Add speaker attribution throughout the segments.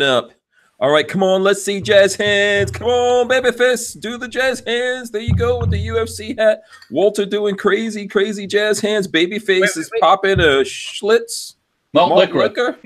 Speaker 1: up. All right, come on, let's see jazz hands. Come on, baby fist, do the jazz hands. There you go with the UFC hat. Walter doing crazy, crazy jazz hands. Babyface is popping a Schlitz
Speaker 2: malt liquor.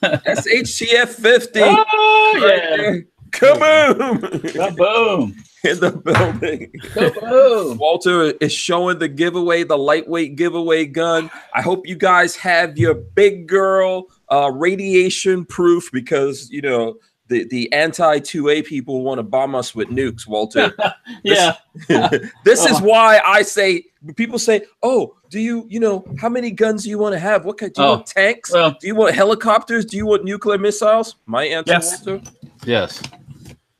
Speaker 1: SHTF 50.
Speaker 2: Oh, yeah.
Speaker 1: Kaboom!
Speaker 2: Kaboom!
Speaker 1: In the building.
Speaker 2: Kaboom!
Speaker 1: Walter is showing the giveaway, the lightweight giveaway gun. I hope you guys have your big girl radiation proof, because you know the anti-2A people want to bomb us with nukes, Walter.
Speaker 2: Yeah.
Speaker 1: This is why I say, people say, oh, do you know, how many guns do you want to have? What kind? Do you want tanks? Do you want helicopters? Do you want nuclear missiles? My answer,
Speaker 2: yes.
Speaker 1: Walter?
Speaker 2: Yes.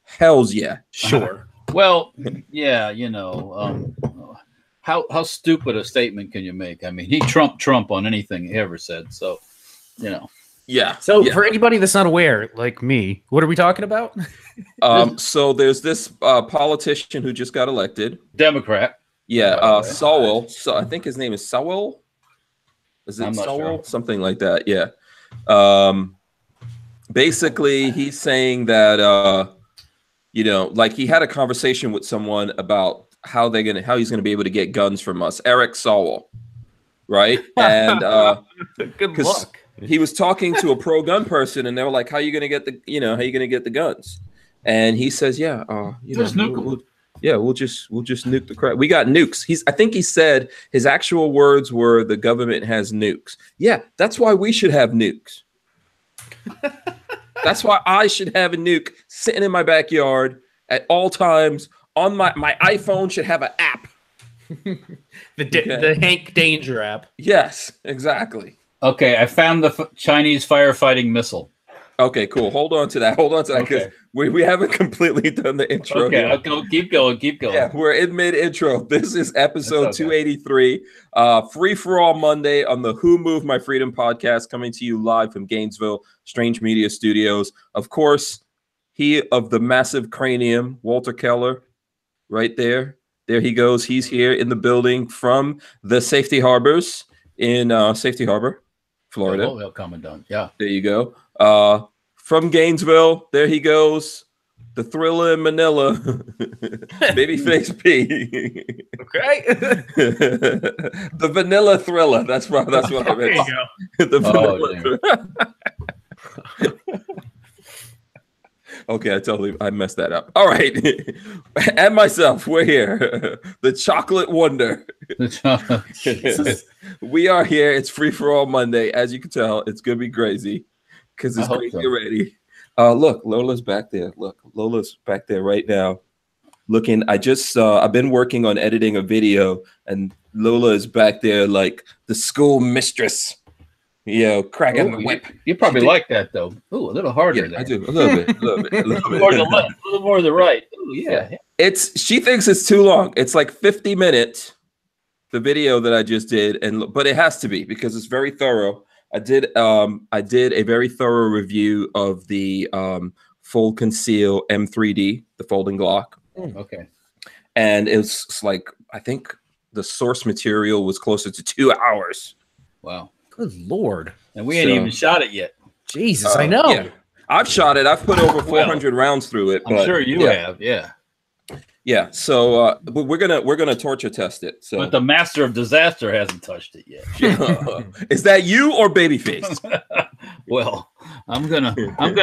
Speaker 1: Hells yeah.
Speaker 3: Sure.
Speaker 2: Well, yeah, you know, how stupid a statement can you make? I mean, he trumped Trump on anything he ever said. So, you know.
Speaker 1: Yeah.
Speaker 3: So for anybody that's not aware, like me, what are we talking about?
Speaker 1: So there's this politician who just got elected.
Speaker 2: Democrat.
Speaker 1: Yeah. Sowell. So I think his name is Sowell. Is it Sowell? Sure. Something like that. Yeah. Basically, he's saying that you know, like he had a conversation with someone about how he's gonna be able to get guns from us. Eric Sowell, right? And
Speaker 3: good luck.
Speaker 1: He was talking to a pro-gun person, and they were like, "How are you gonna get the guns?" And he says, "Yeah, we'll just nuke the crap. We got nukes." I think he said his actual words were, "The government has nukes." Yeah, that's why we should have nukes. That's why I should have a nuke sitting in my backyard at all times. On my iPhone should have an app.
Speaker 3: The Hank Danger app.
Speaker 1: Yes, exactly.
Speaker 2: Okay, I found the Chinese firefighting missile.
Speaker 1: Okay, cool. Hold on to that because we haven't completely done the intro.
Speaker 2: Okay, I'll go. Keep going.
Speaker 1: Yeah, we're in mid-intro. This is episode 283, Free for All Monday on the Who Moved My Freedom podcast, coming to you live from Gainesville, Strange Media Studios. Of course, he of the massive cranium, Walter Keller, right there. There he goes. He's here in the building from the Safety Harbors in Safety Harbor, Florida.
Speaker 2: Well, Commandant. Yeah.
Speaker 1: There you go. From Gainesville, there he goes. The Thriller in Manila. Babyface P.
Speaker 3: Okay.
Speaker 1: The Vanilla Thriller. That's what I meant.
Speaker 3: There you go.
Speaker 1: The Vanilla Thriller. Okay, I messed that up. All right. And myself, we're here. The Chocolate Wonder. We are here. It's Free for All Monday. As you can tell, it's going to be crazy because it's crazy already. Look, Lola's back there. Look, Lola's back there right now. Looking, I've been working on editing a video, and Lola is back there like the school mistress. Cracking the whip.
Speaker 2: You probably like that though. Ooh, a little harder.
Speaker 1: Yeah, I do a little bit, a little bit.
Speaker 2: More to the left, a little more to the right. Ooh, yeah.
Speaker 1: She thinks it's too long. It's like 50 minutes, the video that I just did, but it has to be because it's very thorough. I did a very thorough review of the full conceal M3D, the folding Glock.
Speaker 2: Okay.
Speaker 1: And it's like, I think the source material was closer to 2 hours.
Speaker 2: Wow.
Speaker 3: Good Lord.
Speaker 2: And we ain't even shot it yet.
Speaker 3: Jesus, I know.
Speaker 1: Yeah. I've shot it. I've put over 400 rounds through it.
Speaker 2: I'm sure you have. Yeah.
Speaker 1: Yeah. So but we're gonna torture test it. So,
Speaker 2: but the master of disaster hasn't touched it yet.
Speaker 1: Is that you or Babyface?
Speaker 2: Well, I'm gonna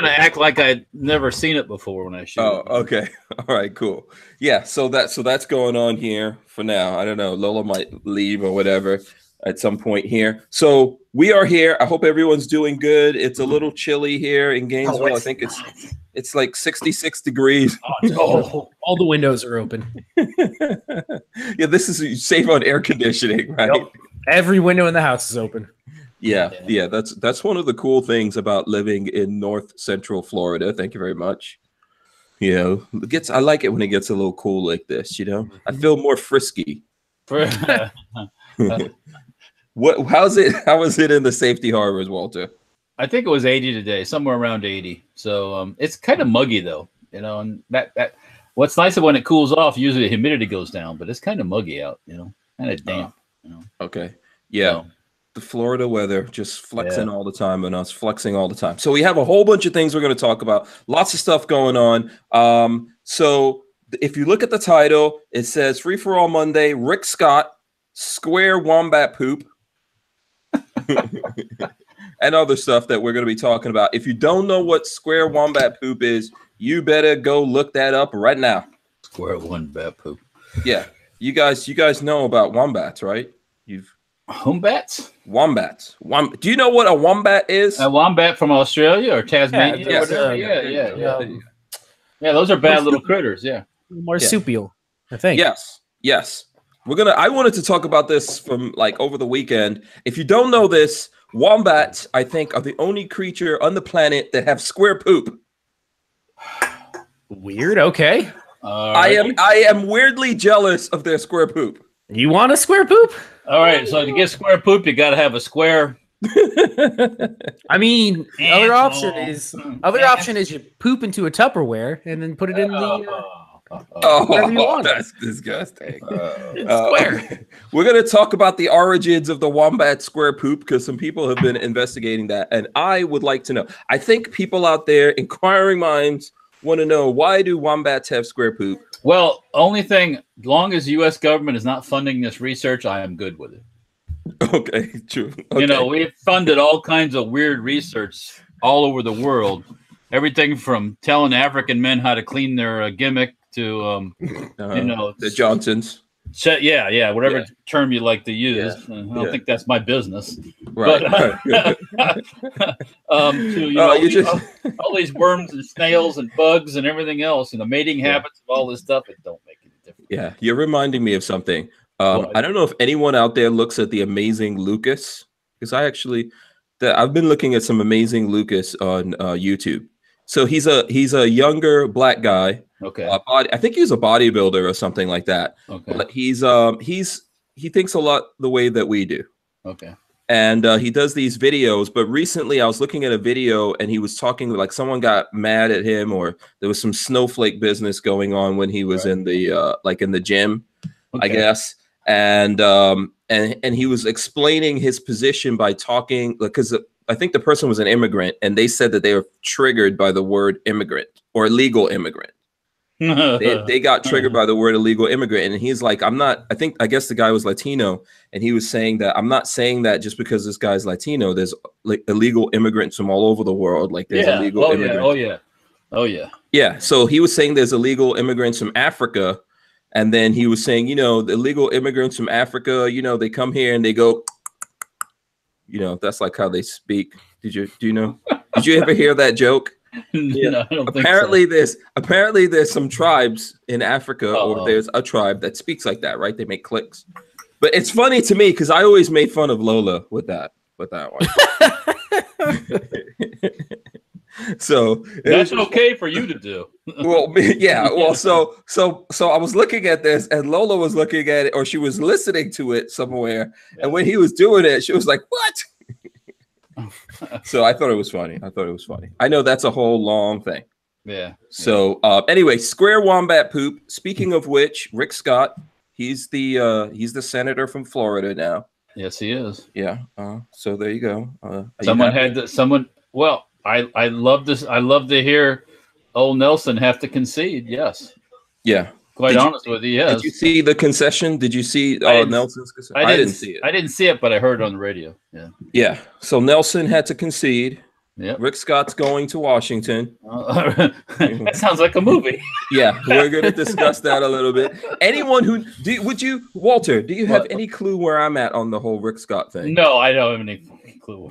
Speaker 2: act like I'd never seen it before when I shoot.
Speaker 1: Oh, okay. All right, cool. Yeah. So that's going on here for now. I don't know. Lola might leave or whatever at some point here. So we are here. I hope everyone's doing good. It's a little chilly here in Gainesville. I think it's like 66 degrees.
Speaker 3: Oh, all the windows are open.
Speaker 1: Yeah, this is safe on air conditioning, right?
Speaker 3: Yep. Every window in the house is open.
Speaker 1: Yeah. That's one of the cool things about living in North Central Florida. Thank you very much. I like it when it gets a little cool like this. I feel more frisky. How is it in the Safety Harbors, Walter?
Speaker 2: I think it was 80 today, somewhere around 80. So it's kind of muggy though, and that what's nice is when it cools off, usually the humidity goes down, but it's kind of muggy out, kind of damp.
Speaker 1: Okay. Yeah. The Florida weather, just flexing all the time, and us flexing all the time. So we have a whole bunch of things we're going to talk about. Lots of stuff going on. So if you look at the title, it says Free for All Monday, Rick Scott, Square Wombat Poop, and other stuff that we're going to be talking about. If you don't know what Square Wombat Poop is, you better go look that up right now.
Speaker 2: Square Wombat Poop.
Speaker 1: Yeah. You guys know about wombats, right?
Speaker 2: Wombats?
Speaker 1: Wombats. Do you know what a wombat is?
Speaker 2: A wombat from Australia or Tasmania?
Speaker 3: Yeah,
Speaker 2: or whatever? Yeah, those are bad little critters. Yeah.
Speaker 3: Marsupial, I think.
Speaker 1: Yes. I wanted to talk about this from like over the weekend. If you don't know this, wombats, I think, are the only creature on the planet that have square poop.
Speaker 3: Weird. Okay.
Speaker 1: I am weirdly jealous of their square poop.
Speaker 3: You want a square poop?
Speaker 2: All right. So to get square poop, you got to have a square.
Speaker 3: I mean, other option is you poop into a Tupperware and then put it in the. Whatever you want.
Speaker 1: That's disgusting. Square. We're going to talk about the origins of the wombat square poop because some people have been investigating that, and I would like to know. I think people out there, inquiring minds, want to know, why do wombats have square poop?
Speaker 2: Well, only thing, as long as the U.S. government is not funding this research, I am good with it.
Speaker 1: Okay, true. Okay.
Speaker 2: You know, we've funded all kinds of weird research all over the world. Everything from telling African men how to clean their gimmick to,
Speaker 1: the Johnsons.
Speaker 2: Whatever term you like to use. I don't think that's my business.
Speaker 1: Right.
Speaker 2: But, all these worms and snails and bugs and everything else, and the mating habits of all this stuff, it don't make any difference.
Speaker 1: Yeah, you're reminding me of something. I don't know if anyone out there looks at the Amazing Lucas, because I've been looking at some Amazing Lucas on YouTube. So he's a younger black guy.
Speaker 2: Okay.
Speaker 1: I think he's a bodybuilder or something like that.
Speaker 2: Okay.
Speaker 1: But he thinks a lot the way that we do.
Speaker 2: Okay.
Speaker 1: And he does these videos. But recently I was looking at a video and he was talking, like someone got mad at him, or there was some snowflake business going on when he was in the in the gym, I guess. And he was explaining his position by talking, because I think the person was an immigrant, and they said that they were triggered by the word immigrant or illegal immigrant. they got triggered by the word illegal immigrant, and he's like, I guess the guy was Latino, and he was saying that I'm not saying that just because this guy's Latino. There's like illegal immigrants from all over the world. Like there's illegal immigrants. Yeah. So he was saying there's illegal immigrants from Africa, and then he was saying, the illegal immigrants from Africa, they come here and they go, that's like how they speak. Do you know? Did you ever hear that joke?
Speaker 2: No, I don't
Speaker 1: apparently think so. Apparently there's some tribes in Africa, or there's a tribe that speaks like that, right? They make clicks. But it's funny to me because I always made fun of Lola with that one. So
Speaker 2: that's okay for you to do.
Speaker 1: Well, yeah. Well, so I was looking at this, and Lola was looking at it, or she was listening to it somewhere. Yeah. And when he was doing it, she was like, "What?" So I thought it was funny. I know that's a whole long thing.
Speaker 2: Yeah.
Speaker 1: So anyway, square wombat poop. Speaking of which, Rick Scott, he's the senator from Florida now.
Speaker 2: Yes, he is.
Speaker 1: Yeah. So there you go.
Speaker 2: Well, I love this. I love to hear old Nelson have to concede. Yes.
Speaker 1: Yeah.
Speaker 2: Quite honest with you. Yes.
Speaker 1: Did you see the concession? Did you see Nelson's concession? I didn't see it.
Speaker 2: I didn't see it, but I heard it on the radio. Yeah.
Speaker 1: Yeah. So Nelson had to concede.
Speaker 2: Yeah.
Speaker 1: Rick Scott's going to Washington.
Speaker 2: That sounds like a movie.
Speaker 1: Yeah, we're going to discuss that a little bit. Anyone Walter, do you have any clue where I'm at on the whole Rick Scott thing?
Speaker 2: No, I don't have any clue.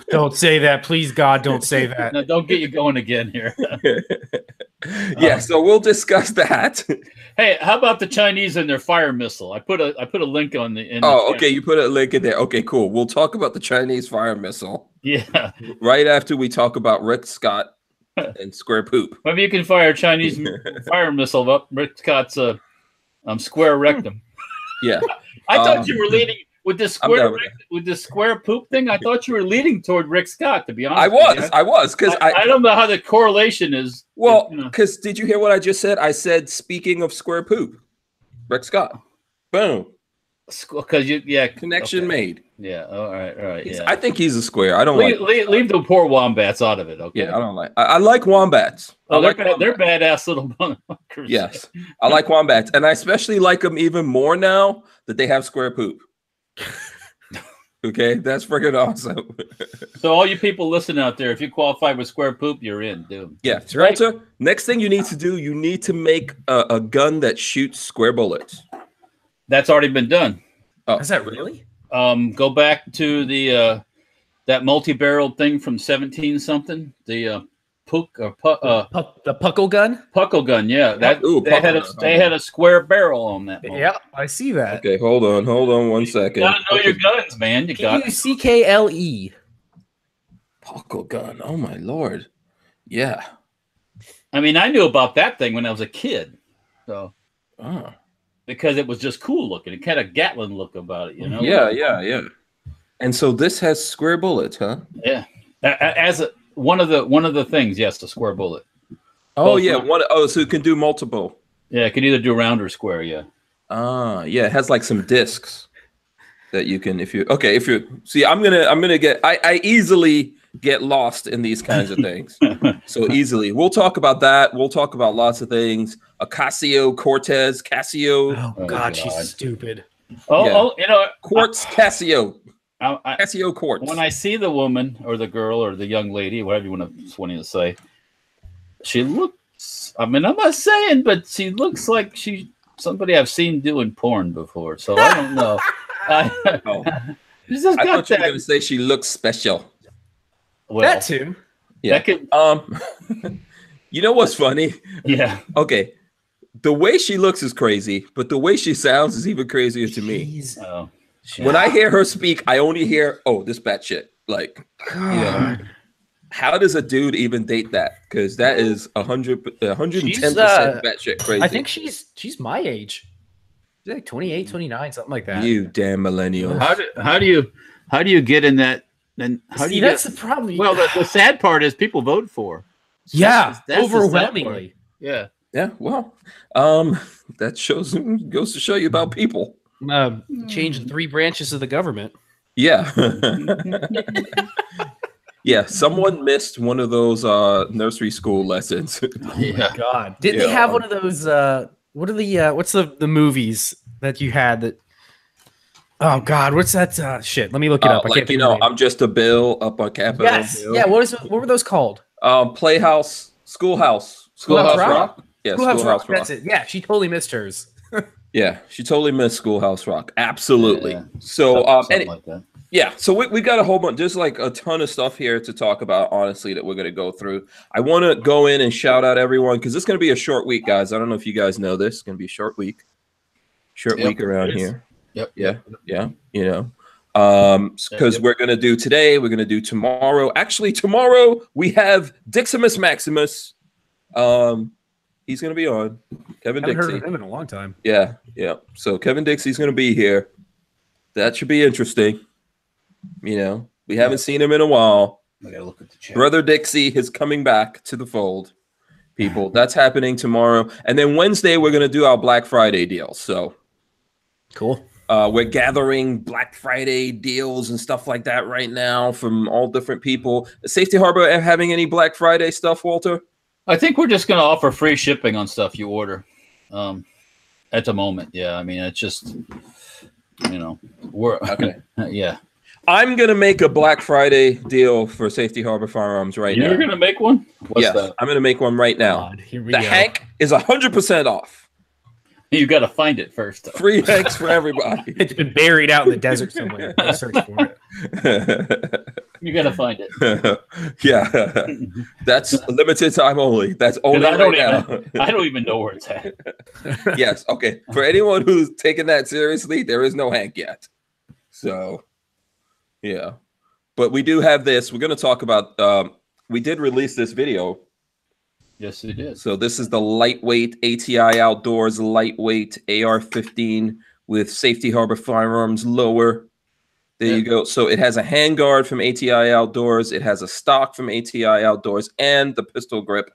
Speaker 3: Don't say that. Please, God, don't say that.
Speaker 2: No, don't get you going again here.
Speaker 1: Yeah, so we'll discuss that.
Speaker 2: Hey, how about the Chinese and their fire missile? I put a link on the.
Speaker 1: Okay, you put a link in there. Okay, cool. We'll talk about the Chinese fire missile.
Speaker 2: Yeah.
Speaker 1: Right after we talk about Rick Scott and square poop.
Speaker 2: Maybe you can fire a Chinese fire missile up Rick Scott's square rectum.
Speaker 1: Yeah.
Speaker 2: I thought you were leading with this square poop thing. I thought you were leading toward Rick Scott, to be honest.
Speaker 1: I was because
Speaker 2: I don't know how the correlation is.
Speaker 1: Well, because did you hear what I just said? I said, speaking of square poop, Rick Scott. Boom.
Speaker 2: Because
Speaker 1: connection made.
Speaker 2: Yeah. All right. Yeah.
Speaker 1: I think he's a square. I don't
Speaker 2: leave the poor wombats out of it. Okay.
Speaker 1: Yeah, I don't like. I like wombats.
Speaker 2: Oh, they're badass little bunkers.
Speaker 1: Yes, I like wombats, and I especially like them even more now that they have square poop. Okay, that's freaking awesome.
Speaker 2: So all you people listening out there, if you qualify with square poop, you're in, dude.
Speaker 1: Yeah, Walter, right. Next thing you need to do, you need to make a gun that shoots square bullets.
Speaker 2: That's already been done.
Speaker 3: Oh, is that really?
Speaker 2: Go back to the that multi-barreled thing from 17 something. The
Speaker 3: the puckle gun.
Speaker 2: Puckle gun, yeah. They had a square barrel on that.
Speaker 3: Yeah, I see that.
Speaker 1: Okay, hold on 1 second.
Speaker 2: You gotta know your guns, man. You got
Speaker 3: CKLE.
Speaker 1: Puckle gun. Oh my lord. Yeah.
Speaker 2: I mean, I knew about that thing when I was a kid. So.
Speaker 1: Oh.
Speaker 2: Because it was just cool looking. It had a Gatlin look about it, you know?
Speaker 1: Yeah. And so this has square bullets, huh?
Speaker 2: Yeah. As one of the things, yes, the square bullet.
Speaker 1: Oh, yeah. So it can do multiple.
Speaker 2: Yeah, it can either do round or square, yeah.
Speaker 1: Yeah, it has like some discs that you can I'm gonna get I easily get lost in these kinds of things. So easily. We'll talk about that. We'll talk about lots of things. Casio.
Speaker 3: Oh God, she's stupid.
Speaker 2: You know,
Speaker 1: quartz Casio. Casio quartz.
Speaker 2: When I see the woman or the girl or the young lady, whatever you want to say, she looks. I mean, I'm not saying, but she looks like somebody I've seen doing porn before. So I don't know.
Speaker 1: I thought you were going to say she looks special.
Speaker 3: Well, that too.
Speaker 1: Yeah. You know what's funny?
Speaker 2: Yeah.
Speaker 1: Okay. The way she looks is crazy, but the way she sounds is even crazier to me. When I hear her speak, I only hear, this batshit. Like, how does a dude even date that? Because that is 110% batshit crazy.
Speaker 3: I think she's my age. She's like 28, 29, something like that.
Speaker 1: You damn millennial.
Speaker 2: How do you get in that? Then
Speaker 3: that's the problem.
Speaker 2: Well, the sad part is people vote for.
Speaker 3: Yeah, that's overwhelmingly.
Speaker 2: Yeah.
Speaker 1: Yeah. Well, that goes to show you about people.
Speaker 3: Changing 3 branches of the government.
Speaker 1: Yeah. Yeah. Someone missed one of those nursery school lessons.
Speaker 3: Oh my God! Did they have one of those? What are what's the movies that you had that? Oh God, what's that shit? Let me look it up. I can't think of it.
Speaker 1: I'm just a bill up on Capitol.
Speaker 3: Yes,
Speaker 1: Hill.
Speaker 3: Yeah. What were those called?
Speaker 1: Playhouse, Schoolhouse Rock. Yeah, Schoolhouse Rock.
Speaker 3: That's it. Yeah, she totally missed hers.
Speaker 1: Yeah, she totally missed Schoolhouse Rock. Absolutely. Yeah. So,
Speaker 2: something like that.
Speaker 1: Yeah, so we got a whole bunch. There's like a ton of stuff here to talk about, honestly, that we're going to go through. I want to go in and shout out everyone because it's going to be a short week, guys. I don't know if you guys know this. It's going to be a short week. Week around here.
Speaker 2: Yep.
Speaker 1: Yeah. You know, because we're going to do today. We're going to do tomorrow. Actually, tomorrow we have Diximus Maximus. He's going to be on. Kevin Dixie.
Speaker 3: I haven't heard of him in a long time.
Speaker 1: Yeah. So Kevin Dixie's going to be here. That should be interesting. You know, we haven't seen him in a while.
Speaker 2: I gotta look at the chat.
Speaker 1: Brother Dixie is coming back to the fold. People, that's happening tomorrow. And then Wednesday, we're going to do our Black Friday deal. So
Speaker 3: cool.
Speaker 1: We're gathering Black Friday deals and stuff like that right now from all different people. Is Safety Harbor having any Black Friday stuff, Walter?
Speaker 2: I think we're just going to offer free shipping on stuff you order at the moment. Yeah, I mean, it's just, you know, we're okay. Yeah.
Speaker 1: I'm going to make a Black Friday deal for Safety Harbor Firearms right now.
Speaker 2: You're going to make one?
Speaker 1: Yes, I'm going to make one right now.
Speaker 3: God, here we
Speaker 1: go. Hank is 100% off.
Speaker 2: You got to find it first, though.
Speaker 1: Free Hanks for everybody.
Speaker 3: It's been buried out in the desert somewhere. I'll search for it.
Speaker 2: You got to find it.
Speaker 1: Yeah. That's limited time only. That's only
Speaker 2: I don't even know where it's at.
Speaker 1: Yes. Okay. For anyone who's taking that seriously, there is no Hank yet. So, yeah. But we do have this. We're going to talk about, we did release this video.
Speaker 2: Yes, we did.
Speaker 1: So this is the lightweight ATI Outdoors lightweight AR-15 with Safety Harbor Firearms lower. There you go. So it has a handguard from ATI Outdoors. It has a stock from ATI Outdoors and the pistol grip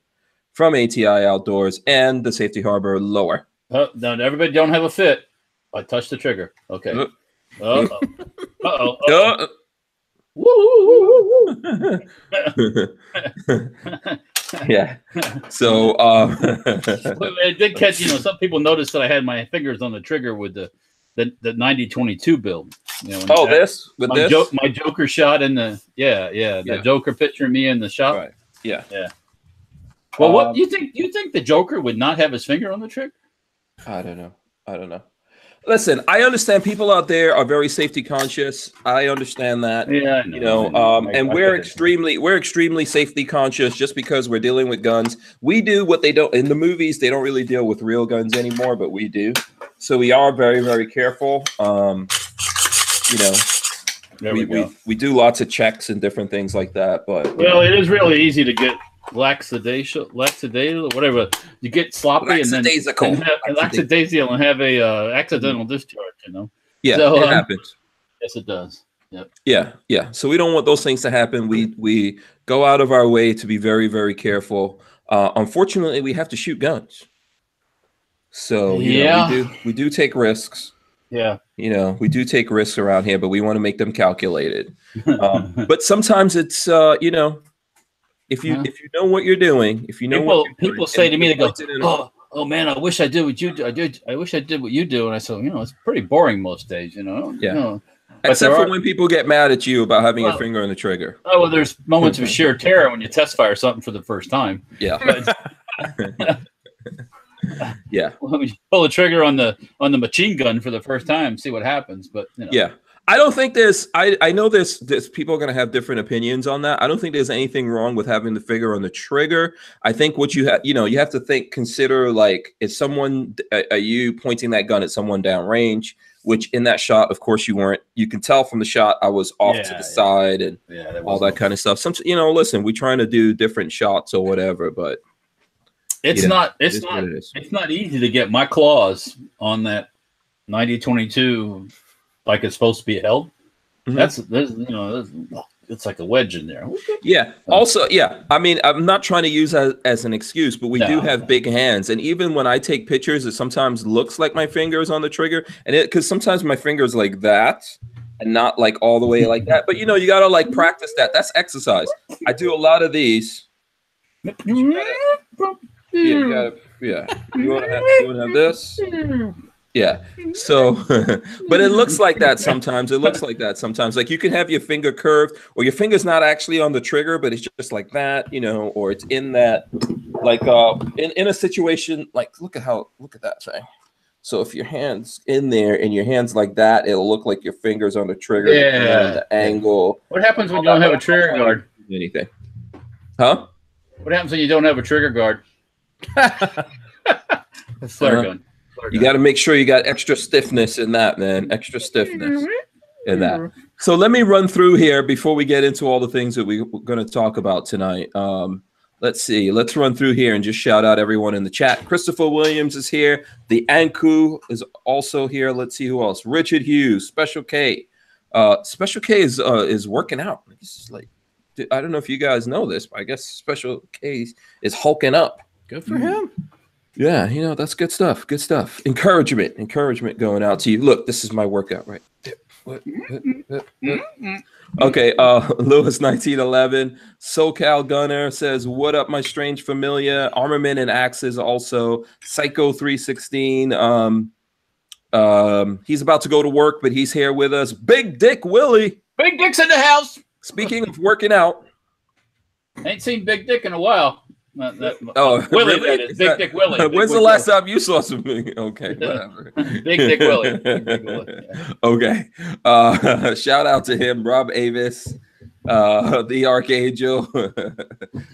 Speaker 1: from ATI Outdoors and the Safety Harbor lower.
Speaker 2: Now everybody don't have a fit. I touched the trigger. Okay.
Speaker 1: Yeah. So
Speaker 2: it did catch. Some people noticed that I had my fingers on the trigger with the 90-22 build.
Speaker 1: My
Speaker 2: Joker shot in the the Joker picture of me in the shop.
Speaker 1: Right. Yeah.
Speaker 2: Well, what you think the Joker would not have his finger on the trigger?
Speaker 1: I don't know. Listen, I understand people out there are very safety conscious. I understand that.
Speaker 2: Yeah, I know.
Speaker 1: And we're extremely safety conscious just because we're dealing with guns. We do what they don't in the movies. They don't really deal with real guns anymore, but we do. So we are very, very careful. We do lots of checks and different things like that. But
Speaker 2: it is really easy to get lackadaisical, whatever. You get sloppy and lackadaisical and have a accidental discharge.
Speaker 1: Yeah, so, it happens.
Speaker 2: Yes, it does. Yep.
Speaker 1: Yeah. So we don't want those things to happen. We go out of our way to be very, very careful. Unfortunately, we have to shoot guns. So we do take risks.
Speaker 2: Yeah.
Speaker 1: We do take risks around here, but we want to make them calculated. But sometimes it's if you know what you're doing,
Speaker 2: people say to me, they go, "Oh man, I wish I did what you do. I wish I did what you do." And I said, it's pretty boring most days,
Speaker 1: Yeah. Except for when people get mad at you about having your finger on the trigger.
Speaker 2: Oh well, there's moments of sheer terror when you test fire something for the first time.
Speaker 1: Yeah. Yeah.
Speaker 2: Well, you pull the trigger on the machine gun for the first time, see what happens. But
Speaker 1: yeah. I don't think I know there's people are going to have different opinions on that. I don't think there's anything wrong with having the finger on the trigger. I think what you have, you have to consider like, are you pointing that gun at someone downrange, which in that shot, of course you weren't. You can tell from the shot I was off to the side and all that kind of stuff. Listen, we're trying to do different shots or whatever, but
Speaker 2: it's not easy to get my claws on that 90-22 like it's supposed to be held. Mm-hmm. It's like a wedge in there.
Speaker 1: Yeah. Also, I mean, I'm not trying to use that as an excuse, but we do have big hands, and even when I take pictures, it sometimes looks like my finger is on the trigger, and because sometimes my finger is like that, and not like all the way like that. But you gotta like practice that. That's exercise. I do a lot of these. You want to have this. Yeah. So, but it looks like that sometimes. Like you can have your finger curved, or your finger's not actually on the trigger, but it's just like that, or it's in that, like in a situation like look at that thing. So if your hand's in there and your hand's like that, it'll look like your finger's on the trigger.
Speaker 2: Yeah.
Speaker 1: The angle.
Speaker 2: What happens when you don't have a trigger guard?
Speaker 1: Anything? Huh?
Speaker 2: What happens when you don't have a trigger guard? Flare gun.
Speaker 1: You got to make sure you got extra stiffness in that, man. Extra stiffness in that. So let me run through here before we get into all the things that we're going to talk about tonight. Let's see. Let's run through here and just shout out everyone in the chat. Christopher Williams is here. The Anku is also here. Let's see who else. Richard Hughes, Special K. Special K is working out. This is like, I don't know if you guys know this, but I guess Special K is hulking up.
Speaker 3: Good for him.
Speaker 1: Yeah, that's good stuff. Good stuff. Encouragement going out to you. Look, this is my workout, right? Okay, Lewis 1911, SoCal Gunner says, "What up, my strange familiar?" Armament and Axes also. Psycho 316. He's about to go to work, but he's here with us. Big Dick Willie.
Speaker 2: Big Dick's in the house.
Speaker 1: Speaking of working out,
Speaker 2: ain't seen Big Dick in a while.
Speaker 1: Willie,
Speaker 2: really? That is. Big Dick Willie.
Speaker 1: When's the last time you saw something? Okay, whatever.
Speaker 2: Big Dick Willie. Yeah.
Speaker 1: Okay. Shout out to him. Rob Avis, the Archangel,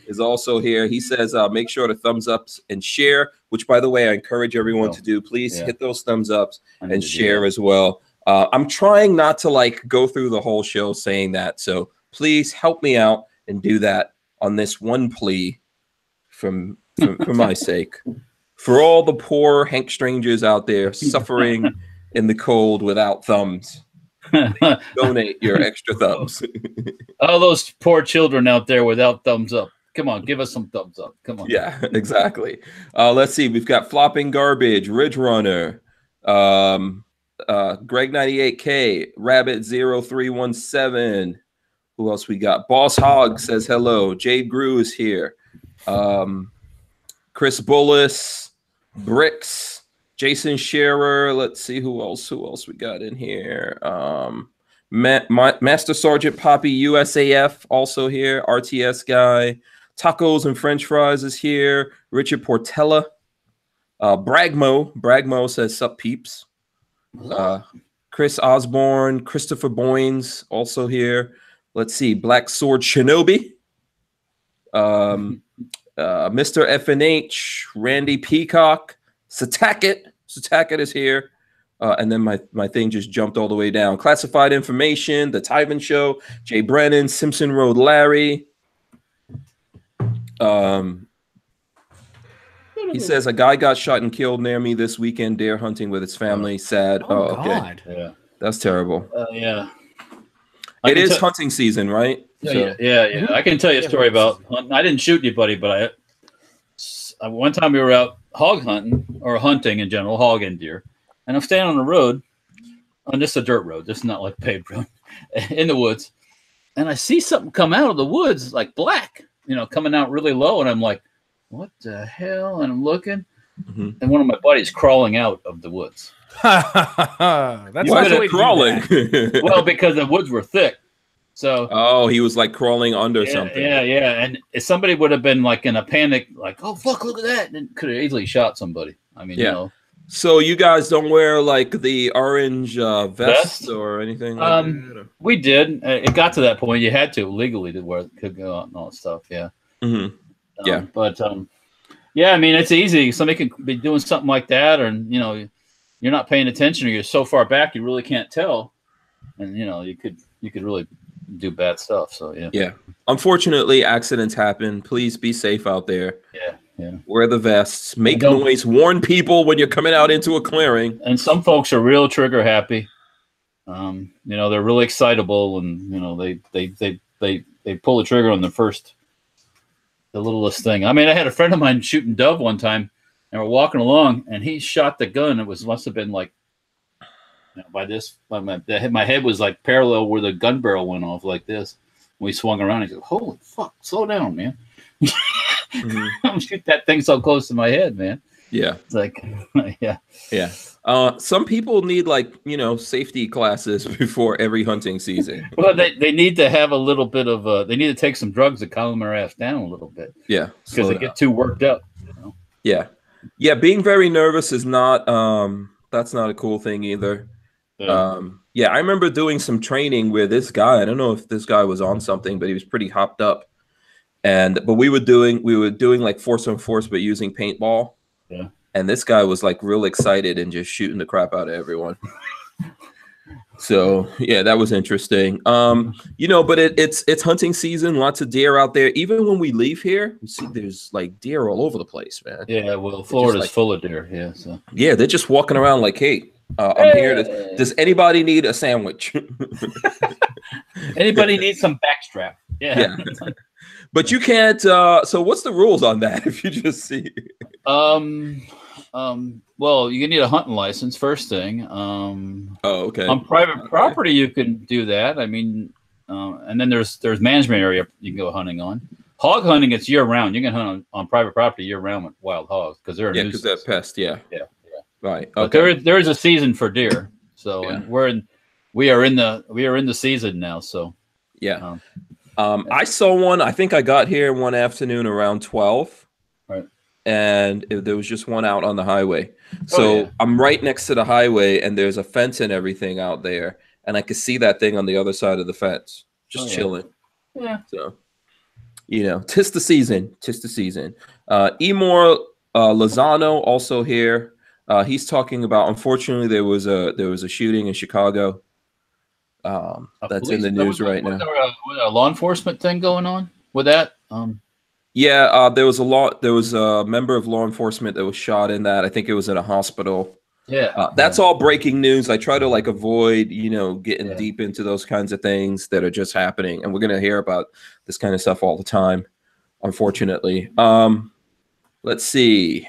Speaker 1: is also here. He says, make sure to thumbs up and share, which, by the way, I encourage everyone to do. Please hit those thumbs ups and share as well. I'm trying not to go through the whole show saying that. So please help me out and do that on this one plea. For my sake, for all the poor Hank strangers out there suffering in the cold without thumbs, donate your extra thumbs.
Speaker 2: All those poor children out there without thumbs up. Come on, give us some thumbs up. Come on.
Speaker 1: Yeah, exactly. Let's see. We've got Flopping Garbage, Ridge Runner, Greg 98K, Rabbit 0317. Who else we got? Boss Hog says hello. Jade Grew is here. Chris Bullis, Bricks, Jason Scherer. Let's see who else we got in here. Master Sergeant Poppy USAF also here. RTS guy. Tacos and French Fries is here. Richard Portella. Bragmo says sup peeps. Chris Osborne, Christopher Boynes also here. Let's see, Black Sword Shinobi. Mr. FNH, Randy Peacock, Satakit is here. And then my thing just jumped all the way down. Classified Information, The Tyven Show, Jay Brennan, Simpson Road Larry. He says a guy got shot and killed near me this weekend deer hunting with his family. Sad. Oh, okay.
Speaker 3: God.
Speaker 2: Yeah.
Speaker 1: That's terrible.
Speaker 2: Yeah.
Speaker 1: It is hunting season, right?
Speaker 2: Yeah. I can tell you a story about hunting. I didn't shoot anybody, but one time we were out hog hunting or hunting in general, hog and deer. And I'm standing on the road, on just a dirt road. This is not like paved road, in the woods. And I see something come out of the woods like black, coming out really low. And I'm like, what the hell? And I'm looking. And one of my buddies crawling out of the woods.
Speaker 3: That's
Speaker 1: why is it crawling?
Speaker 2: Well, because the woods were thick. So
Speaker 1: he was like crawling under something.
Speaker 2: Yeah. And if somebody would have been like in a panic, like, oh fuck, look at that, and could have easily shot somebody. I mean,
Speaker 1: So you guys don't wear like the orange vest or anything? Like that?
Speaker 2: We did. It got to that point. You had to legally to wear could go out and all that stuff. Yeah. But I mean, it's easy. Somebody can be doing something like that, or you're not paying attention, or you're so far back you really can't tell, and you could really do bad stuff. So yeah.
Speaker 1: Unfortunately, accidents happen. Please be safe out there.
Speaker 2: Yeah.
Speaker 1: Wear the vests. Make noise. Warn people when you're coming out into a clearing.
Speaker 2: And some folks are real trigger happy. They're really excitable, and they pull the trigger on the littlest thing. I mean, I had a friend of mine shooting dove one time, and we're walking along, and he shot the gun. It must have been like my head was like parallel where the gun barrel went off like this. We swung around. He said, "Holy fuck, slow down, man." Don't shoot that thing so close to my head, man. Yeah. It's like,
Speaker 1: yeah. Some people need safety classes before every hunting season.
Speaker 2: Well, they need to have a little bit of they need to take some drugs to calm their ass down a little bit.
Speaker 1: Yeah.
Speaker 2: Because they get too worked up.
Speaker 1: Yeah. Yeah. Being very nervous is not, that's not a cool thing either. Yeah. I remember doing some training with this guy. I don't know if this guy was on something, but he was pretty hopped up. But we were doing like force on force, but using paintball.
Speaker 2: Yeah.
Speaker 1: And this guy was like real excited and just shooting the crap out of everyone. So yeah, that was interesting. But it's hunting season, lots of deer out there. Even when we leave here, we see there's like deer all over the place, man.
Speaker 2: Yeah, well, Florida's full of deer. Yeah. So
Speaker 1: yeah, they're just walking around like, hey, I'm here to. Does anybody need a sandwich?
Speaker 2: Anybody need some backstrap? Yeah.
Speaker 1: But you can't. So what's the rules on that? If you just see.
Speaker 2: Well, you need a hunting license first thing.
Speaker 1: Okay.
Speaker 2: On private property, you can do that. I mean, and then there's management area you can go hunting on. Hog hunting, it's year round. You can hunt on private property year round with wild hogs because they're a nuisance.
Speaker 1: Because that pest. Yeah. Right. Okay.
Speaker 2: But there is a season for deer. So and we are in the season now. So
Speaker 1: yeah. I saw one. I think I got here one afternoon around 12.
Speaker 2: Right.
Speaker 1: And there was just one out on the highway. So I'm right next to the highway, and there's a fence and everything out there, and I could see that thing on the other side of the fence, just chilling.
Speaker 2: Yeah.
Speaker 1: So, tis the season. Emor Lozano also here. He's talking about. Unfortunately, there was a shooting in Chicago. That's in the news right now.
Speaker 2: Was there a law enforcement thing going on with that?
Speaker 1: Yeah, there was a member of law enforcement that was shot in that. I think it was in a hospital.
Speaker 2: Yeah.
Speaker 1: That's all breaking news. I try to avoid, getting deep into those kinds of things that are just happening. And we're going to hear about this kind of stuff all the time, unfortunately. Let's see.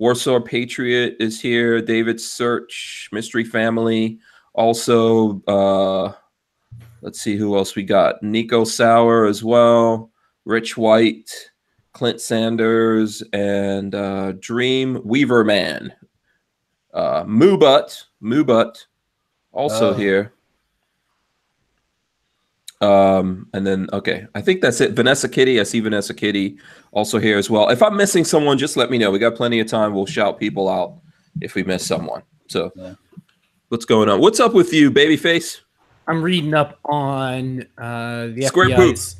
Speaker 1: Warsaw Patriot is here. David Search, Mystery Family. Also, let's see who else we got. Nico Sauer as well. Rich White, Clint Sanders, and Dream Weaver Man. Moobut also here. And then, okay, I think that's it. Vanessa Kitty, I see Vanessa Kitty also here as well. If I'm missing someone, just let me know. We got plenty of time. We'll shout people out if we miss someone. So what's going on? What's up with you, Babyface?
Speaker 3: I'm reading up on the
Speaker 1: Square
Speaker 3: FBI's.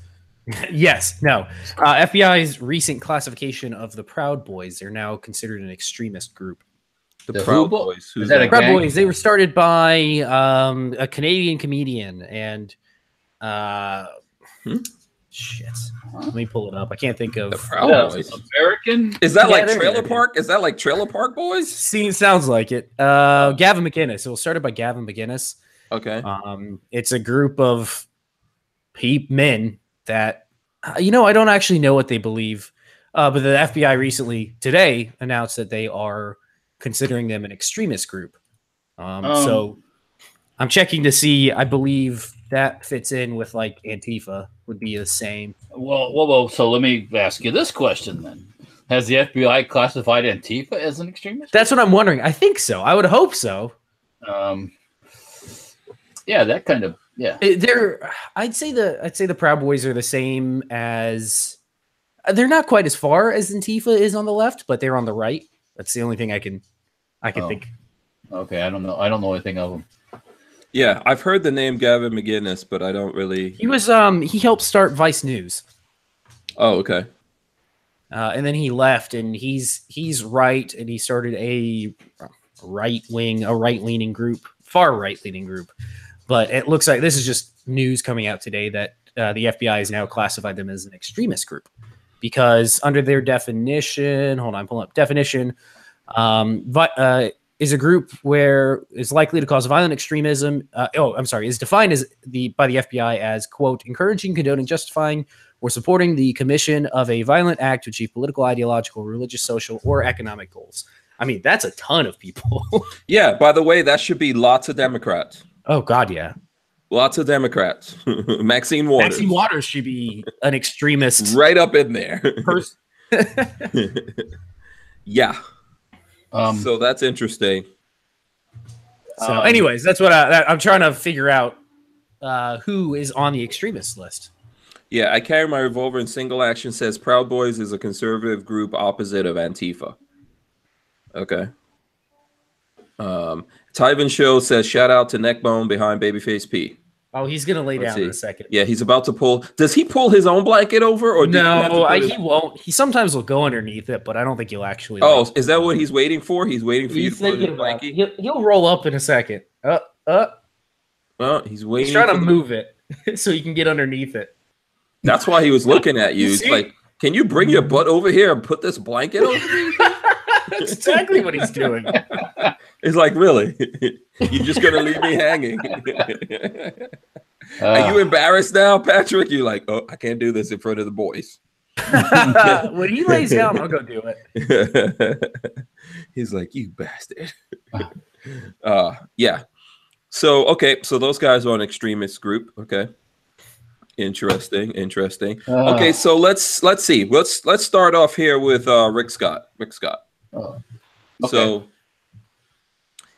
Speaker 3: Yes, no. FBI's recent classification of the Proud Boys. They're now considered an extremist group.
Speaker 1: The Proud Boys.
Speaker 2: Who's that?
Speaker 3: Proud Boys. They were started by a Canadian comedian and shit. Let me pull it up. I can't think of
Speaker 1: the Proud Boys.
Speaker 2: American.
Speaker 1: Is that like Trailer Park? Is that like Trailer Park Boys?
Speaker 3: Sounds like it. Gavin McInnes. It was started by Gavin McInnes.
Speaker 1: Okay.
Speaker 3: It's a group of men that, I don't actually know what they believe, but the FBI recently today announced that they are considering them an extremist group. So I'm checking to see. I believe that fits in with like Antifa would be the same.
Speaker 2: Well. So let me ask you this question then: has the FBI classified Antifa as an extremist?
Speaker 3: That's what I'm wondering. I think so. I would hope so.
Speaker 2: Yeah, that kind of
Speaker 3: I'd say the Proud Boys are the same as. They're not quite as far as Antifa is on the left, but they're on the right. That's the only thing I can think.
Speaker 2: Okay, I don't know anything of them.
Speaker 1: Yeah, I've heard the name Gavin McInnes, but I don't really.
Speaker 3: He was he helped start Vice News.
Speaker 1: Oh, okay.
Speaker 3: And then he left, and he's right, and he started a right-leaning group, far right-leaning group. But it looks like this is just news coming out today that the FBI has now classified them as an extremist group because under their definition, hold on, I'm pulling up definition, is a group where is likely to cause violent extremism. Is defined by the FBI as, quote, encouraging, condoning, justifying, or supporting the commission of a violent act to achieve political, ideological, religious, social, or economic goals. I mean, that's a ton of people.
Speaker 1: Yeah, by the way, that should be lots of Democrats.
Speaker 3: Oh, God, yeah.
Speaker 1: Lots of Democrats. Maxine Waters.
Speaker 3: Maxine Waters should be an extremist.
Speaker 1: Right up in there. Yeah. So that's interesting.
Speaker 3: So anyways, that's what I'm trying to figure out who is on the extremist list.
Speaker 1: Yeah, I carry my revolver in single action says Proud Boys is a conservative group opposite of Antifa. Okay. Tyven Show says shout out to Neckbone behind Babyface P.
Speaker 3: Oh, he's gonna lay down in a second.
Speaker 1: Yeah, he's about to pull. Does he pull his own blanket over, or
Speaker 3: no? He won't. He sometimes will go underneath it, but I don't think he'll actually.
Speaker 1: Oh, is that what he's waiting for? He's waiting for you to pull his blanket.
Speaker 3: He'll roll up in a second.
Speaker 1: Well, he's waiting.
Speaker 3: He's trying to move it so he can get underneath it.
Speaker 1: That's why he was looking at you. He's like, "Can you bring your butt over here and put this blanket over me?"
Speaker 3: That's exactly what he's doing.
Speaker 1: It's like, really? You're just gonna leave me hanging? Are you embarrassed now, Patrick? You're like, oh, I can't do this in front of the boys.
Speaker 3: When he lays down, I'll go do
Speaker 1: it. He's like, you bastard. Yeah. So okay, so those guys are an extremist group. Okay. Interesting. Okay, so let's see. Let's start off here with Rick Scott.
Speaker 2: Okay.
Speaker 1: So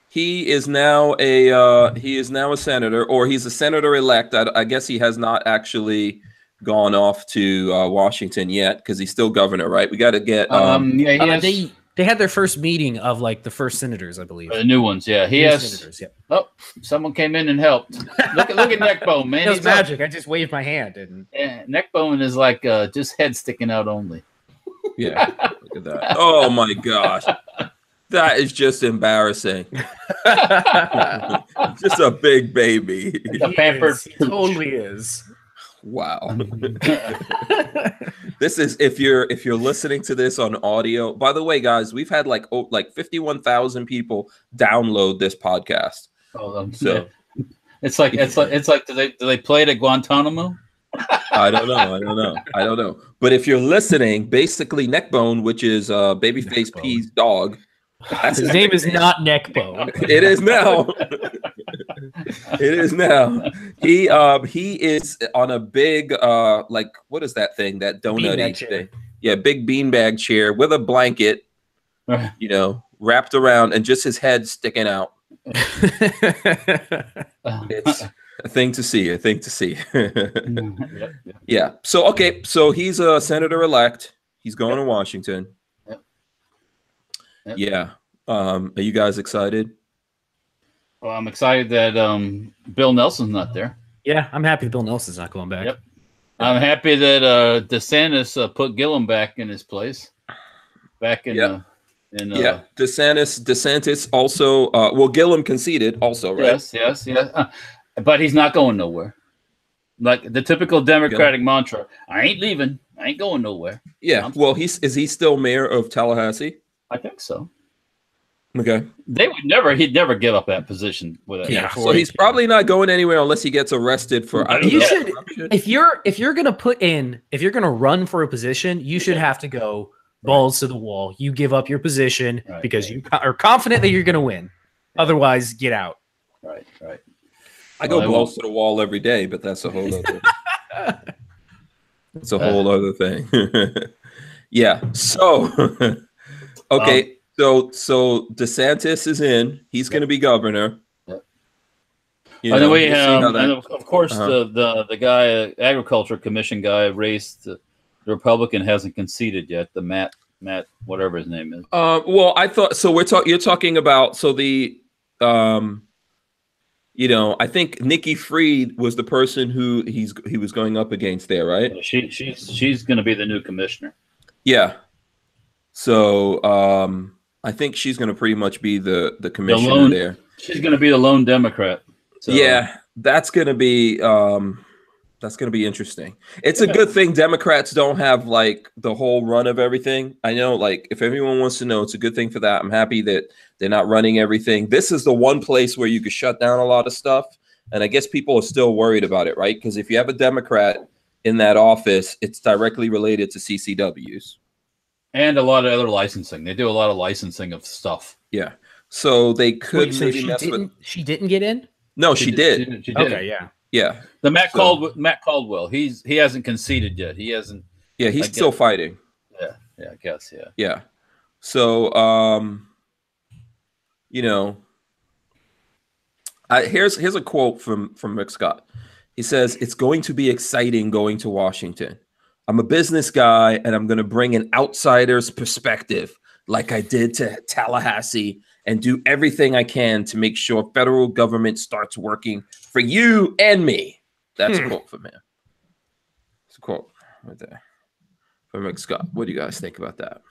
Speaker 1: he is now a senator, or he's a senator elect. I guess he has not actually gone off to Washington yet because he's still governor, right? We got to get.
Speaker 3: They had their first meeting of like the first senators, I believe.
Speaker 2: The new ones, yeah. He has. Senators, yeah. Oh, someone came in and helped. Look at Neckbone, man.
Speaker 3: It was magic. I just waved my hand, and
Speaker 2: Neckbone is like just head sticking out only.
Speaker 1: Yeah, look at that. Oh my gosh. That is just embarrassing. Just a big baby.
Speaker 3: A pampered. He totally is.
Speaker 1: Wow. This is if you're listening to this on audio. By the way, guys, we've had like 51,000 people download this podcast.
Speaker 2: So it's like do they play it at Guantanamo?
Speaker 1: I don't know. But if you're listening, basically Neckbone, which is Babyface P's dog.
Speaker 3: His name is not Neckbone.
Speaker 1: It is now. It is now. He is on a big like, what is that thing? That donut thing. Yeah, big beanbag chair with a blanket, you know, wrapped around, and just his head sticking out. It's a thing to see. A thing to see. Yeah. So okay. So he's a senator-elect. He's going to Washington.
Speaker 2: Yep.
Speaker 1: Yeah. Are you guys excited?
Speaker 2: Well, I'm excited that Bill Nelson's not there.
Speaker 3: Yeah, I'm happy Bill Nelson's not going back.
Speaker 2: Yep. I'm happy that DeSantis put Gillum back in his place. Back in
Speaker 1: yeah. DeSantis also well, Gillum conceded also, right?
Speaker 2: Yes. But he's not going nowhere. Like the typical Democratic mantra, I ain't leaving. I ain't going nowhere.
Speaker 1: Yeah. Well, is he still mayor of Tallahassee?
Speaker 2: I think so.
Speaker 1: Okay.
Speaker 2: He'd never give up that position with it.
Speaker 1: Yeah. So he's probably not going anywhere unless he gets arrested for.
Speaker 3: If you're gonna run for a position, you should have to go balls to the wall. You give up your position because you are confident that you're gonna win. Otherwise, get out.
Speaker 2: Right.
Speaker 1: I go balls to the wall every day, but that's a whole other. It's a whole other thing. Yeah. So, okay. So DeSantis is in. He's going to be governor.
Speaker 2: Yep. And then we have, and of course, the guy, Agriculture Commission guy, raised the Republican hasn't conceded yet. The Matt, whatever his name is.
Speaker 1: Well, I thought so. You're talking about the, you know, I think Nikki Fried was the person who he was going up against there, right?
Speaker 2: She's going to be the new commissioner.
Speaker 1: Yeah. So I think she's going to pretty much be the commissioner there.
Speaker 2: She's going to be the lone Democrat. So.
Speaker 1: Yeah, that's going to be interesting. It's a good thing Democrats don't have like the whole run of everything. I know, like, if everyone wants to know, it's a good thing for that. I'm happy that they're not running everything. This is the one place where you could shut down a lot of stuff. And I guess people are still worried about it, right? Because if you have a Democrat in that office, it's directly related to CCWs.
Speaker 2: And a lot of other licensing. They do a lot of licensing of stuff.
Speaker 1: Yeah. So they could
Speaker 3: she didn't get in?
Speaker 1: No, she did.
Speaker 2: She did.
Speaker 3: Okay, yeah.
Speaker 1: Yeah.
Speaker 2: The Matt Caldwell, he hasn't conceded yet. He hasn't.
Speaker 1: Yeah, he's still fighting.
Speaker 2: Yeah, I guess, yeah.
Speaker 1: Yeah. So you know, here's a quote from Rick Scott. He says, "It's going to be exciting going to Washington. I'm a business guy, and I'm going to bring an outsider's perspective like I did to Tallahassee and do everything I can to make sure federal government starts working for you and me." That's a quote from him. It's a quote right there from Rick Scott. What do you guys think about that?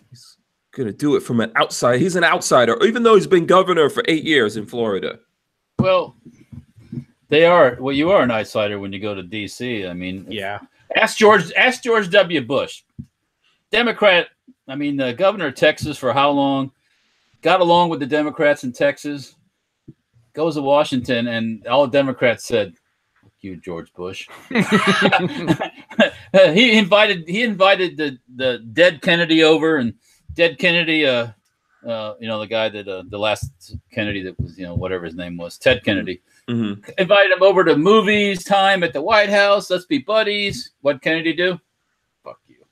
Speaker 1: He's going to do it from an outside. He's an outsider, even though he's been governor for 8 years in Florida.
Speaker 2: Well, they are. Well, you are an outsider when you go to D.C. I mean,
Speaker 3: yeah.
Speaker 2: Ask George W. Bush, Democrat. I mean, the governor of Texas for how long? Got along with the Democrats in Texas. Goes to Washington, and all the Democrats said, "Fuck you, George Bush." He invited the dead Kennedy over, and dead Kennedy, you know, the guy that the last Kennedy that was, you know, whatever his name was, Ted Kennedy. Mm-hmm. Invited him over to movies time at the White House. Let's be buddies. What'd Kennedy do? Fuck you.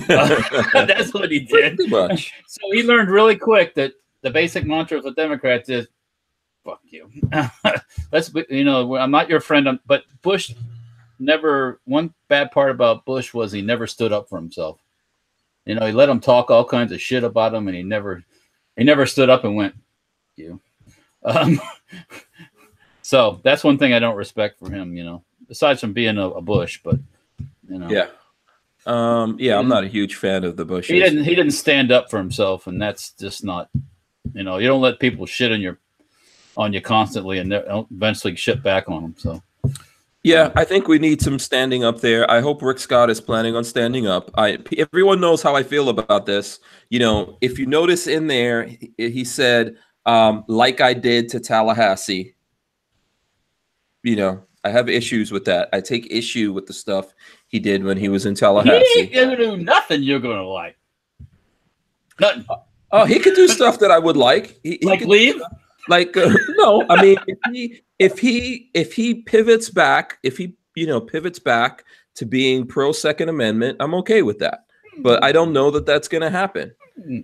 Speaker 2: That's what he did. So he learned really quick that the basic mantra of the Democrats is, fuck you. You know, I'm not your friend. But Bush never, one bad part about Bush was he never stood up for himself. You know, he let him talk all kinds of shit about him, and he never stood up and went, you. So that's one thing I don't respect for him, you know, besides from being a Bush, but you know.
Speaker 1: Yeah. I'm not a huge fan of the Bushes.
Speaker 2: He didn't stand up for himself, and that's just not, you know, you don't let people shit on you constantly and eventually shit back on them. So
Speaker 1: yeah, I think we need some standing up there. I hope Rick Scott is planning on standing up. Everyone knows how I feel about this. You know, if you notice in there, he said, like I did to Tallahassee. You know, I have issues with that. I take issue with the stuff he did when he was in Tallahassee.
Speaker 2: He ain't gonna do nothing you're gonna like. Nothing.
Speaker 1: Oh, he could do stuff that I would like. He
Speaker 2: Like
Speaker 1: could,
Speaker 2: leave?
Speaker 1: like no, I mean, if he pivots back, if he pivots back to being pro Second Amendment, I'm okay with that. But I don't know that that's going to happen.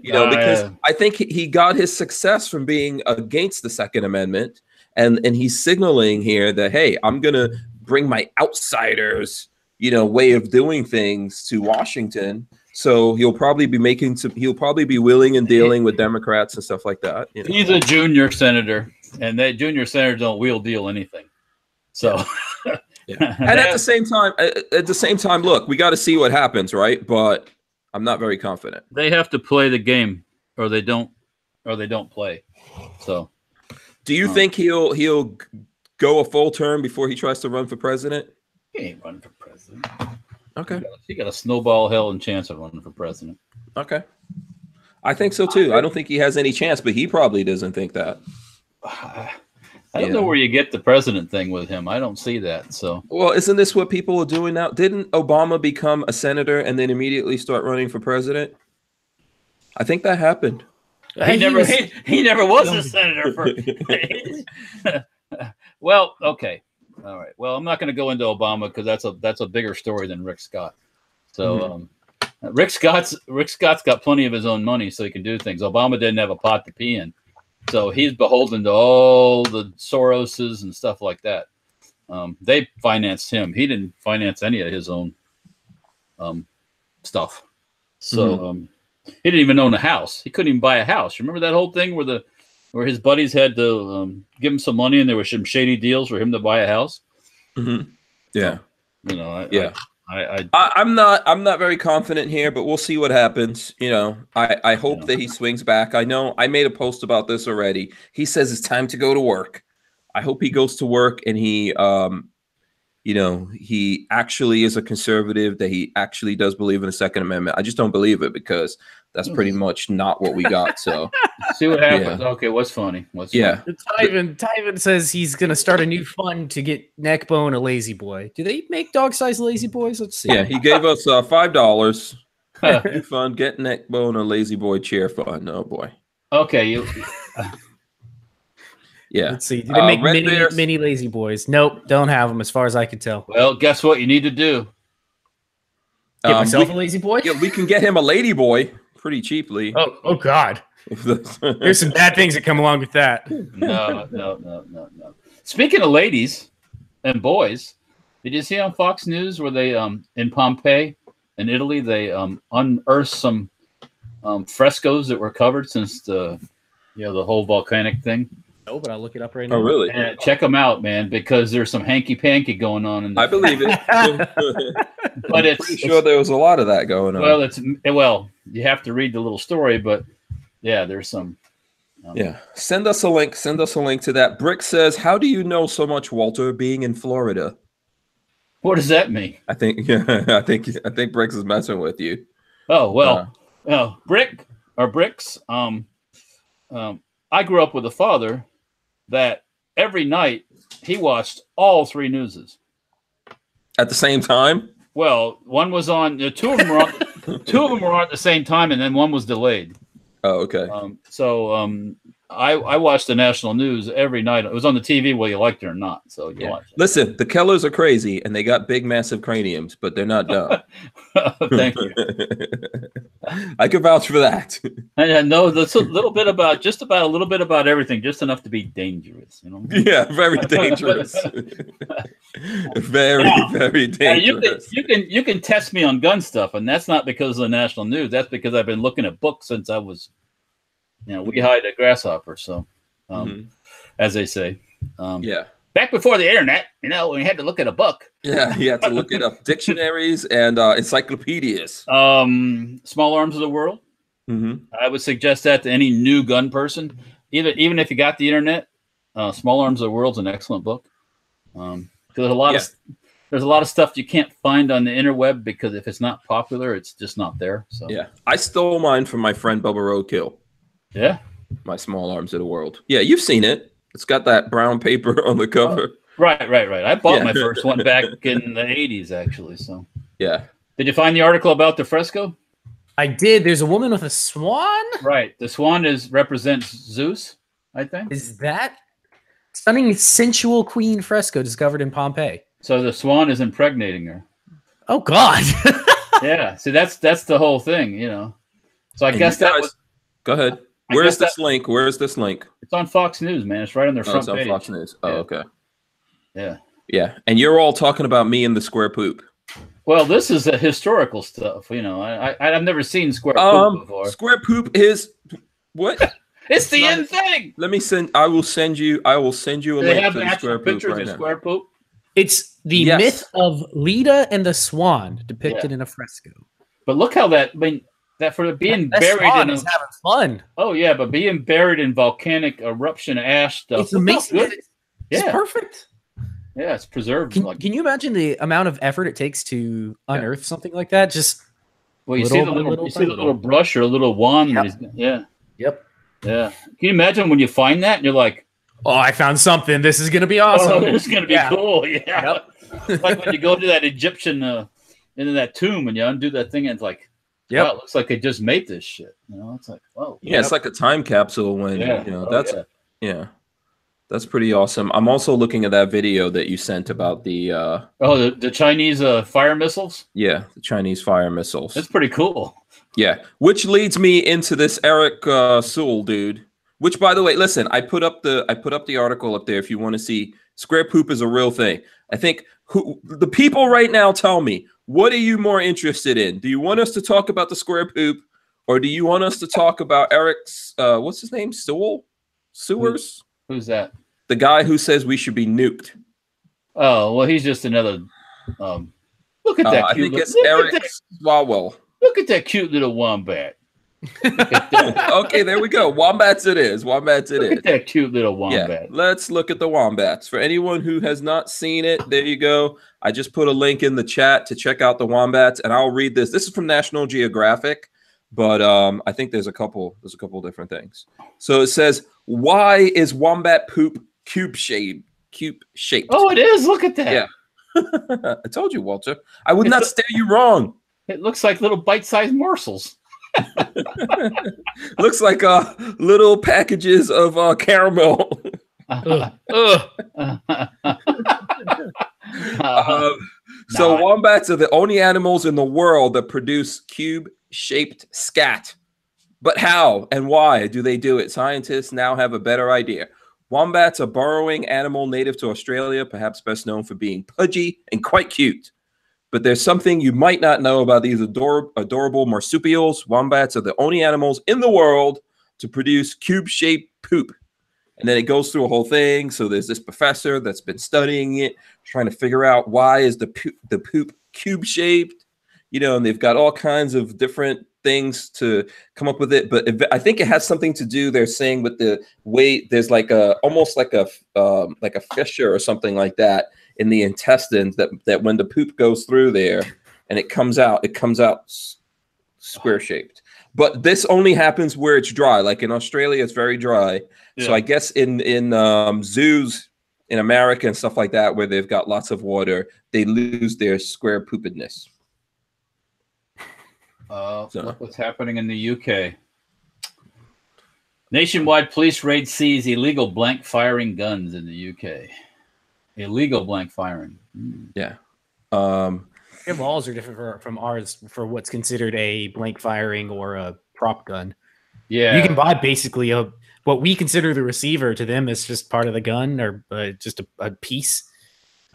Speaker 1: Because I think he got his success from being against the Second Amendment, and he's signaling here that, hey, I'm going to bring my outsiders, way of doing things to Washington. So he'll probably be willing and dealing with Democrats and stuff like that.
Speaker 2: He's a junior senator, and that junior senators don't wheel deal anything. So,
Speaker 1: yeah. And at the same time, look, we got to see what happens, right? But I'm not very confident.
Speaker 2: They have to play the game, or they don't play. So,
Speaker 1: do you think he'll go a full term before he tries to run for president?
Speaker 2: He ain't running for president.
Speaker 1: Okay.
Speaker 2: He got a snowball hell and chance of running for president.
Speaker 1: Okay. I think so too. I don't think he has any chance, but he probably doesn't think that.
Speaker 2: I don't know where you get the president thing with him. I don't see that. So,
Speaker 1: well, isn't this what people are doing now? Didn't Obama become a senator and then immediately start running for president? I think that happened.
Speaker 2: He never was a senator for. Well, okay. All right. Well, I'm not going to go into Obama because that's a bigger story than Rick Scott. So Rick Scott's got plenty of his own money, so he can do things. Obama didn't have a pot to pee in, so he's beholden to all the Soroses and stuff like that. They financed him. He didn't finance any of his own stuff. So he didn't even own a house. He couldn't even buy a house. Remember that whole thing where his buddies had to give him some money, and there were some shady deals for him to buy a house.
Speaker 1: Mm-hmm. Yeah, I'm not very confident here, but we'll see what happens. I hope that he swings back. I know I made a post about this already. He says it's time to go to work. I hope he goes to work and he actually is a conservative, that he actually does believe in the Second Amendment. I just don't believe it because that's pretty much not what we got. So
Speaker 2: see what happens. Yeah. Okay, what's funny?
Speaker 3: Tyven says he's gonna start a new fund to get Neckbone a lazy boy. Do they make dog size lazy boys? Let's see.
Speaker 1: Yeah, he gave us $5. New fund, get Neckbone a lazy boy chair fund. Oh boy.
Speaker 2: Okay,
Speaker 3: yeah. Let's see. Do they make mini lazy boys? Nope, don't have them as far as I can tell.
Speaker 2: Well, guess what you need to do?
Speaker 3: Get myself a lazy boy?
Speaker 1: Yeah, we can get him a lady boy pretty cheaply.
Speaker 3: Oh God. There's some bad things that come along with that.
Speaker 2: No. Speaking of ladies and boys, did you see on Fox News where they in Pompeii in Italy they unearthed some frescoes that were covered since the whole volcanic thing?
Speaker 3: No, but I'll look it up right now.
Speaker 1: Oh, really?
Speaker 2: And check them out, man, because there's some hanky-panky going on.
Speaker 1: I believe it.
Speaker 2: But
Speaker 1: I'm pretty sure there was a lot of that going on.
Speaker 2: Well, you have to read the little story, but yeah, there's some.
Speaker 1: Send us a link. Send us a link to that. Brick says, "How do you know so much, Walter, being in Florida?"
Speaker 2: What does that mean?
Speaker 1: I think Bricks is messing with you.
Speaker 2: Oh well, Bricks. I grew up with a father that every night he watched all three newses
Speaker 1: at the same time.
Speaker 2: Well, one was on. Two of them were on. Two of them were on at the same time, and then one was delayed.
Speaker 1: Oh, okay.
Speaker 2: I watched the national news every night. It was on the TV, whether you liked it or not. So you watch it.
Speaker 1: Listen, the Kellers are crazy, and they got big, massive craniums, but they're not dumb.
Speaker 2: Thank you.
Speaker 1: I can vouch for that.
Speaker 2: I know that's a little bit about everything, just enough to be dangerous.
Speaker 1: Yeah, very dangerous. Very, very dangerous.
Speaker 2: You can test me on gun stuff, and that's not because of the national news. That's because I've been looking at books since I was. We hide a grasshopper, so as they say. Back before the internet, we had to look at a book.
Speaker 1: Yeah, you had to look it up. Dictionaries and encyclopedias.
Speaker 2: Small Arms of the World. Mm-hmm. I would suggest that to any new gun person. Even if you got the internet, Small Arms of the World is an excellent book. Because there's a lot of stuff you can't find on the interweb because if it's not popular, it's just not there. So
Speaker 1: I stole mine from my friend Bubba Roadkill.
Speaker 2: Yeah.
Speaker 1: My Small Arms of the World. Yeah, you've seen it. It's got that brown paper on the cover.
Speaker 2: Right. I bought my first one back in the 80s, actually. So
Speaker 1: yeah.
Speaker 2: Did you find the article about the fresco?
Speaker 3: I did. There's a woman with a swan.
Speaker 2: Right. The swan represents Zeus, I think.
Speaker 3: Is that stunning, sensual queen fresco discovered in Pompeii?
Speaker 2: So the swan is impregnating her.
Speaker 3: Oh God.
Speaker 2: Yeah. See, that's the whole thing, you know. So I guess that was.
Speaker 1: Go ahead. Where's this link? Where's this link?
Speaker 2: It's on Fox News, man. It's right on their front
Speaker 1: it's on
Speaker 2: page.
Speaker 1: Fox News. Oh, okay.
Speaker 2: Yeah.
Speaker 1: Yeah. And you're all talking about me and the square poop.
Speaker 2: Well, this is a historical stuff. You know, I've never seen square poop before.
Speaker 1: Square poop is what?
Speaker 2: It's the end thing.
Speaker 1: Let me send. I will send you a link to the square poop right now.
Speaker 2: Square poop.
Speaker 3: It's the myth of Leda and the swan depicted in a fresco.
Speaker 2: But look how that. I mean, that for being buried in
Speaker 3: having fun.
Speaker 2: Oh yeah, but being buried in volcanic eruption ash stuff.
Speaker 3: It's amazing. It's perfect.
Speaker 2: Yeah, it's preserved.
Speaker 3: Can you imagine the amount of effort it takes to unearth something like that? Just
Speaker 2: you see the little brush or a little wand.
Speaker 3: Yep.
Speaker 2: Yeah. Can you imagine when you find that and you're like,
Speaker 3: "Oh, I found something. This is going to be awesome.
Speaker 2: It's going to be cool." Yeah. Yep. Like when you go to that Egyptian into that tomb and you undo that thing and it's like, wow, it looks like they just made this shit. You know, it's like, oh,
Speaker 1: yeah, it's like a time capsule. When that's pretty awesome. I'm also looking at that video that you sent about the
Speaker 2: the Chinese fire missiles.
Speaker 1: Yeah, the Chinese fire missiles.
Speaker 2: That's pretty cool.
Speaker 1: Yeah, which leads me into this Eric Sewell dude. Which, by the way, listen, I put up the article up there if you want to see. Square poop is a real thing. I think the people right now tell me, what are you more interested in? Do you want us to talk about the square poop, or do you want us to talk about Eric's what's his name? Sewers?
Speaker 2: Who's that?
Speaker 1: The guy who says we should be nuked.
Speaker 2: Oh, well, he's just another. Look at that.
Speaker 1: I think it's Eric Swalwell.
Speaker 2: Look at that cute little wombat.
Speaker 1: Okay, there we go. Wombats it is. Look at
Speaker 2: that cute little wombat.
Speaker 1: Yeah, let's look at the wombats. For anyone who has not seen it, there you go. I just put a link in the chat to check out the wombats, and I'll read this. This is from National Geographic, but I think there's a couple different things. So it says, "Why is wombat poop cube shaped?"
Speaker 2: Oh, it is. Look at that.
Speaker 1: Yeah. I told you, Walter. I would not stare you wrong.
Speaker 2: It looks like little bite-sized morsels.
Speaker 1: Looks like little packages of caramel. So wombats are the only animals in the world that produce cube-shaped scat. But how and why do they do it? Scientists now have a better idea. Wombats are a burrowing animal native to Australia, perhaps best known for being pudgy and quite cute. But there's something you might not know about these adorable marsupials. Wombats are the only animals in the world to produce cube-shaped poop. And then it goes through a whole thing. So there's this professor that's been studying it, trying to figure out why is the poop cube-shaped. You know, and they've got all kinds of different things to come up with it. But I think it has something to do, they're saying, with the way there's like almost like a fissure or something like that in the intestines that when the poop goes through there and it comes out square shaped. But this only happens where it's dry. Like in Australia, it's very dry. Yeah. So I guess in zoos in America and stuff like that, where they've got lots of water, they lose their square poopedness.
Speaker 2: Look what's happening in the UK. Nationwide police raid sees illegal blank firing guns in the UK. Illegal blank firing.
Speaker 1: Yeah.
Speaker 3: Their laws are different from ours for what's considered a blank firing or a prop gun.
Speaker 2: Yeah.
Speaker 3: You can buy basically what we consider the receiver. To them is just part of the gun or just a piece.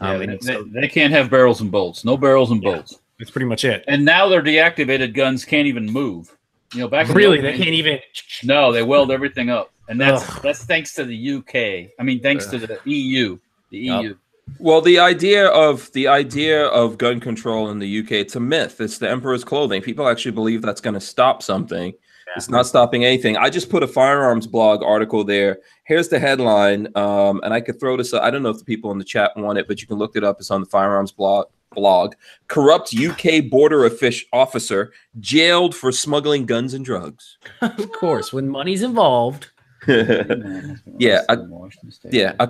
Speaker 2: They can't have barrels and bolts. No barrels and bolts.
Speaker 3: That's pretty much it.
Speaker 2: And now their deactivated guns can't even move. You know, back
Speaker 3: really, they can't even.
Speaker 2: No, they weld everything up, and that's thanks to the UK. I mean, thanks to the EU. The EU.
Speaker 1: Well, the idea of gun control in the UK, it's a myth. It's the emperor's clothing. People actually believe that's going to stop something. Yeah. It's not stopping anything. I just put a firearms blog article there. Here's the headline, and I could throw this up. I don't know if the people in the chat want it, but you can look it up. It's on the firearms blog. Corrupt UK border officer jailed for smuggling guns and drugs.
Speaker 3: Of course, when money's involved.
Speaker 1: A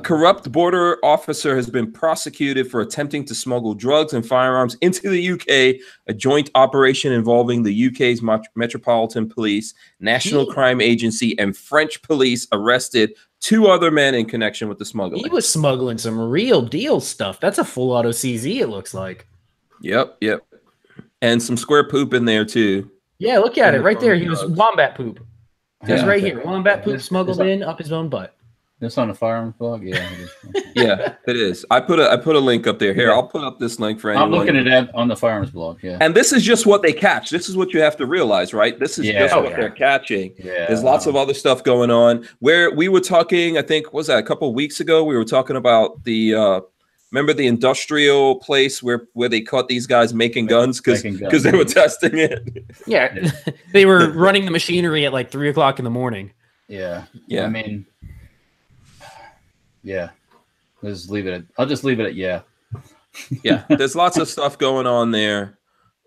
Speaker 1: corrupt border officer has been prosecuted for attempting to smuggle drugs and firearms into the UK. A joint operation involving the UK's Metropolitan Police, National Crime Agency, and French police arrested 2 other men in connection with the smuggling.
Speaker 3: He was smuggling some real deal stuff. That's a full auto CZ, it looks like.
Speaker 1: Yep. And some square poop in there, too.
Speaker 3: Yeah, look at it right there. He was wombat poop. It's right here. Wombat poop smuggled in up his own butt.
Speaker 2: This on the firearms blog? Yeah.
Speaker 1: Yeah, it is. I put a link up there. Here, I'll put up this link for anyone.
Speaker 2: I'm looking at that on the firearms blog, yeah.
Speaker 1: And this is just what they catch. This is what you have to realize, right? This is just what they're catching. Yeah. There's lots of other stuff going on. Where we were talking, I think, was that a couple of weeks ago? We were talking about the remember the industrial place where they caught these guys making guns because they were testing it.
Speaker 3: Yeah, they were running the machinery at like 3 o'clock in the morning.
Speaker 2: Yeah. I mean, yeah. I'll just leave it at yeah.
Speaker 1: Yeah, there's lots of stuff going on there.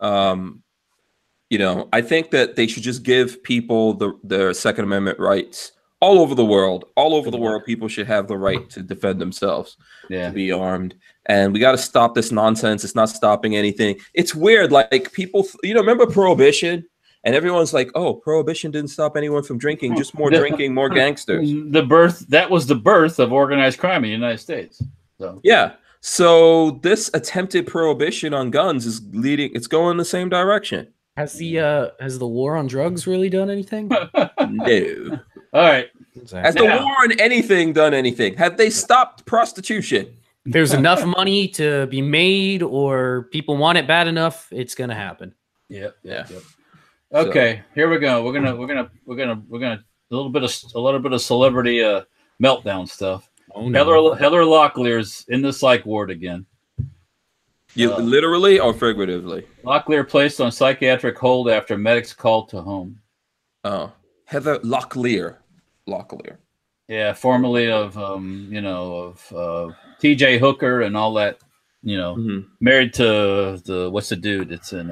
Speaker 1: I think that they should just give people their Second Amendment rights. All over the world, people should have the right to defend themselves, to be armed. And we got to stop this nonsense. It's not stopping anything. It's weird. Like people, remember Prohibition? And everyone's like, oh, Prohibition didn't stop anyone from drinking, just more drinking, more gangsters.
Speaker 2: That was the birth of organized crime in the United States. So.
Speaker 1: Yeah. So this attempted prohibition on guns is it's going the same direction.
Speaker 3: Has the war on drugs really done anything?
Speaker 1: No.
Speaker 2: All right.
Speaker 1: Has the war on anything done anything? Have they stopped prostitution?
Speaker 3: There's enough money to be made, or people want it bad enough, it's gonna happen.
Speaker 2: Yep. Okay, here we go. We're gonna a little bit of celebrity meltdown stuff. Oh, no. Heather Locklear's in the psych ward again.
Speaker 1: You literally or figuratively?
Speaker 2: Locklear placed on psychiatric hold after medics called to home.
Speaker 1: Oh. Heather Locklear.
Speaker 2: Yeah, formerly of TJ Hooker and all that, married to what's the dude? It's in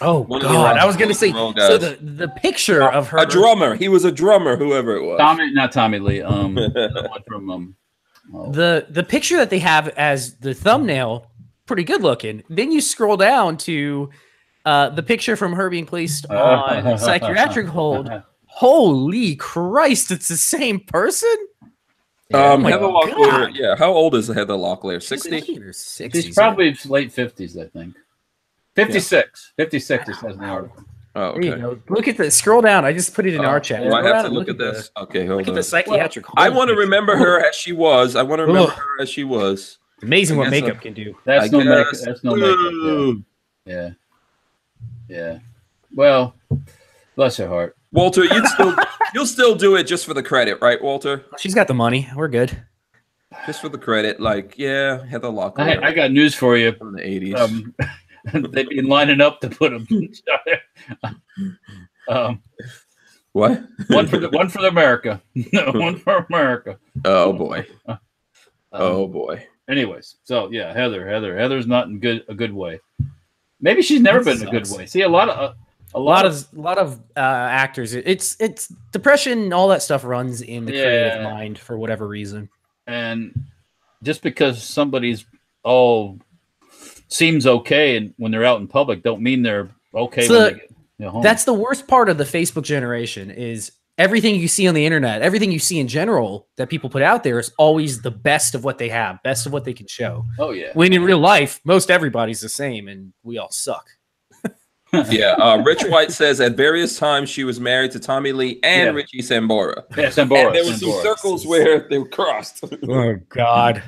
Speaker 3: oh God, I was gonna say so the picture of her,
Speaker 1: a drummer. He was a drummer, whoever it was.
Speaker 2: Not Tommy Lee.
Speaker 3: The picture that they have as the thumbnail, pretty good looking. Then you scroll down to the picture from her being placed on psychiatric hold. Holy Christ, it's the same person?
Speaker 1: Heather Locklear, yeah. How old is Heather Locklear? 60?
Speaker 2: She's probably late 50s, I think. 56. 56, it says in the article.
Speaker 1: Oh, okay.
Speaker 3: There you go. Look at this. Scroll down. I just put it in our chat.
Speaker 1: I have to look at this. Okay, hold on.
Speaker 3: Look at the psychiatric hold.
Speaker 1: I want to remember her as she was.
Speaker 3: Amazing what makeup can do.
Speaker 2: That's no makeup. Yeah. Well, bless her heart.
Speaker 1: Walter, you'll still do it just for the credit, right, Walter?
Speaker 3: She's got the money. We're good.
Speaker 1: Just for the credit, Heather Locklear.
Speaker 2: I got news for you.
Speaker 1: From the 80s.
Speaker 2: They've been lining up to put them.
Speaker 1: What?
Speaker 2: One for America. One for America.
Speaker 1: Oh boy. Oh boy.
Speaker 2: Anyways, so yeah, Heather's not in a good way. Maybe she's never been in a good way. See, a lot of
Speaker 3: actors. It's depression. All that stuff runs in the creative mind for whatever reason.
Speaker 2: And just because somebody's seems okay, and when they're out in public, don't mean they're okay when they get home.
Speaker 3: That's the worst part of the Facebook generation is everything you see on the internet, everything you see in general that people put out there is always the best of what they have, best of what they can show.
Speaker 2: Oh yeah.
Speaker 3: When in real life, most everybody's the same, and we all suck.
Speaker 1: Yeah, Rich White says at various times she was married to Tommy Lee and Richie Sambora.
Speaker 2: Yeah, Sambora.
Speaker 1: And there were some circles where they were crossed.
Speaker 3: Oh God!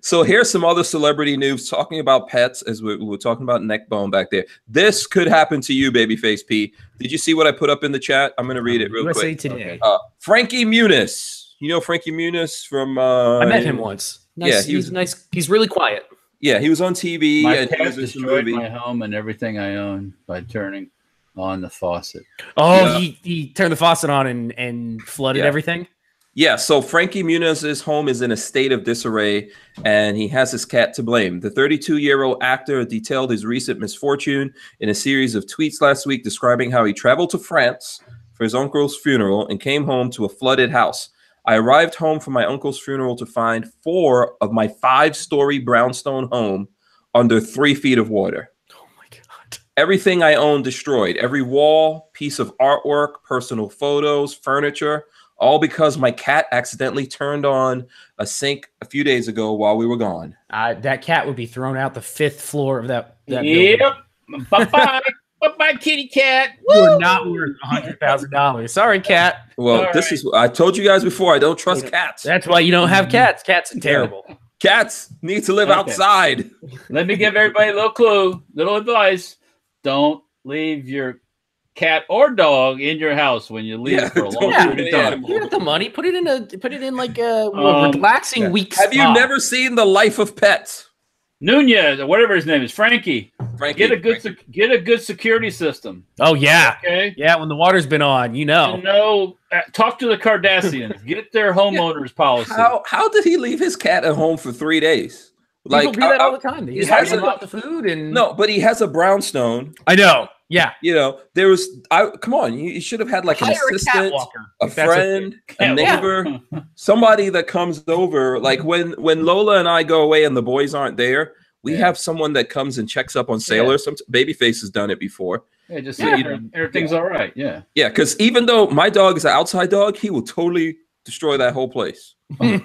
Speaker 1: So here's some other celebrity news talking about pets, as we were talking about neck bone back there. This could happen to you, Babyface P. Did you see what I put up in the chat? I'm going to read it real
Speaker 3: USA
Speaker 1: quick.
Speaker 3: Today.
Speaker 1: Frankie Muniz. You know Frankie Muniz from?
Speaker 3: I met him once. Nice, yeah, he's nice. He's really quiet.
Speaker 1: Yeah, he was on TV.
Speaker 2: My cat destroyed my home and everything I own by turning on the faucet.
Speaker 3: Oh, yeah. He turned the faucet on and flooded everything?
Speaker 1: Yeah, so Frankie Muniz's home is in a state of disarray, and he has his cat to blame. The 32-year-old actor detailed his recent misfortune in a series of tweets last week describing how he traveled to France for his uncle's funeral and came home to a flooded house. I arrived home from my uncle's funeral to find 4 of my 5-story brownstone home under 3 feet of water.
Speaker 3: Oh my God.
Speaker 1: Everything I owned destroyed. Every wall, piece of artwork, personal photos, furniture, all because my cat accidentally turned on a sink a few days ago while we were gone.
Speaker 3: That cat would be thrown out the 5th floor of that
Speaker 2: Yep.
Speaker 3: building.
Speaker 2: Bye-bye. Bye-bye, kitty cat.
Speaker 3: You're not worth $100,000. Sorry, cat.
Speaker 1: Well, I told you guys before, I don't trust cats.
Speaker 3: That's why you don't have cats. Cats are terrible.
Speaker 1: Cats need to live outside.
Speaker 2: Let me give everybody a little clue, little advice. Don't leave your cat or dog in your house when you leave for a long period of time.
Speaker 3: You got the money. Put it in like a relaxing week.
Speaker 1: Have you never seen The Life of Pets?
Speaker 2: Nunez, or whatever his name is, Frankie. Get a good security system.
Speaker 3: Oh yeah,
Speaker 2: okay.
Speaker 3: Yeah, when the water's been on,
Speaker 2: talk to the Kardashians. Get their homeowners policy.
Speaker 1: How did he leave his cat at home for 3 days?
Speaker 3: People do that all the time. They just has about the food and
Speaker 1: but he has a brownstone.
Speaker 3: I know. Yeah,
Speaker 1: there was. Come on, you should have had like an assistant, a friend, a neighbor, somebody that comes over. Like when Lola and I go away and the boys aren't there, we have someone that comes and checks up on Sailor. Some Babyface has done it before.
Speaker 2: Yeah, just so everything's all right. Yeah,
Speaker 1: yeah. Because even though my dog is an outside dog, he will totally destroy that whole place. The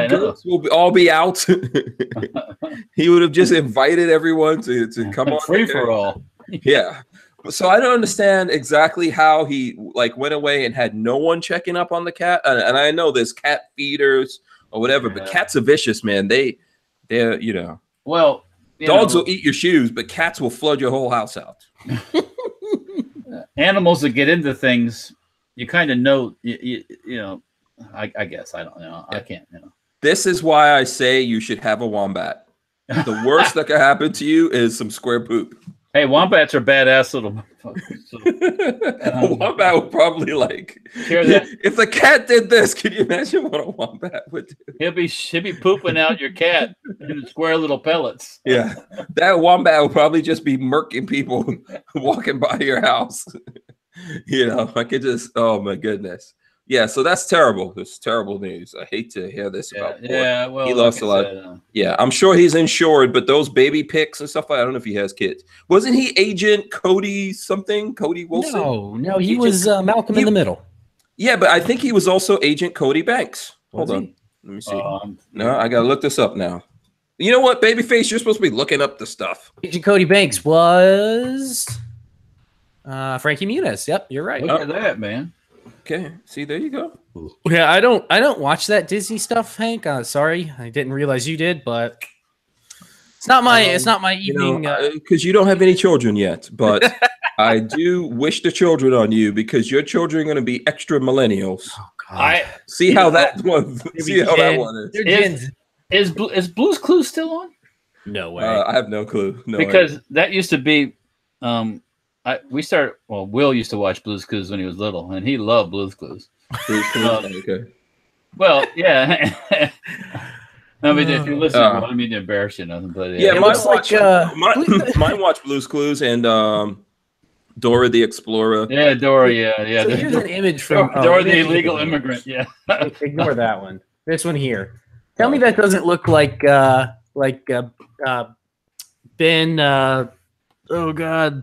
Speaker 1: girls will all be out. He would have just invited everyone to come on
Speaker 2: free for all.
Speaker 1: Yeah. So I don't understand exactly how he went away and had no one checking up on the cat. And I know there's cat feeders or whatever, but cats are vicious, man. They're
Speaker 2: well,
Speaker 1: dogs will eat your shoes, but cats will flood your whole house out.
Speaker 2: Animals that get into things, you kind of know, I guess. I don't know. I can't,
Speaker 1: This is why I say you should have a wombat. The worst that could happen to you is some square poop.
Speaker 2: Hey, wombats are badass little
Speaker 1: a wombat would probably if the cat did this, can you imagine what a wombat would do?
Speaker 2: He'll be pooping out your cat in square little pellets.
Speaker 1: Yeah. That wombat will probably just be murking people walking by your house. I could just, oh my goodness. Yeah, so that's terrible. It's terrible news. I hate to hear this about Paul.
Speaker 2: Yeah, well,
Speaker 1: he lost a lot. Yeah, I'm sure he's insured, but those baby pics and stuff, I don't know if he has kids. Wasn't he Agent Cody something? Cody Wilson?
Speaker 3: No, he was Malcolm in the Middle.
Speaker 1: Yeah, but I think he was also Agent Cody Banks. Hold on. Let me see. No, I got to look this up now. You know what, Babyface? You're supposed to be looking up the stuff.
Speaker 3: Agent Cody Banks was Frankie Muniz. Yep, you're right.
Speaker 2: Look at that, man.
Speaker 1: Okay, see, there you go.
Speaker 3: Yeah, I don't watch that Disney stuff, Hank. Sorry, I didn't realize you did, but it's not my evening.
Speaker 1: Because you don't have any children yet, but I do wish the children on you because your children are going to be extra millennials.
Speaker 3: Oh God!
Speaker 1: See how that one is.
Speaker 2: Is Blue's Clues still on?
Speaker 3: No way.
Speaker 1: I have no clue.
Speaker 2: Because that used to be. Will used to watch Blue's Clues when he was little, and he loved Blue's Clues.
Speaker 1: Okay.
Speaker 2: Well, yeah. I mean, if you listen, I don't mean to embarrass you, nothing, but
Speaker 1: yeah, mine watch Blue's Clues and Dora the Explorer.
Speaker 2: Yeah, Dora. Yeah.
Speaker 3: So here's an image from
Speaker 2: Dora the Illegal Immigrant. Yeah.
Speaker 3: Ignore that one. This one here. Tell me that doesn't look like Ben. Oh God.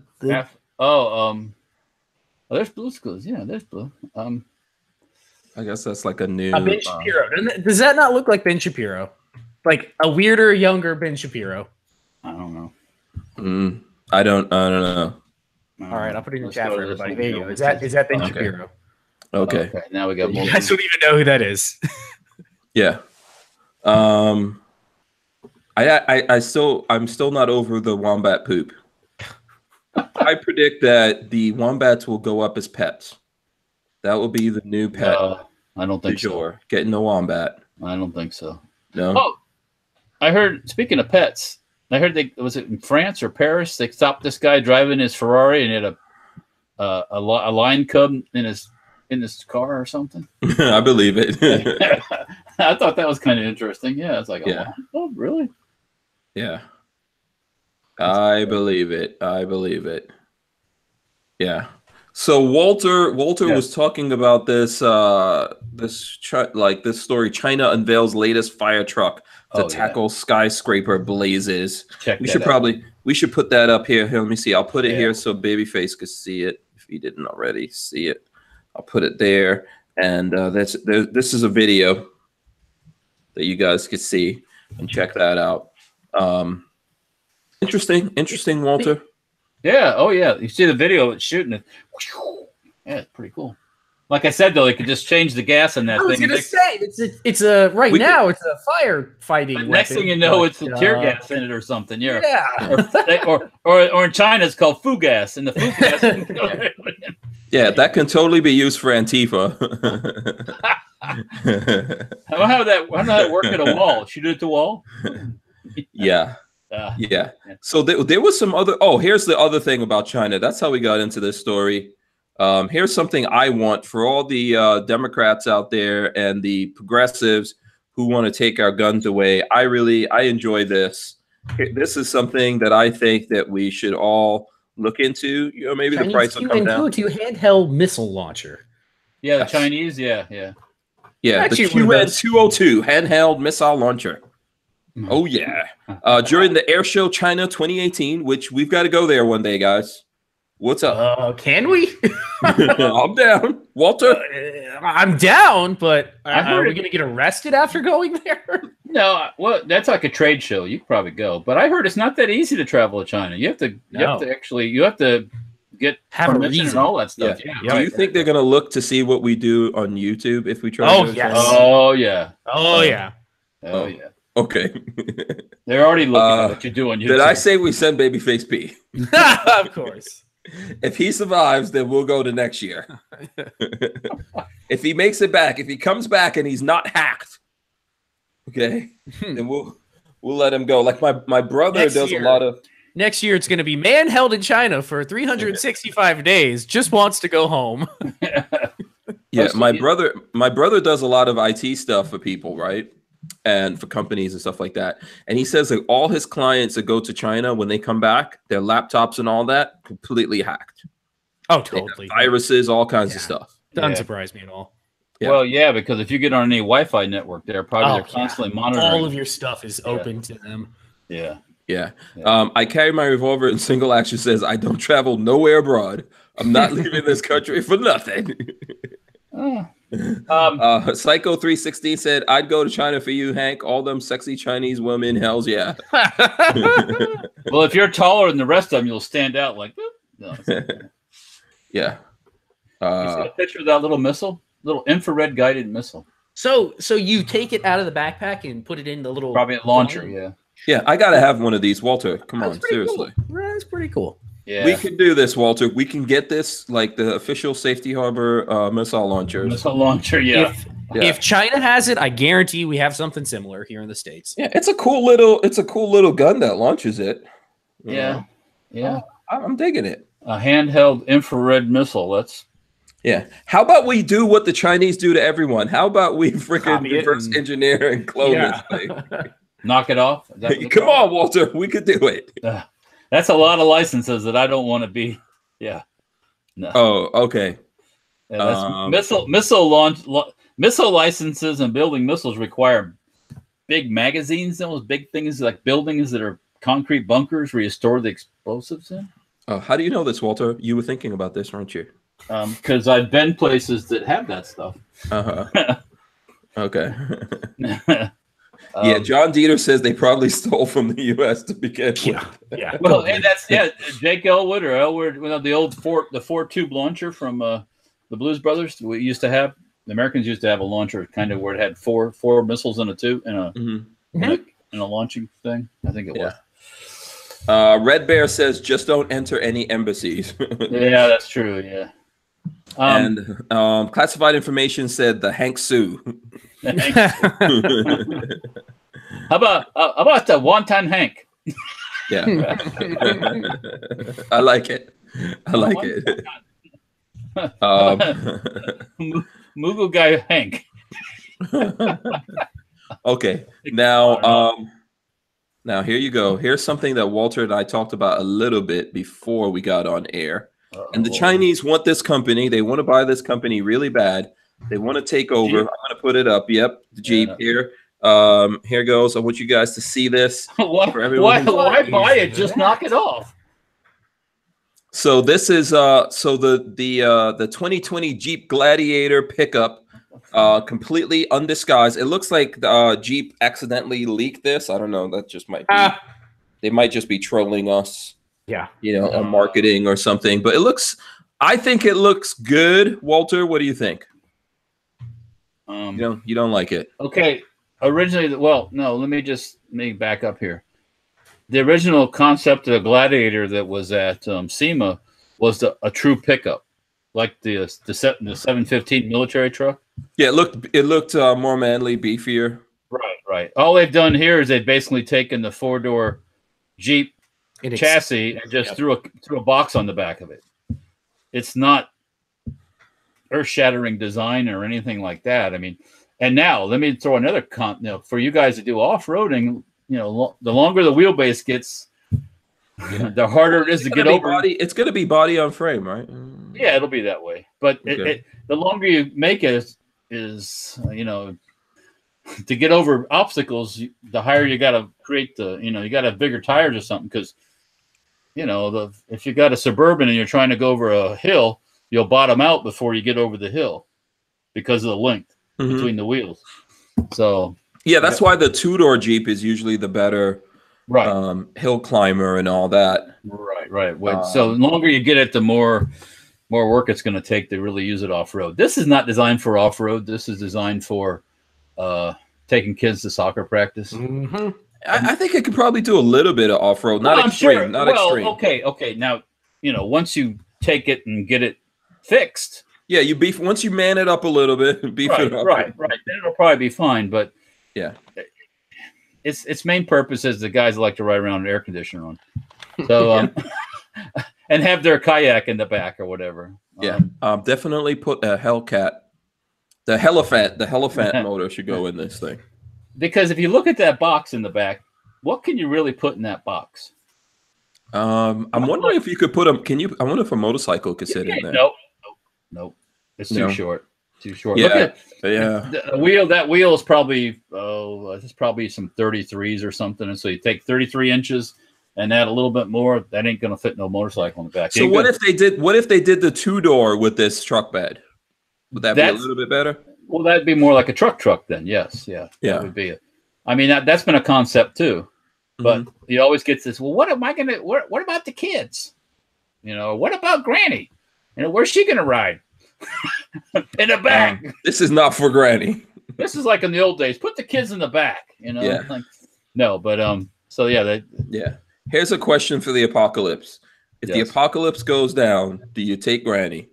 Speaker 2: There's Blue's Clues. Yeah, there's Blue.
Speaker 1: I guess that's like a new
Speaker 3: Ben Shapiro. Does that not look like Ben Shapiro? Like a weirder, younger Ben Shapiro?
Speaker 2: I don't know.
Speaker 1: I don't know.
Speaker 3: All right, I'll put it in the chat for everybody. There you go. Is that Ben Shapiro?
Speaker 1: Okay.
Speaker 2: Now we got more.
Speaker 3: You guys don't even know who that is.
Speaker 1: Yeah. I'm still not over the wombat poop. I predict that the wombats will go up as pets. That will be the new pet.
Speaker 2: I don't think so.
Speaker 1: Getting the wombat.
Speaker 2: I don't think so.
Speaker 1: No.
Speaker 2: Oh, I heard. Speaking of pets, I heard was it in France or Paris? They stopped this guy driving his Ferrari and he had a lion cub in his car or something.
Speaker 1: I believe it.
Speaker 2: I thought that was kind of interesting. Yeah, it's like, oh, really?
Speaker 1: Yeah. I believe it. Yeah. So Walter
Speaker 2: Yeah.
Speaker 1: was talking about this this story. China unveils latest fire truck to tackle skyscraper blazes. We should put that up here. Here, let me see. I'll put it here so Babyface could see it if he didn't already see it. I'll put it there, and this is a video that you guys could see and check that out. Interesting, Walter.
Speaker 2: Yeah. Oh, yeah. You see the video? It's shooting it. Yeah, it's pretty cool. Like I said, though, they could just change the gas in that thing.
Speaker 3: I was going to say it's a now it's a firefighting weapon.
Speaker 2: Next thing you know, it's a tear gas in it or something. Yeah. Or in China, it's called foo gas, and the foo gas.
Speaker 1: Yeah, that can totally be used for Antifa.
Speaker 2: How does that work at a wall? Shoot it at the wall?
Speaker 1: Yeah. Yeah. So there was some other. Oh, here's the other thing about China. That's how we got into this story. Here's something I want for all the Democrats out there and the progressives who want to take our guns away. I enjoy this. This is something that I think that we should all look into. You know, maybe Chinese the price will come down.
Speaker 3: To handheld missile launcher.
Speaker 2: Yeah, the Chinese. Yeah.
Speaker 1: The QN202 handheld missile launcher. Oh yeah! During the Air Show China 2018, which we've got to go there one day, guys. What's up?
Speaker 3: Can we?
Speaker 1: I'm down, Walter.
Speaker 3: I'm down, but are we going to get arrested after going there?
Speaker 2: No, well, that's like a trade show. You could probably go, but I heard it's not that easy to travel to China. You have to get permission and all that stuff.
Speaker 1: Yeah. Do you think they're going to look to see what we do on YouTube if we try?
Speaker 2: Oh yeah.
Speaker 1: Okay.
Speaker 2: They're already looking at what you do on YouTube.
Speaker 1: Did I say we send Babyface P?
Speaker 3: Of course.
Speaker 1: If he survives, then we'll go to next year. If he makes it back, if he comes back and he's not hacked, okay, then we'll let him go. Like my brother does a lot of.
Speaker 3: Next year, it's going to be man held in China for 365 days. Just wants to go home.
Speaker 1: Yeah, my brother does a lot of IT stuff for people, right? And for companies and stuff like that. And he says like all his clients that go to China, when they come back, their laptops and all that completely hacked.
Speaker 3: Oh, totally.
Speaker 1: Viruses, all kinds of stuff.
Speaker 3: Doesn't surprise me at all.
Speaker 1: Yeah.
Speaker 2: Well, yeah, because if you get on any Wi-Fi network, they're constantly monitoring.
Speaker 3: All of your stuff is open to them.
Speaker 2: Yeah.
Speaker 1: I carry my revolver in single action. Says I don't travel nowhere abroad. I'm not leaving this country for nothing. Psycho 316 said, I'd go to China for you, Hank. All them sexy Chinese women, hells yeah.
Speaker 2: Well, if you're taller than the rest of them, you'll stand out like no.
Speaker 1: Yeah.
Speaker 2: You see a picture of that little infrared guided missile.
Speaker 3: So you take it out of the backpack and put it in the little
Speaker 2: probably a launcher,
Speaker 1: Yeah, I gotta have one of these, Walter. Come on, seriously.
Speaker 3: Cool. That's pretty cool.
Speaker 2: Yeah.
Speaker 1: We can do this, Walter. We can get this like the official Safety Harbor missile launchers.
Speaker 2: Missile launcher, yeah.
Speaker 3: If China has it, I guarantee we have something similar here in the States.
Speaker 1: Yeah, it's a cool little gun that launches it.
Speaker 2: Yeah.
Speaker 1: I'm digging it.
Speaker 2: A handheld infrared missile.
Speaker 1: Yeah. How about we do what the Chinese do to everyone? How about we freaking reverse engineer and clone this thing?
Speaker 2: Knock it off?
Speaker 1: Come on, Walter. We could do it.
Speaker 2: That's a lot of licenses that I don't want to be. Yeah. No.
Speaker 1: Oh, okay.
Speaker 2: Yeah, that's missile licenses and building missiles require big magazines. Those big things like buildings that are concrete bunkers where you store the explosives in.
Speaker 1: Oh, how do you know this, Walter? You were thinking about this, weren't you?
Speaker 2: Because I've been places that have that stuff.
Speaker 1: Okay. John Dieter says they probably stole from the U.S. to begin with.
Speaker 2: Yeah. Well, and that's Jake Elwood, the Ford tube launcher from the Blues Brothers. We used to have the Americans used to have a launcher kind of where it had four missiles in a tube in a launching thing. I think it was.
Speaker 1: Red Bear says just don't enter any embassies.
Speaker 2: Yeah, that's true. Yeah.
Speaker 1: And classified information said the Hank Sue.
Speaker 2: How about the Wonton Hank?
Speaker 1: Yeah. I like it.
Speaker 2: Mugu guy Hank.
Speaker 1: Okay. Now here you go. Here's something that Walter and I talked about a little bit before we got on air. And the Chinese want this company. They want to buy this company really bad. They want to take over. I'm going to put it up. Yep, the Jeep here. Here goes. I want you guys to see this.
Speaker 2: Why buy it? Just knock it off.
Speaker 1: So this is the 2020 Jeep Gladiator pickup, completely undisguised. It looks like Jeep accidentally leaked this. I don't know. That just might be. They might just be trolling us.
Speaker 3: Yeah,
Speaker 1: on marketing or something. But I think it looks good. Walter, what do you think? You don't like it?
Speaker 2: Okay. Originally, well, no. Let me back up here. The original concept of the Gladiator that was at SEMA was a true pickup, like the 715 military truck.
Speaker 1: Yeah, it looked more manly, beefier.
Speaker 2: Right. All they've done here is they've basically taken the 4-door Jeep chassis and just threw a box on the back of it. It's not earth-shattering design or anything like that. I mean, and now let me throw another for you guys to do off-roading. The longer the wheelbase gets, the harder it is to get over.
Speaker 1: It's going to be body on frame, right?
Speaker 2: Yeah, it'll be that way. But the longer you make it is to get over obstacles, the higher you got to create you got to have bigger tires or something. Because, if you got a Suburban and you're trying to go over a hill, you'll bottom out before you get over the hill because of the length between the wheels. So.
Speaker 1: Yeah, that's why the 2-door Jeep is usually the better hill climber and all that.
Speaker 2: Right. So the longer you get it, the more work it's going to take to really use it off-road. This is not designed for off-road. This is designed for taking kids to soccer practice.
Speaker 3: Mm-hmm.
Speaker 1: I think it could probably do a little bit of off-road. Not extreme.
Speaker 2: Sure.
Speaker 1: Not extreme.
Speaker 2: Okay. Now, once you take it and get it fixed.
Speaker 1: Yeah, once you man it up a little bit, beef it up.
Speaker 2: Right. Then it'll probably be fine, but
Speaker 1: yeah,
Speaker 2: its main purpose is the guys that like to ride around with air conditioner on, so and have their kayak in the back or whatever.
Speaker 1: Yeah, definitely put a Hellcat, the Hellafant motor should go in this thing.
Speaker 2: Because if you look at that box in the back, what can you really put in that box?
Speaker 1: I'm wondering if you could put them. I wonder if a motorcycle could sit in there.
Speaker 2: Nope. It's too short. Too short.
Speaker 1: Yeah,
Speaker 2: the wheel. That wheel is probably it's probably some 33s or something. And so you take 33 inches and add a little bit more. That ain't gonna fit no motorcycle in the back.
Speaker 1: So what if they did the 2-door with this truck bed? Would that be a little bit better?
Speaker 2: Well, that'd be more like a truck then. Yes, yeah. That would be it. I mean, that's been a concept too. But you always get this. Well, what am I gonna? What about the kids? What about Granny? Where's she gonna ride? In the back.
Speaker 1: This is not for Granny.
Speaker 2: This is like in the old days. Put the kids in the back.
Speaker 1: Yeah.
Speaker 2: No, but so yeah.
Speaker 1: Here's a question for the apocalypse. If the apocalypse goes down, do you take Granny?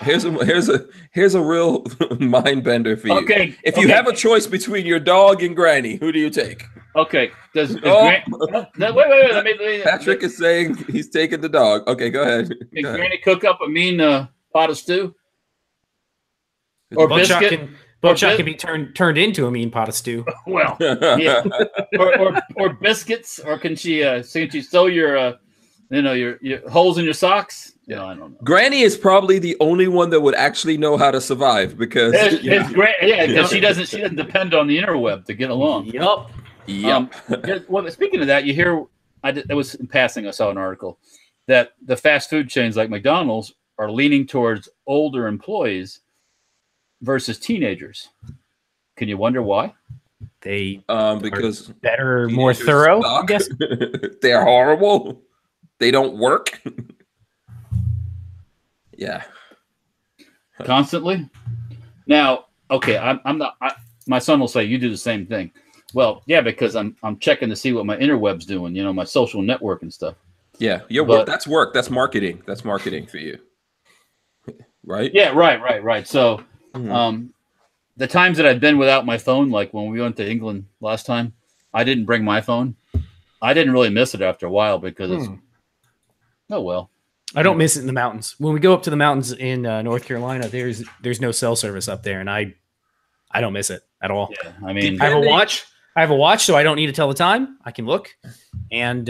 Speaker 1: Here's a real mind bender for you.
Speaker 2: Okay.
Speaker 1: If you have a choice between your dog and Granny, who do you take?
Speaker 2: Okay. Wait.
Speaker 1: Patrick is saying he's taking the dog. Okay, go ahead.
Speaker 2: Can Granny cook up a mean pot of stew? Or biscuit?
Speaker 3: Buckshot can be turned into a mean pot of stew.
Speaker 2: Well, yeah. or biscuits, or can she sew your holes in your socks? No, I don't know.
Speaker 1: Granny is probably the only one that would actually know how to survive because
Speaker 2: because she doesn't depend on the interweb to get along.
Speaker 3: Yep.
Speaker 2: Well, speaking of that, you hear it was in passing. I saw an article that the fast food chains like McDonald's are leaning towards older employees versus teenagers. Can you wonder why?
Speaker 3: They
Speaker 1: because
Speaker 3: better, more thorough. I guess
Speaker 1: they're horrible. They don't work. Yeah.
Speaker 2: Constantly. Now, okay, I'm not. My son will say you do the same thing. Well, yeah, because I'm checking to see what my interweb's doing. My social network and stuff.
Speaker 1: Yeah, that's work. That's marketing. That's marketing for you, right?
Speaker 2: Yeah, right. So, the times that I've been without my phone, like when we went to England last time, I didn't bring my phone. I didn't really miss it after a while because it's. Oh well.
Speaker 3: I don't miss it in the mountains. When we go up to the mountains in North Carolina, there's no cell service up there, and I don't miss it at all.
Speaker 2: Yeah, I mean,
Speaker 3: I have a watch, so I don't need to tell the time. I can look, and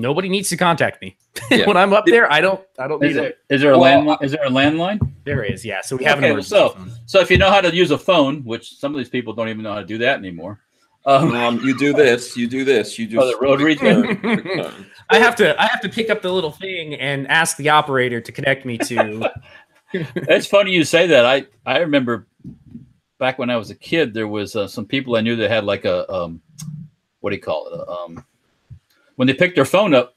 Speaker 3: nobody needs to contact me.
Speaker 1: Yeah.
Speaker 3: When I'm up there, I don't need it.
Speaker 2: Is there a landline? Is there a landline?
Speaker 3: There is, yeah. So we have an
Speaker 2: Okay,
Speaker 3: emergency phone.
Speaker 2: so if you know how to use a phone, which some of these people don't even know how to do that anymore.
Speaker 1: You do this. You just
Speaker 2: the rotary thing.
Speaker 3: I have to pick up the little thing and ask the operator to connect me to.
Speaker 2: It's funny you say that. I remember back when I was a kid, there was some people I knew that had like a what do you call it? When they picked their phone up,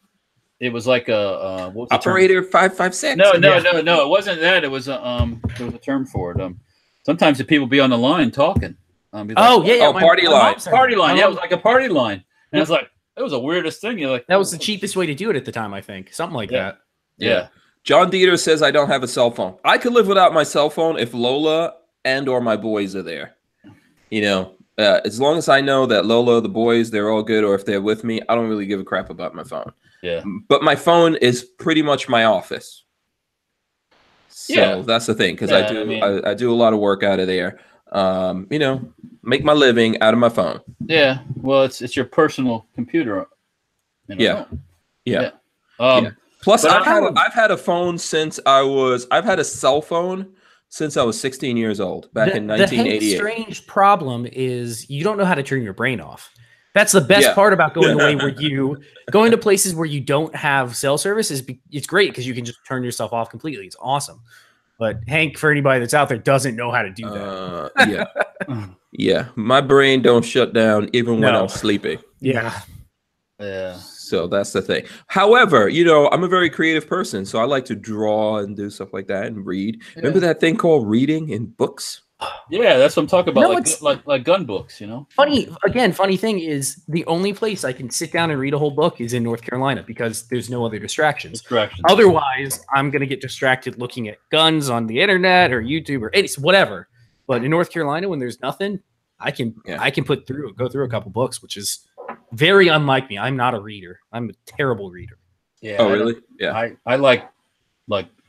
Speaker 2: it was like a what was the
Speaker 1: operator
Speaker 2: term?
Speaker 1: 556.
Speaker 2: No, it wasn't that. It was there was a term for it. Sometimes the people be on the line talking. Like,
Speaker 1: party line.
Speaker 2: Party line. Yeah, it was like a party line. And it was like, it was the weirdest thing. You're like,
Speaker 3: that was the cheapest way to do it at the time, I think. Something like that.
Speaker 2: Yeah.
Speaker 1: John Dieter says I don't have a cell phone. I could live without my cell phone if Lola and or my boys are there. You know, as long as I know that Lola, the boys, they're all good, or if they're with me, I don't really give a crap about my phone.
Speaker 2: Yeah.
Speaker 1: But my phone is pretty much my office. So that's the thing, because I do a lot of work out of there. You know, make my living out of my phone.
Speaker 2: Yeah. Well, it's your personal computer.
Speaker 1: Yeah. Plus,
Speaker 2: But
Speaker 1: I've had a phone since I've had a cell phone since I was 16 years old, back in 1988.
Speaker 3: The strange problem is you don't know how to turn your brain off. That's the best part about going away, going to places where you don't have cell service it's great because you can just turn yourself off completely. It's awesome. But Hank, for anybody that's out there, doesn't know how to do that.
Speaker 1: Yeah. My brain don't shut down even when I'm sleeping.
Speaker 3: Yeah.
Speaker 1: So that's the thing. However, you know, I'm a very creative person, so I like to draw and do stuff like that and read. Remember that thing called reading in books?
Speaker 2: Yeah, that's what I'm talking about. Like gun books, you know.
Speaker 3: Funny thing is the only place I can sit down and read a whole book is in North Carolina because there's no other distractions. Otherwise, I'm gonna get distracted looking at guns on the internet or YouTube or whatever. But in North Carolina, when there's nothing, I can go through a couple books, which is very unlike me. I'm not a reader. I'm a terrible reader.
Speaker 2: Yeah.
Speaker 1: Oh, really? Yeah.
Speaker 2: I like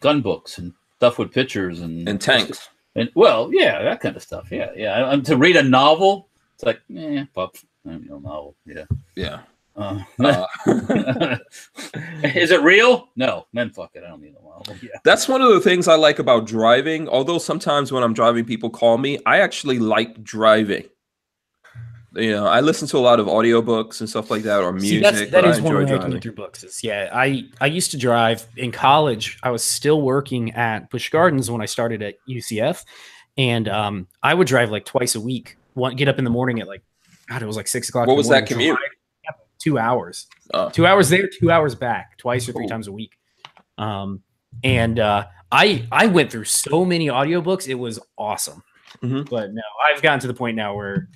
Speaker 2: gun books and stuff with pictures and
Speaker 1: tanks.
Speaker 2: And that kind of stuff. Yeah. And to read a novel, it's like, novel. Yeah. Is it real? No. Then fuck it. I don't need a novel. Yeah.
Speaker 1: That's one of the things I like about driving. Although sometimes when I'm driving, people call me. I actually like driving. You know, I listen to a lot of audiobooks and stuff like that, or music.
Speaker 3: That is one way I can through books. I used to drive in college. I was still working at Busch Gardens when I started at UCF, and I would drive like twice a week. Get up in the morning at it was like 6 o'clock.
Speaker 1: What was that commute?
Speaker 3: 2 hours. 2 hours there, 2 hours back, twice or three times a week. And I went through so many audiobooks. It was awesome.
Speaker 1: Mm-hmm.
Speaker 3: But no, I've gotten to the point now where.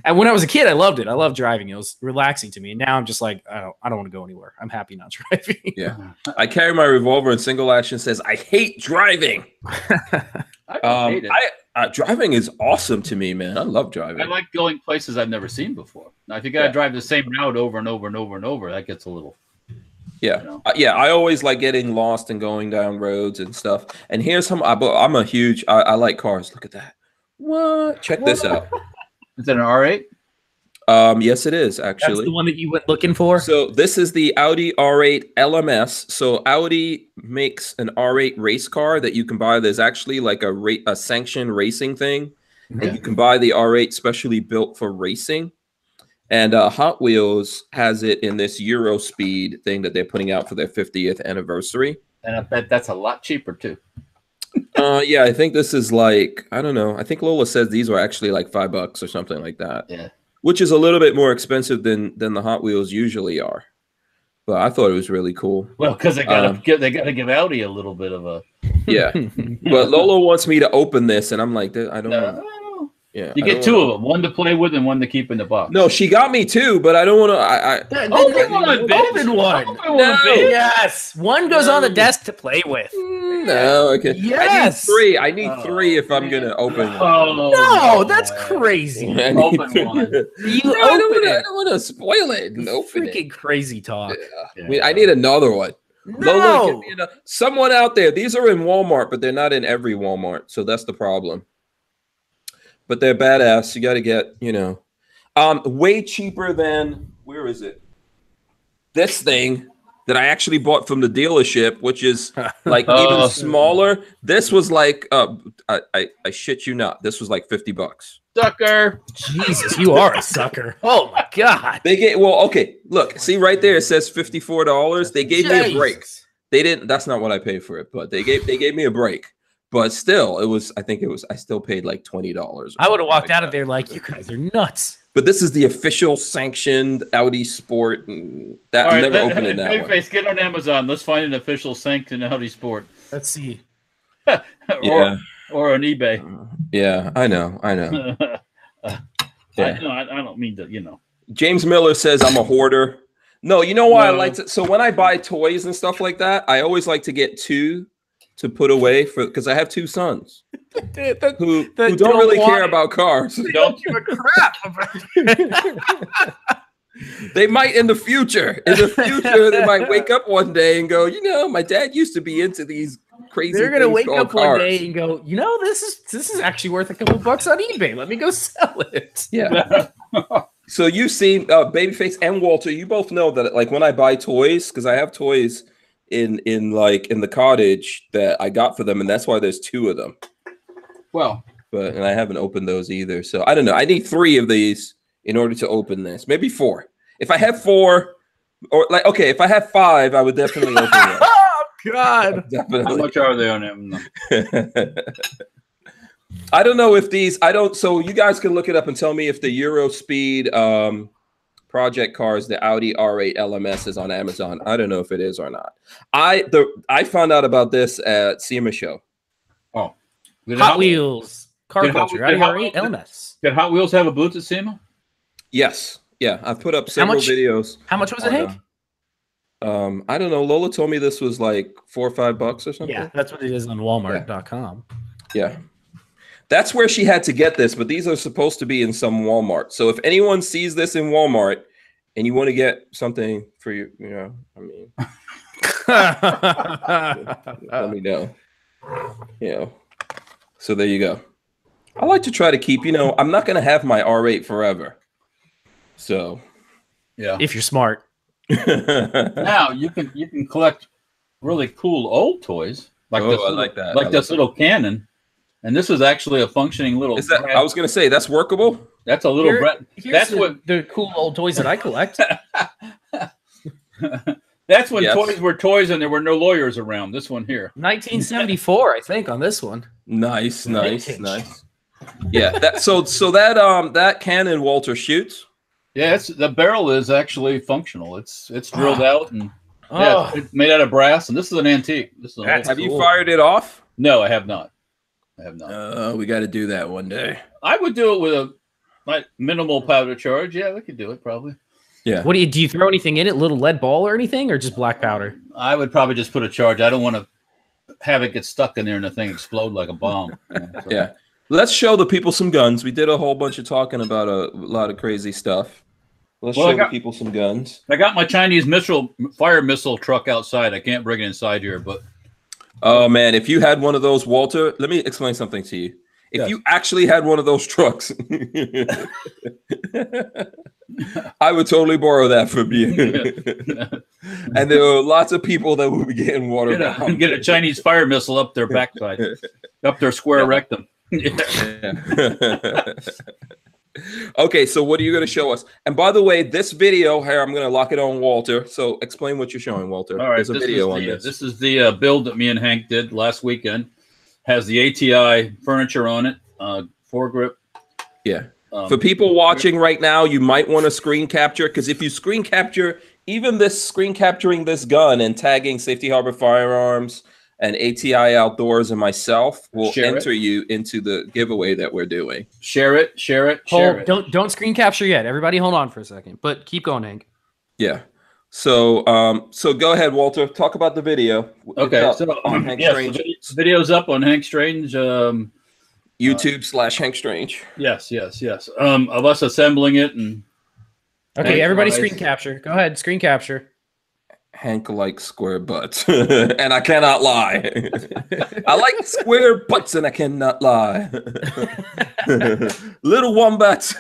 Speaker 3: And when I was a kid, I loved it. I loved driving. It was relaxing to me. And now I'm just like, I don't want to go anywhere. I'm happy not driving.
Speaker 1: Yeah. I carry my revolver and single action says, I hate driving.
Speaker 2: I hate it.
Speaker 1: Driving is awesome to me, man. I love driving.
Speaker 2: I like going places I've never seen before. Now, if you got to drive the same route over and over and over and over, that gets a little.
Speaker 1: Yeah. You know. I always like getting lost and going down roads and stuff. And here's I'm a huge, I like cars. Look at that. What? Check this out.
Speaker 2: Is it an R8?
Speaker 1: Yes, it is, actually.
Speaker 3: That's the one that you went looking for?
Speaker 1: So this is the Audi R8 LMS. So Audi makes an R8 race car that you can buy. There's actually like a sanctioned racing thing. And you can buy the R8 specially built for racing. And Hot Wheels has it in this Euro Speed thing that they're putting out for their 50th anniversary.
Speaker 2: And I bet that's a lot cheaper, too.
Speaker 1: Yeah, I think this is like, I don't know. I think Lola says these were actually like $5 or something like that.
Speaker 2: Yeah.
Speaker 1: Which is a little bit more expensive than the Hot Wheels usually are. But I thought it was really cool.
Speaker 2: Well, because they gotta give Audi a little bit of a
Speaker 1: But Lola wants me to open this, and I'm like, I don't know. Yeah,
Speaker 2: you get two of them, one to play with and one to keep in the box.
Speaker 1: No, she got me two, but I don't want to.
Speaker 3: Open one.
Speaker 1: No.
Speaker 3: Yes, one goes on the desk to play with.
Speaker 1: No, okay.
Speaker 3: Yes,
Speaker 1: I need three if I'm gonna open one.
Speaker 3: No, that's crazy.
Speaker 2: Open one.
Speaker 3: I
Speaker 1: don't want to spoil it.
Speaker 3: Freaking crazy talk.
Speaker 1: Yeah. I need another one.
Speaker 3: No.
Speaker 1: Lola, give me someone out there. These are in Walmart, but they're not in every Walmart, so that's the problem. But they're badass. You got to get, way cheaper than, where is it? this thing that I actually bought from the dealership, which is like even smaller. This was like, I shit you not, this was like $50.
Speaker 2: Sucker.
Speaker 3: Jesus, you are a sucker. Oh my God.
Speaker 1: They gave, well, okay, look, see right there, it says $54. They gave me a break. They didn't, that's not what I paid for it, but they gave me a break. But still, I still paid like $20.
Speaker 3: I would have walked out of there like, you guys are nuts.
Speaker 1: But this is the official sanctioned Audi Sport. And that I've never opened it that way.
Speaker 2: Get on Amazon. Let's find an official sanctioned Audi Sport.
Speaker 3: Let's see.
Speaker 2: or on eBay.
Speaker 1: Yeah, I know.
Speaker 2: Yeah. I don't mean to,
Speaker 1: James Miller says I'm a hoarder. No, you know why I like to? So when I buy toys and stuff like that, I always like to get two to put away because I have two sons who don't really care about cars.
Speaker 3: They don't give a crap.
Speaker 1: They might in the future. In the future, they might wake up one day and go, my dad used to be into these crazy.
Speaker 3: They're gonna wake up
Speaker 1: cars.
Speaker 3: one day and go, this is actually worth a couple bucks on eBay. Let me go sell it.
Speaker 1: Yeah. So you've seen Babyface and Walter. You both know that, like, when I buy toys, because I have toys in the cottage that I got for them, and that's why there's two of them.
Speaker 2: Well,
Speaker 1: and I haven't opened those either. So I don't know. I need 3 of these in order to open this. Maybe 4. If I have 4, or if I have 5, I would definitely open it.
Speaker 3: Oh God!
Speaker 1: Definitely.
Speaker 2: How much are they on them?
Speaker 1: I don't know if these. So you guys can look it up and tell me if the Euro Speed project cars, the Audi R8 LMS, is on Amazon. I don't know if it is or not. I found out about this at SEMA show.
Speaker 2: Oh,
Speaker 3: Hot Wheels car culture. Audi R8 LMS.
Speaker 2: Did Hot Wheels have a booth at SEMA?
Speaker 1: Yes. Yeah, I've put up several videos.
Speaker 3: How much was it, Hank?
Speaker 1: I don't know. Lola told me this was like $4 or $5 or something.
Speaker 3: Yeah, that's what it is on Walmart.com.
Speaker 1: Yeah. That's where she had to get this, but these are supposed to be in some Walmart. So if anyone sees this in Walmart and you want to get something for you, let me know. So there you go. I like to try to keep, I'm not going to have my R8 forever. So,
Speaker 2: yeah.
Speaker 3: If you're smart.
Speaker 2: Now you can collect really cool old toys.
Speaker 1: I like that.
Speaker 2: Like this little cannon. And this is actually a functioning little.
Speaker 1: Is that? I was going to say that's workable.
Speaker 2: That's a little. That's what
Speaker 3: the cool old toys that I collect.
Speaker 2: That's when toys were toys and there were no lawyers around. This one here,
Speaker 3: 1974, I think, on this one.
Speaker 1: Nice. Yeah. That cannon Walter shoots.
Speaker 2: Yeah, the barrel is actually functional. It's drilled out and it's made out of brass. And this is an antique.
Speaker 1: Have you fired it off?
Speaker 2: No, I have not.
Speaker 1: We got to do that one day.
Speaker 2: I would do it with a minimal powder charge. Yeah, we could do it probably.
Speaker 1: Yeah.
Speaker 3: What do you throw anything in it? Little lead ball or anything, or just black powder?
Speaker 2: I would probably just put a charge. I don't want to have it get stuck in there and the thing explode like a bomb.
Speaker 1: Yeah. Let's show the people some guns. We did a whole bunch of talking about a lot of crazy stuff. Let's show the people some guns.
Speaker 2: I got my Chinese fire missile truck outside. I can't bring it inside here, but.
Speaker 1: Oh, man, if you had one of those, Walter, let me explain something to you. If you actually had one of those trucks, I would totally borrow that from you. And there are lots of people that will be getting water.
Speaker 2: Get a Chinese fire missile up their backside, up their square rectum.
Speaker 1: Okay, so what are you going to show us? And by the way, this video here, I'm going to lock it on Walter. So explain what you're showing, Walter.
Speaker 2: All right,
Speaker 1: there's a video on this.
Speaker 2: This is the build that me and Hank did last weekend. Has the ATI furniture on it, foregrip.
Speaker 1: Yeah. For people watching right now, you might want to screen capture, because if you screen capture, even this screen capturing this gun and tagging Safety Harbor Firearms and ATI Outdoors and myself will enter you into the giveaway that we're doing.
Speaker 2: Share it.
Speaker 3: Don't screen capture yet. Everybody hold on for a second, but keep going, Hank.
Speaker 1: Yeah. So go ahead, Walter. Talk about the video.
Speaker 2: Okay. So the video's up on Hank Strange.
Speaker 1: YouTube / Hank Strange.
Speaker 2: Yes. Of us assembling it and.
Speaker 3: Okay, everybody screen capture. Go ahead, screen capture.
Speaker 1: Hank likes square butts, and I cannot lie. I like square butts, and I cannot lie. Little wombats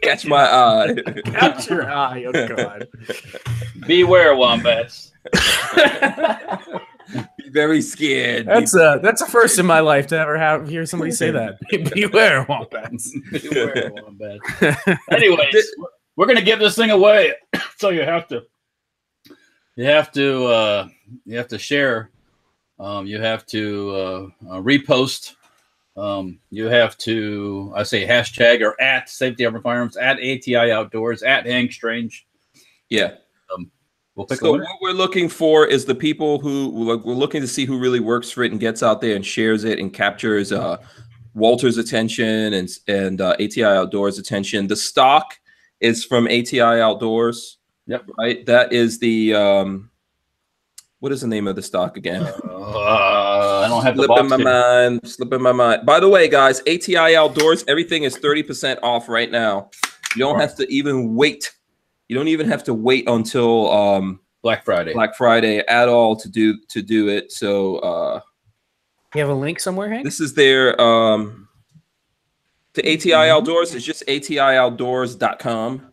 Speaker 1: catch my eye.
Speaker 3: Catch your eye, oh God.
Speaker 2: Beware, wombats.
Speaker 1: Be very scared.
Speaker 3: That's a first in my life to ever hear somebody say that. Beware, wombats.
Speaker 2: Beware, wombats. Anyways, we're gonna give this thing away, so you have to share. You have to repost. You have to, I say, hashtag or at Safety Armor Firearms, at ATI Outdoors, at Hank Strange.
Speaker 1: Yeah.
Speaker 2: We'll pick
Speaker 1: so what we're looking for is the people who we're looking to see who really works for it and gets out there and shares it and captures Walter's attention and ATI Outdoors attention. The stock is from ATI Outdoors.
Speaker 2: Yep.
Speaker 1: Right. That is the what is the name of the stock again?
Speaker 2: I don't have the
Speaker 1: box slipping my mind. By the way, guys, ATI Outdoors, everything is 30% off right now. You don't have to even wait. You don't even have to wait until
Speaker 2: Black Friday
Speaker 1: at all to do it. So
Speaker 3: you have a link somewhere, Hank?
Speaker 1: This is their to ATI Outdoors. It's just ATIOutdoors.com.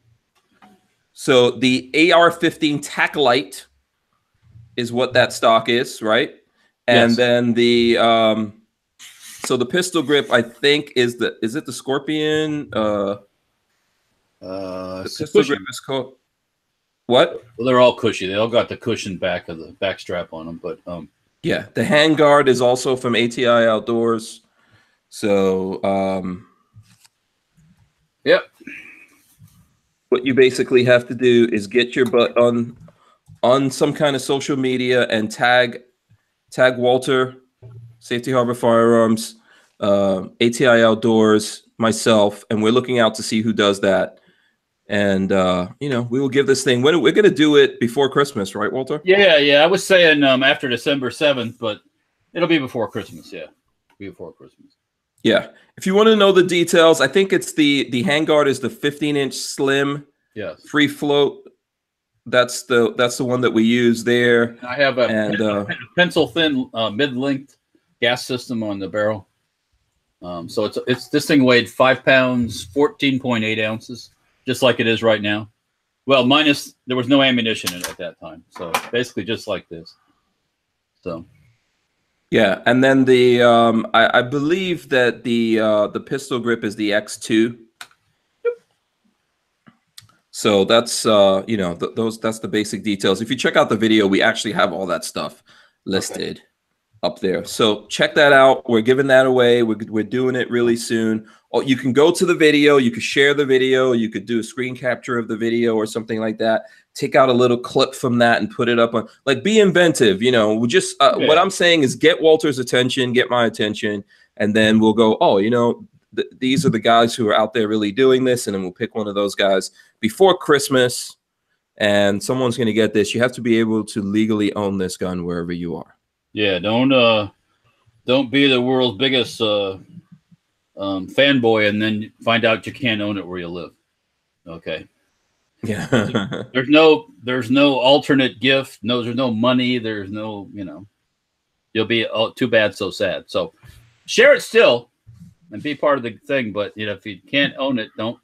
Speaker 1: So the AR-15 TacLite is what that stock is, right? And then the so the pistol grip, I think, is it the Scorpion? The pistol grip is called what?
Speaker 2: Well, they're all cushy. They all got the cushion back of the back strap on them, but
Speaker 1: yeah, the handguard is also from ATI Outdoors. So
Speaker 2: yep.
Speaker 1: What you basically have to do is get your butt on some kind of social media and tag Walter, Safety Harbor Firearms, ATI Outdoors, myself, and we're looking out to see who does that. And we will give this thing. We're going to do it before Christmas, right, Walter?
Speaker 2: Yeah. I was saying after December 7th, but it'll be before Christmas. Yeah, before Christmas.
Speaker 1: Yeah. If you want to know the details, I think it's the handguard is the 15-inch slim.
Speaker 2: Yes.
Speaker 1: Free float. That's the one that we use there.
Speaker 2: I have a pencil thin mid-length gas system on the barrel. So it's this thing weighed 5 pounds, 14.8 ounces, just like it is right now. Well, minus there was no ammunition in it at that time, so basically just like this. So.
Speaker 1: Yeah, and then the I believe that the pistol grip is the X2. So that's that's the basic details. If you check out the video, we actually have all that stuff listed up there. So check that out. We're giving that away. We're doing it really soon. Oh, you can go to the video. You could share the video. You could do a screen capture of the video or something like that. Take out a little clip from that and put it up on. Like, be inventive. We just what I'm saying is get Walter's attention, get my attention, and then we'll go. Oh, these are the guys who are out there really doing this, and then we'll pick one of those guys before Christmas, and someone's going to get this. You have to be able to legally own this gun wherever you are.
Speaker 2: Yeah, don't be the world's biggest fanboy and then find out you can't own it where you live. Okay.
Speaker 1: Yeah.
Speaker 2: there's no alternate gift. No, there's no money. There's no, you'll be too bad, so sad. So share it still. And be part of the thing, but if you can't own it, don't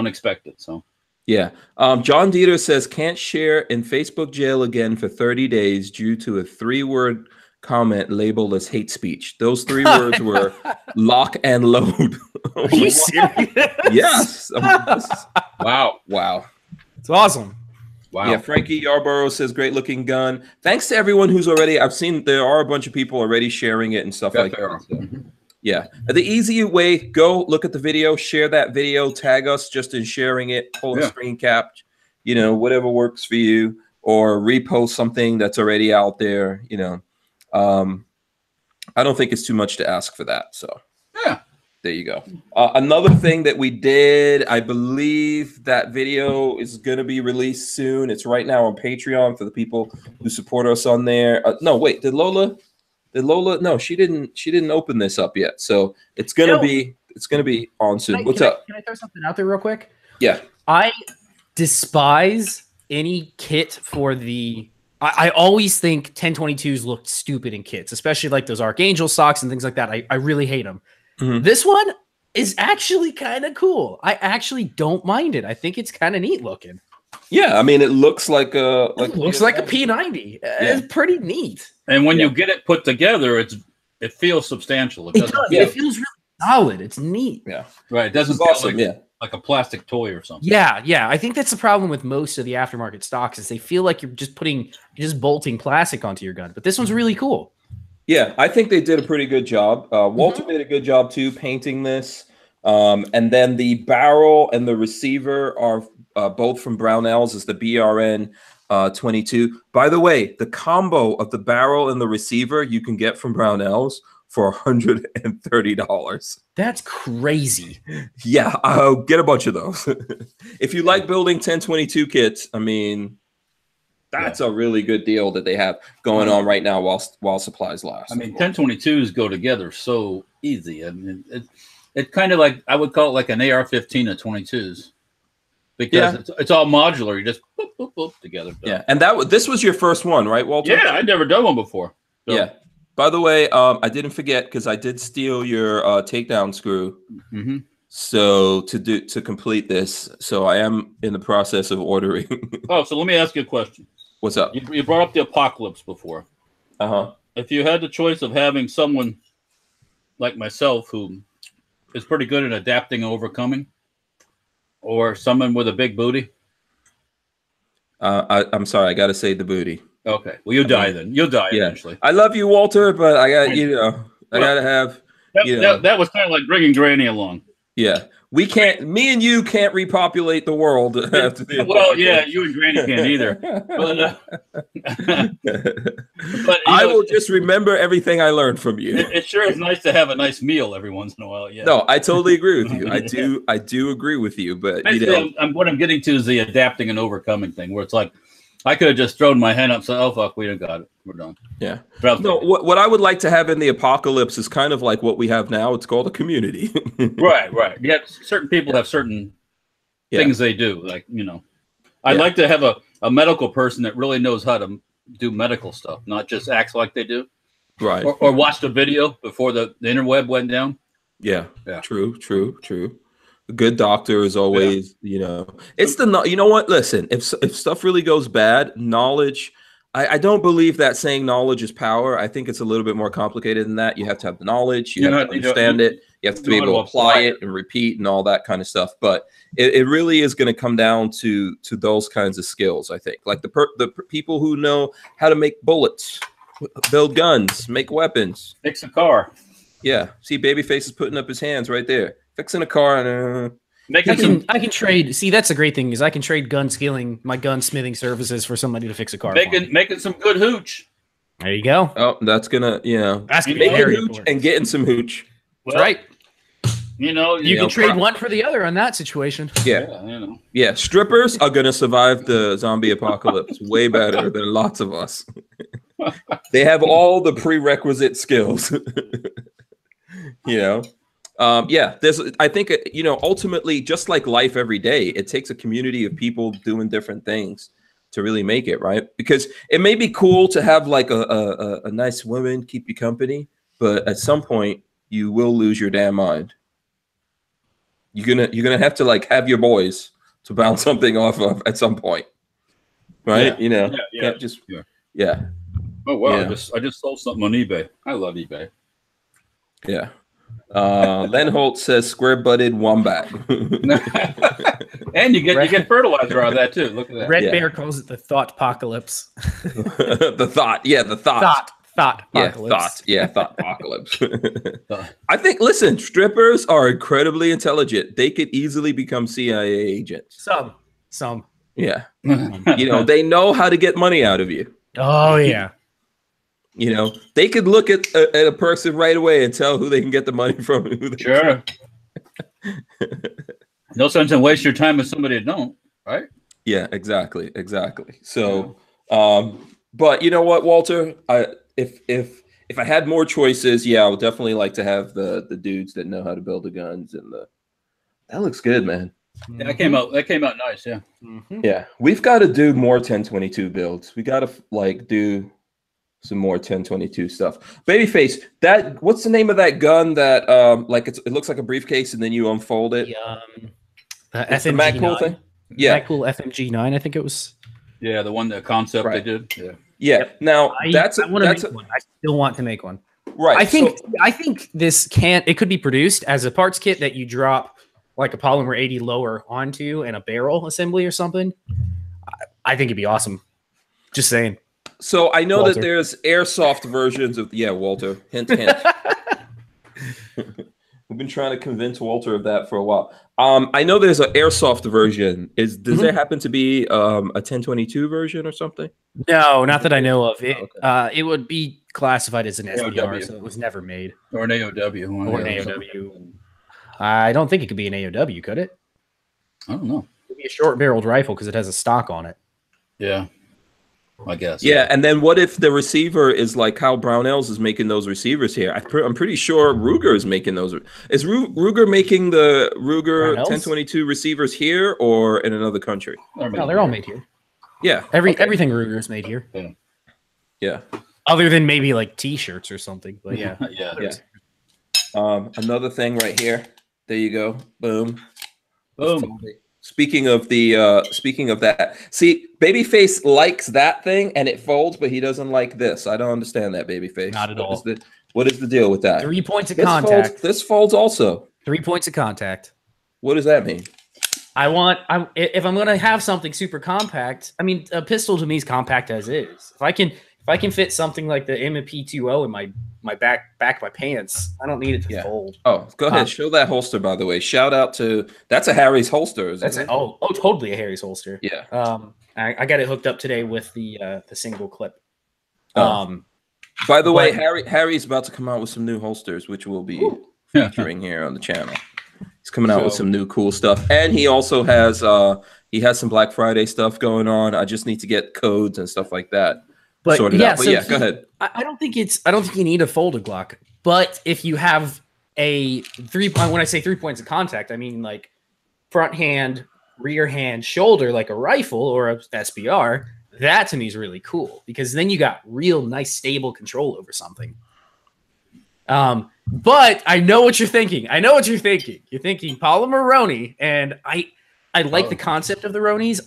Speaker 2: expect it. So,
Speaker 1: yeah. John Dieter says can't share in Facebook jail again for 30 days due to a 3-word comment labeled as hate speech. Those 3 words were lock and load.
Speaker 3: Are you serious?
Speaker 1: Yes. Wow.
Speaker 3: It's awesome.
Speaker 1: Wow. Yeah. Frankie Yarborough says great looking gun. Thanks to everyone who's already. I've seen there are a bunch of people already sharing it and stuff like that. So. Yeah. The easy way, go look at the video, share that video, tag us just in sharing it, pull a screen cap, whatever works for you, or repost something that's already out there. I don't think it's too much to ask for that. So
Speaker 2: yeah,
Speaker 1: there you go. Another thing that we did, I believe that video is going to be released soon. It's right now on Patreon for the people who support us on there. No, wait, did Lola? No, she didn't open this up yet. So it's gonna be on soon. What's up?
Speaker 3: Can I throw something out there real quick?
Speaker 1: Yeah.
Speaker 3: I despise any kit for the. I always think 1022s looked stupid in kits, especially like those Archangel socks and things like that. I really hate them. Mm-hmm. This one is actually kind of cool. I actually don't mind it. I think it's kind of neat looking.
Speaker 1: Yeah, I mean, it looks like a
Speaker 3: It looks like a P90. It's pretty neat.
Speaker 2: And when you get it put together, it feels substantial.
Speaker 3: It does. It feels really solid. It's neat.
Speaker 1: Yeah,
Speaker 2: right. It doesn't feel like a plastic toy or something.
Speaker 3: Yeah. I think that's the problem with most of the aftermarket stocks is they feel like you're just bolting plastic onto your gun. But this one's really cool.
Speaker 1: Yeah, I think they did a pretty good job. Walther did a good job too painting this. And then the barrel and the receiver are both from Barnauls. Is the BRN 22. By the way, the combo of the barrel and the receiver you can get from Barnauls for $130.
Speaker 3: That's crazy.
Speaker 1: Yeah, I'll get a bunch of those. If you like building 1022 kits, I mean, that's a really good deal that they have going on right now while supplies last.
Speaker 2: I mean, 1022s go together so easy. I mean, it's kind of like, I would call it like an AR-15 of 22s. Because it's all modular. You just boop, boop, boop together.
Speaker 1: Yeah, and this was your first one, right, Walter?
Speaker 2: Yeah, I'd never done one before. So.
Speaker 1: Yeah. By the way, I didn't forget because I did steal your takedown screw. So to complete this, so I am in the process of ordering.
Speaker 2: Oh, so let me ask you a question.
Speaker 1: What's up?
Speaker 2: You brought up the apocalypse before. If you had the choice of having someone like myself who is pretty good at adapting and overcoming, or someone with a big booty?
Speaker 1: I'm sorry, I got to say the booty.
Speaker 2: Okay, well, you die then. You'll die eventually.
Speaker 1: I love you, Walter, but I got I got to have.
Speaker 2: That was kind of like bringing Granny along.
Speaker 1: Yeah, we can't. Me and you can't repopulate the world.
Speaker 2: Well, yeah, you and Granny can't either. But
Speaker 1: I will just remember everything I learned from you.
Speaker 2: It sure is nice to have a nice meal every once in a while. Yeah.
Speaker 1: No, I totally agree with you. I do agree with you. But
Speaker 2: what I'm getting to is the adapting and overcoming thing, where it's like I could have just thrown my hand up and said, "Oh fuck, we done got it. We're done."
Speaker 1: Yeah. No, what I would like to have in the apocalypse is kind of like what we have now. It's called a community.
Speaker 2: Right. Yeah. Certain people have certain things they do. Like, I'd like to have a medical person that really knows how to do medical stuff, not just acts like they do.
Speaker 1: Right.
Speaker 2: Or watched a video before the interweb went down.
Speaker 1: Yeah. True. A good doctor is always, it's you know what? Listen, if stuff really goes bad, knowledge, I don't believe that saying knowledge is power. I think it's a little bit more complicated than that. You have to have the knowledge. You have to understand it. You have to be able to apply it and repeat and all that kind of stuff. But it really is going to come down to those kinds of skills, I think. Like the people who know how to make bullets, build guns, make weapons.
Speaker 2: Fix a car.
Speaker 1: Yeah. See, Babyface is putting up his hands right there. Fixing a car and
Speaker 3: I can trade. See, that's the great thing is I can trade my gunsmithing services for somebody to fix a car.
Speaker 2: Making some good hooch.
Speaker 3: There you go.
Speaker 1: Oh, that's gonna
Speaker 3: that's
Speaker 1: making hooch and getting some hooch.
Speaker 3: Well, right.
Speaker 2: You
Speaker 3: can trade one for the other on that situation.
Speaker 1: Yeah. Strippers are gonna survive the zombie apocalypse way better than lots of us. They have all the prerequisite skills. I think, ultimately, just like life every day, it takes a community of people doing different things to really make it, right? Because it may be cool to have like a nice woman keep you company, but at some point you will lose your damn mind. You're gonna have to like have your boys to bounce something off of at some point, right?
Speaker 2: Yeah. Oh wow! Yeah. I just sold something on eBay. I love eBay.
Speaker 1: Yeah. Len Holt says square-butted wombat.
Speaker 2: And you get fertilizer out of that too. Look at that.
Speaker 3: Red Bear calls it the thought apocalypse.
Speaker 1: The thought.
Speaker 3: Thought apocalypse.
Speaker 1: Thought apocalypse. I think, listen, strippers are incredibly intelligent. They could easily become CIA agents.
Speaker 3: Some.
Speaker 1: Yeah. They know how to get money out of you.
Speaker 3: Oh, yeah.
Speaker 1: They could look at a person right away and tell who they can get the money from.
Speaker 2: Sure. No sense in waste your time with somebody that don't, right?
Speaker 1: Yeah, exactly. So, but you know what, Walter? If I had more choices, I would definitely like to have the dudes that know how to build the guns and that looks good, man.
Speaker 2: Yeah, that came out nice. Yeah.
Speaker 1: Yeah, we've got to do more 1022 builds. We got to do some more 1022 stuff. Babyface, what's the name of that gun that it looks like a briefcase and then you unfold it?
Speaker 3: The SMG
Speaker 1: cool thing? Yeah.
Speaker 3: that cool FMG9, I think it was.
Speaker 2: Yeah, the one, the concept they did. Yeah.
Speaker 1: Yeah.
Speaker 3: Yep.
Speaker 1: Now
Speaker 3: I want to make one. I still want to make one.
Speaker 1: Right.
Speaker 3: I think this it could be produced as a parts kit that you drop like a polymer 80 lower onto and a barrel assembly or something. I think it'd be awesome. Just saying.
Speaker 1: So I know
Speaker 3: Walther.
Speaker 1: that there's airsoft versions of Walter. Hint, hint. We've been trying to convince Walter of that for a while. I know there's an airsoft version. Does there happen to be a 1022 version or something?
Speaker 3: No, not that I know of. It
Speaker 1: Okay.
Speaker 3: it would be classified as an SBR,
Speaker 2: AOW.
Speaker 3: so it was never made.
Speaker 2: Or an AOW.
Speaker 3: Or an AOW. I don't think it could be an AOW, could it?
Speaker 2: I don't know.
Speaker 3: It could be a short-barreled rifle because it has a stock on it.
Speaker 2: Yeah. I guess.
Speaker 1: Yeah, and then what if the receiver is like how Barnauls is making those receivers here? I'm pretty sure Ruger is making those. Is Ruger making the Ruger
Speaker 3: Barnauls?
Speaker 1: 1022 receivers here or in another country?
Speaker 3: No, they're all made here.
Speaker 1: Yeah.
Speaker 3: Everything Ruger is made here.
Speaker 1: Yeah.
Speaker 3: Other than maybe like T-shirts or something, but yeah.
Speaker 2: Yeah.
Speaker 1: Another thing right here. There you go. Boom.
Speaker 2: Boom.
Speaker 1: Speaking of that, see, Babyface likes that thing and it folds, but he doesn't like this. I don't understand that, Babyface.
Speaker 3: Not at all.
Speaker 1: What is the deal with that?
Speaker 3: 3 points of contact.
Speaker 1: This folds also.
Speaker 3: 3 points of contact.
Speaker 1: What does that mean?
Speaker 3: If I'm gonna have something super compact, I mean, a pistol to me is compact as is. If I can fit something like the MP20 in my back of my pants, I don't need it to fold.
Speaker 1: Oh, go ahead. Show that holster, by the way. Shout out to that's a Harry's holster. Isn't it?
Speaker 3: Totally a Harry's holster.
Speaker 1: Yeah.
Speaker 3: I got it hooked up today with the single clip.
Speaker 1: By the way, Harry's about to come out with some new holsters, which we'll be featuring here on the channel. He's coming out with some new cool stuff, and he also has some Black Friday stuff going on. I just need to get codes and stuff like that. But go ahead.
Speaker 3: I don't think you need a folded Glock. But if you have when I say 3 points of contact, I mean like front hand, rear hand, shoulder, like a rifle or a SBR. That to me is really cool because then you got real nice stable control over something. But I know what you're thinking. You're thinking polymer Roni, and I like the concept of the Ronis.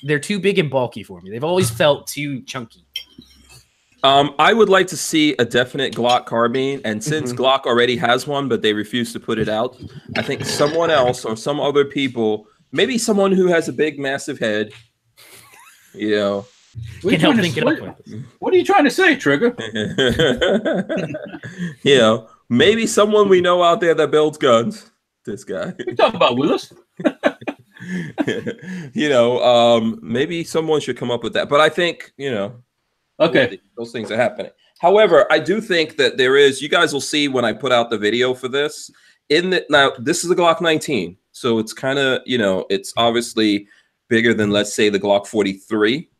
Speaker 3: They're too big and bulky for me. They've always felt too chunky.
Speaker 1: I would like to see a definite Glock carbine, and since Glock already has one, but they refuse to put it out, I think someone else or some other people, maybe someone who has a big, massive head,
Speaker 2: What are you trying to say, Trigger?
Speaker 1: Maybe someone we know out there that builds guns. This guy.
Speaker 2: You talking about Willis?
Speaker 1: Maybe someone should come up with that. But I think,
Speaker 2: okay,
Speaker 1: those things are happening. However, I do think that there is, you guys will see when I put out the video for this, now this is a Glock 19. So it's kind of, it's obviously bigger than, let's say, the Glock 43.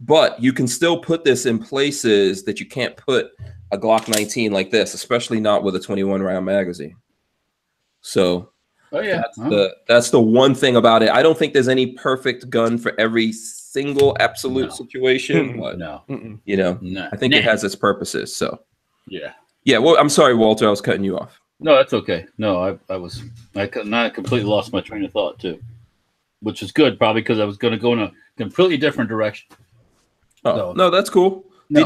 Speaker 1: But you can still put this in places that you can't put a Glock 19 like this, especially not with a 21 round magazine. So that's the one thing about it. I don't think there's any perfect gun for every single absolute situation. But, I think it has its purposes. So yeah. Well, I'm sorry, Walter, I was cutting you off.
Speaker 2: No, that's okay. No, I completely lost my train of thought too, which is good, probably because I was going to go in a completely different direction.
Speaker 1: Oh, no, that's cool. No.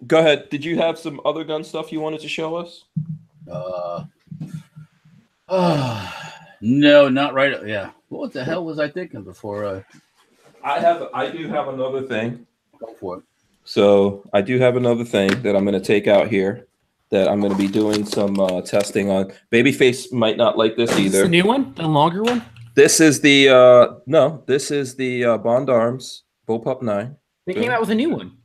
Speaker 1: Go ahead. Did you have some other gun stuff you wanted to show us?
Speaker 2: No, not right. Yeah. What the hell was I thinking before?
Speaker 1: I do have another thing.
Speaker 2: Go for it.
Speaker 1: So I do have another thing that I'm going to take out here that I'm going to be doing some testing on. Babyface might not like this either.
Speaker 3: Is this the new one? The longer one?
Speaker 1: This is the Bond Arms Bullpup 9.
Speaker 3: They came out with a new one.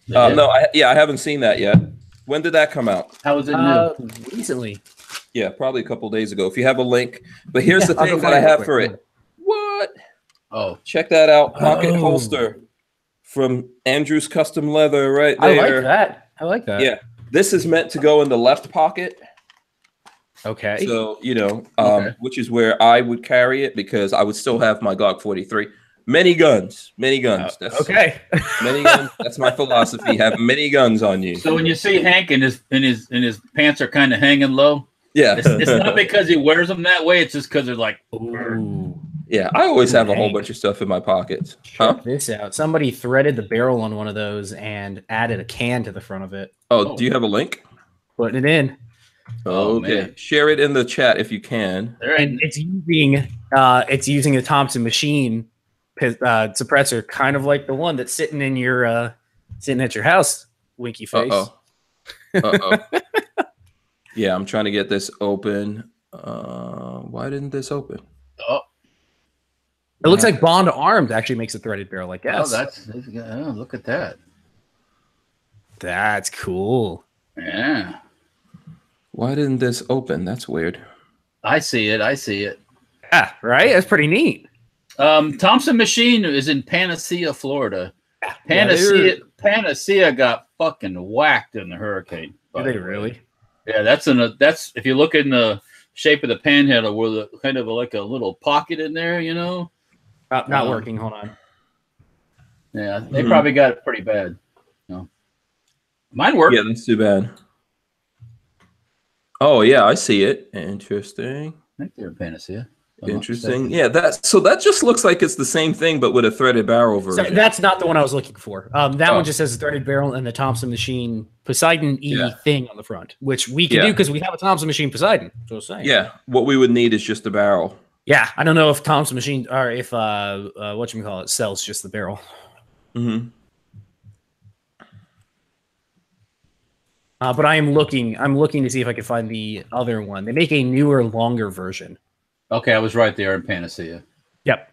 Speaker 1: No, I haven't seen that yet. When did that come out?
Speaker 2: How was it new?
Speaker 3: Recently.
Speaker 1: Yeah, probably a couple of days ago. If you have a link. But here's the thing that I have for it. What?
Speaker 2: Oh.
Speaker 1: Check that out. Pocket holster from Andrew's Custom Leather right there.
Speaker 3: I like that.
Speaker 1: Yeah. This is meant to go in the left pocket.
Speaker 3: Okay.
Speaker 1: So, which is where I would carry it because I would still have my Glock 43. Many guns. That's,
Speaker 3: okay.
Speaker 1: Many guns. That's my philosophy. Have many guns on you.
Speaker 2: So when you see Hank and his pants are kind of hanging low,
Speaker 1: yeah,
Speaker 2: it's not because he wears them that way. It's just because they're like,
Speaker 3: ooh,
Speaker 1: Yeah, I always have a whole bunch of stuff in my pockets.
Speaker 3: Check this out. Somebody threaded the barrel on one of those and added a can to the front of it.
Speaker 1: Oh, do you have a link?
Speaker 3: Putting it in.
Speaker 1: Okay,
Speaker 2: man.
Speaker 1: Share it in the chat if you can.
Speaker 3: And it's using a Thompson machine suppressor, kind of like the one that's sitting in your sitting at your house. Winky face.
Speaker 1: Yeah, I'm trying to get this open. Why didn't this open?
Speaker 2: Oh,
Speaker 3: it looks like Walther Arms actually makes a threaded barrel, I guess.
Speaker 2: Oh, look at that.
Speaker 3: That's cool.
Speaker 2: Yeah.
Speaker 1: Why didn't this open? That's weird.
Speaker 2: I see it.
Speaker 3: Yeah, right? That's pretty neat.
Speaker 2: Thompson Machine is in Panacea, Florida. Panacea got fucking whacked in the hurricane.
Speaker 3: Did they really?
Speaker 2: Yeah, that's if you look in the shape of the panhandle where the kind of like a little pocket in there, you know.
Speaker 3: Not working. Hold on.
Speaker 2: Yeah, they probably got it pretty bad. No. Mine worked.
Speaker 1: Yeah, that's too bad. Oh yeah, I see it. Interesting.
Speaker 2: I think they're in Panacea.
Speaker 1: Interesting. Yeah, that just looks like it's the same thing, but with a threaded barrel version.
Speaker 3: So that's not the one I was looking for. That one just has a threaded barrel and the Thompson Machine Poseidon thing on the front, which we can do because we have a Thompson Machine Poseidon. So
Speaker 1: yeah, what we would need is just the barrel.
Speaker 3: Yeah, I don't know if Thompson Machine or if whatchamacallit sells just the barrel.
Speaker 1: Mm-hmm.
Speaker 3: But I'm looking to see if I can find the other one. They make a newer, longer version.
Speaker 2: Okay, I was right there in Panacea.
Speaker 3: Yep.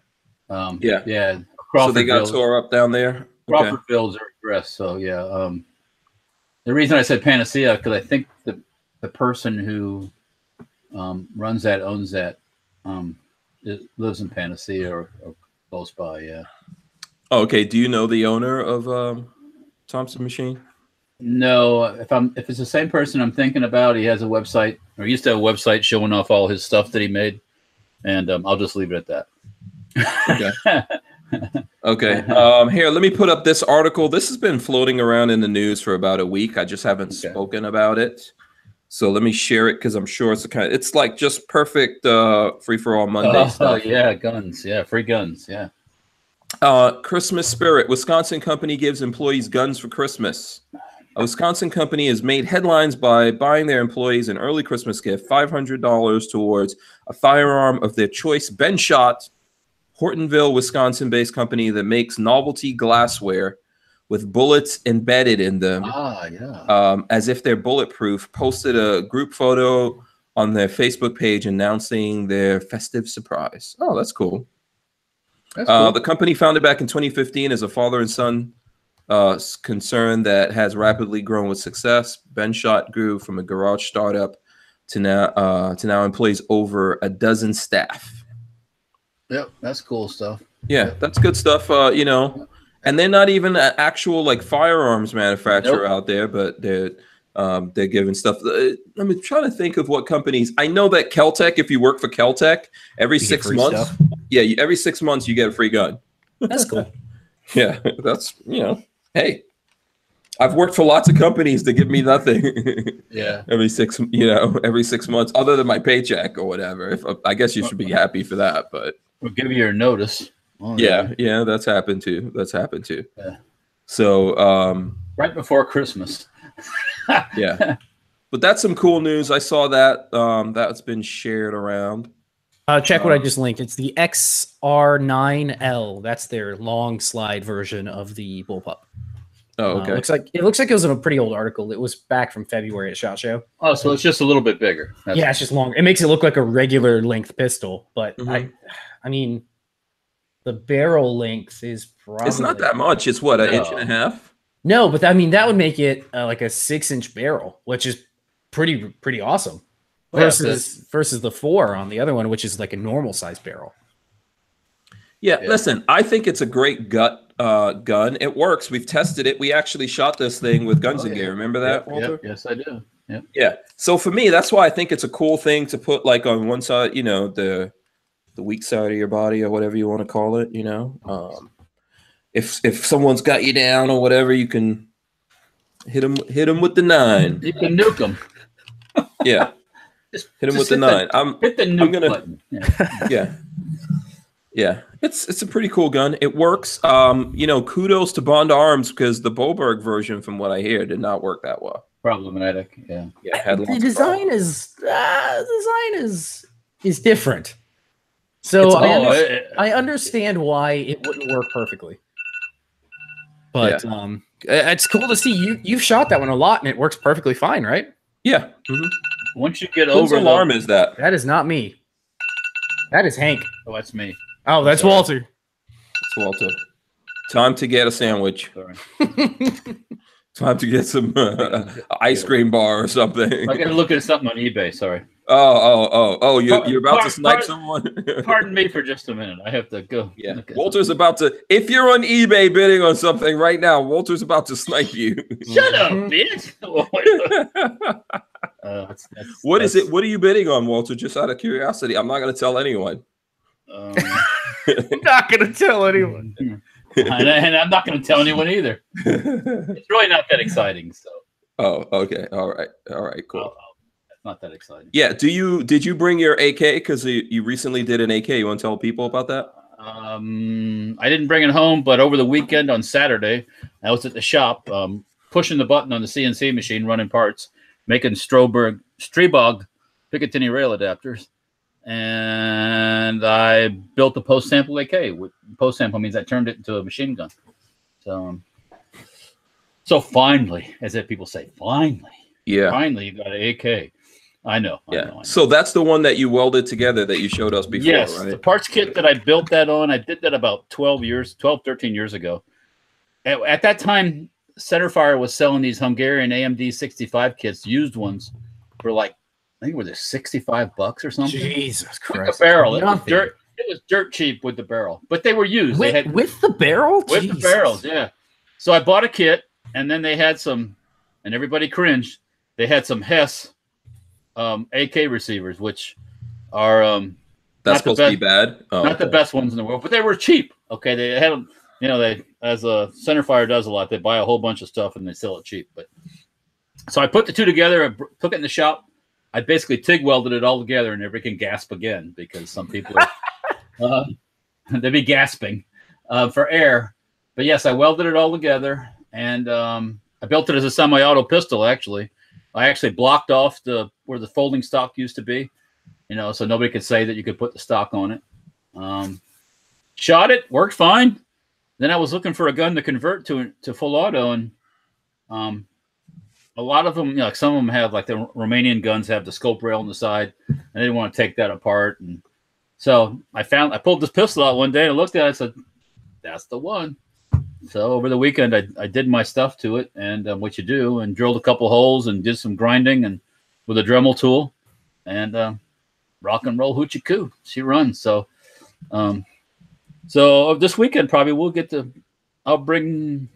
Speaker 2: Yeah.
Speaker 1: So they got tore up down there.
Speaker 2: Crawfordville's their address. So yeah. The reason I said Panacea because I think the person who owns that, lives in Panacea or close by. Yeah.
Speaker 1: Oh, okay. Do you know the owner of Thompson Machine?
Speaker 2: No. If it's the same person I'm thinking about, he has a website or he used to have a website showing off all his stuff that he made, and I'll just leave it at that.
Speaker 1: Okay. Here, let me put up this article. This has been floating around in the news for about a week. I just haven't spoken about it. So let me share it because I'm sure it's like just perfect free-for-all Monday stuff.
Speaker 2: Oh, yeah, guns. Yeah, free guns. Yeah.
Speaker 1: Christmas spirit. Wisconsin company gives employees guns for Christmas. A Wisconsin company has made headlines by buying their employees an early Christmas gift, $500 towards a firearm of their choice. Ben Shot, Hortonville, Wisconsin-based company that makes novelty glassware with bullets embedded in them, as if they're bulletproof, posted a group photo on their Facebook page announcing their festive surprise. Oh, that's cool. That's cool. The company, founded back in 2015, is a father and son concern that has rapidly grown with success. Ben Shot grew from a garage startup to now employs over a dozen staff.
Speaker 2: Yep, that's cool stuff.
Speaker 1: Yeah, that's good stuff. You know, and they're not even an actual like firearms manufacturer out there, but they're giving stuff. I'm trying to think of what companies. I know that Keltec, if you work for Keltec, every 6 months, every 6 months you get a free gun.
Speaker 3: That's cool.
Speaker 1: Yeah, that's, you know, hey, I've worked for lots of companies that give me nothing.
Speaker 2: Yeah,
Speaker 1: every 6 months, other than my paycheck or whatever. I guess you should be happy for that, but
Speaker 2: we'll give you your notice.
Speaker 1: Yeah, that's happened too.
Speaker 2: Yeah.
Speaker 1: So
Speaker 2: right before Christmas.
Speaker 1: Yeah, but that's some cool news. I saw that that's been shared around.
Speaker 3: Check what I just linked. It's the XR9L. That's their long slide version of the bullpup.
Speaker 1: Oh, okay.
Speaker 3: It looks like it was in a pretty old article. It was back from February at SHOT Show.
Speaker 2: Oh, so it's just a little bit bigger.
Speaker 3: Yeah, it's just longer. It makes it look like a regular length pistol, but I mean, the barrel length is probably
Speaker 1: it's not that much. It's what, an inch and a half?
Speaker 3: No, but I mean that would make it like a 6-inch barrel, which is pretty awesome. Versus the 4 on the other one, which is like a normal size barrel.
Speaker 1: Yeah, listen, I think it's a great gun. It works. We've tested it. We actually shot this thing with Guns and Gear. Remember that, Walter?
Speaker 2: Yes, I do. Yeah.
Speaker 1: Yeah. So for me, that's why I think it's a cool thing to put like on one side, you know, the weak side of your body or whatever you want to call it, you know. If someone's got you down or whatever, you can hit them with the 9.
Speaker 2: You can nuke them.
Speaker 1: Yeah. Hit him with the 9.
Speaker 2: Hit the nuke button.
Speaker 1: Yeah. Yeah, it's a pretty cool gun. It works. Kudos to Barnauls Arms because the Boberg version, from what I hear, did not work that well.
Speaker 2: Problematic. Yeah.
Speaker 3: The design is different. So I understand why it wouldn't work perfectly. But it's cool to see you've shot that one a lot and it works perfectly fine, right?
Speaker 1: Yeah.
Speaker 2: Once you get
Speaker 1: Whose
Speaker 2: over
Speaker 1: alarm is that?
Speaker 3: That is not me. That is Hank.
Speaker 2: Oh, that's me.
Speaker 3: Oh, that's Walter.
Speaker 1: It's Walter. Time to get a sandwich.
Speaker 2: Sorry.
Speaker 1: Time to get some ice cream bar or something.
Speaker 2: I gotta look at something on eBay. Sorry.
Speaker 1: Oh! You're about to snipe someone.
Speaker 2: Pardon me for just a minute. I have to go.
Speaker 1: Yeah, Walter's about to. If you're on eBay bidding on something right now, Walter's about to snipe you.
Speaker 2: Shut up, bitch!
Speaker 1: What is it? What are you bidding on, Walter? Just out of curiosity. I'm not going to tell anyone.
Speaker 3: I'm not going to tell anyone.
Speaker 2: And I'm not going to tell anyone either. It's really not that exciting. So.
Speaker 1: Oh, okay. All right. Cool.
Speaker 2: It's not that exciting.
Speaker 1: Yeah. Did you bring your AK? Because you recently did an AK. You want to tell people about that?
Speaker 2: I didn't bring it home, but over the weekend on Saturday, I was at the shop pushing the button on the CNC machine, running parts, making Strobog Picatinny rail adapters. And I built a post-sample AK. Post-sample means I turned it into a machine gun. So finally, as if people say, finally you got an AK. I know.
Speaker 1: So that's the one that you welded together that you showed us before,
Speaker 2: yes,
Speaker 1: right?
Speaker 2: The parts kit that I built that on, I did that about 13 years ago. At that time, Centerfire was selling these Hungarian AMD 65 kits, used ones, for like, I think it was $65 or something.
Speaker 3: Jesus Christ!
Speaker 2: The barrel. It was dirt cheap with the barrel, but they were used.
Speaker 3: With the barrel?
Speaker 2: With the barrels, yeah. So I bought a kit, and then they had some, and everybody cringed. They had some Hess AK receivers, which are
Speaker 1: that's supposed to be bad.
Speaker 2: Not the best ones in the world, but they were cheap. Okay, they had them. They, as a Centerfire does a lot, they buy a whole bunch of stuff and they sell it cheap. But so I put the two together. I took it in the shop. I basically TIG welded it all together, and everybody can gasp again because some people they'd be gasping for air. But yes, I welded it all together, and I built it as a semi-auto pistol. Actually, I actually blocked off where the folding stock used to be, so nobody could say that you could put the stock on it. Shot it, worked fine. Then I was looking for a gun to convert to full auto, and a lot of them, like some of them have, like the Romanian guns have the scope rail on the side, and they didn't want to take that apart. And so I pulled this pistol out one day and I looked at it and said, that's the one. So over the weekend, I did my stuff to it and what you do, and drilled a couple holes and did some grinding and with a Dremel tool, and rock and roll hoochie coo. She runs. So this weekend probably we'll get to. I'll bring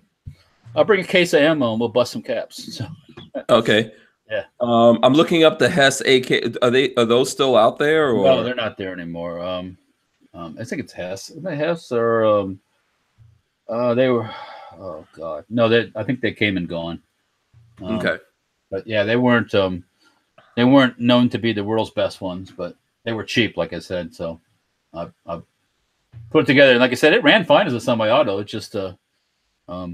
Speaker 2: a case of ammo and we'll bust some caps. So.
Speaker 1: Okay.
Speaker 2: Yeah.
Speaker 1: I'm looking up the Hess AK. Are those still out there? Or?
Speaker 2: No, they're not there anymore. I think it's Hess. The Hess or they were. Oh God, no. I think they came and gone.
Speaker 1: Okay.
Speaker 2: But yeah, they weren't known to be the world's best ones, but they were cheap, like I said. So I put it together, and like I said, it ran fine as a semi-auto. It's just I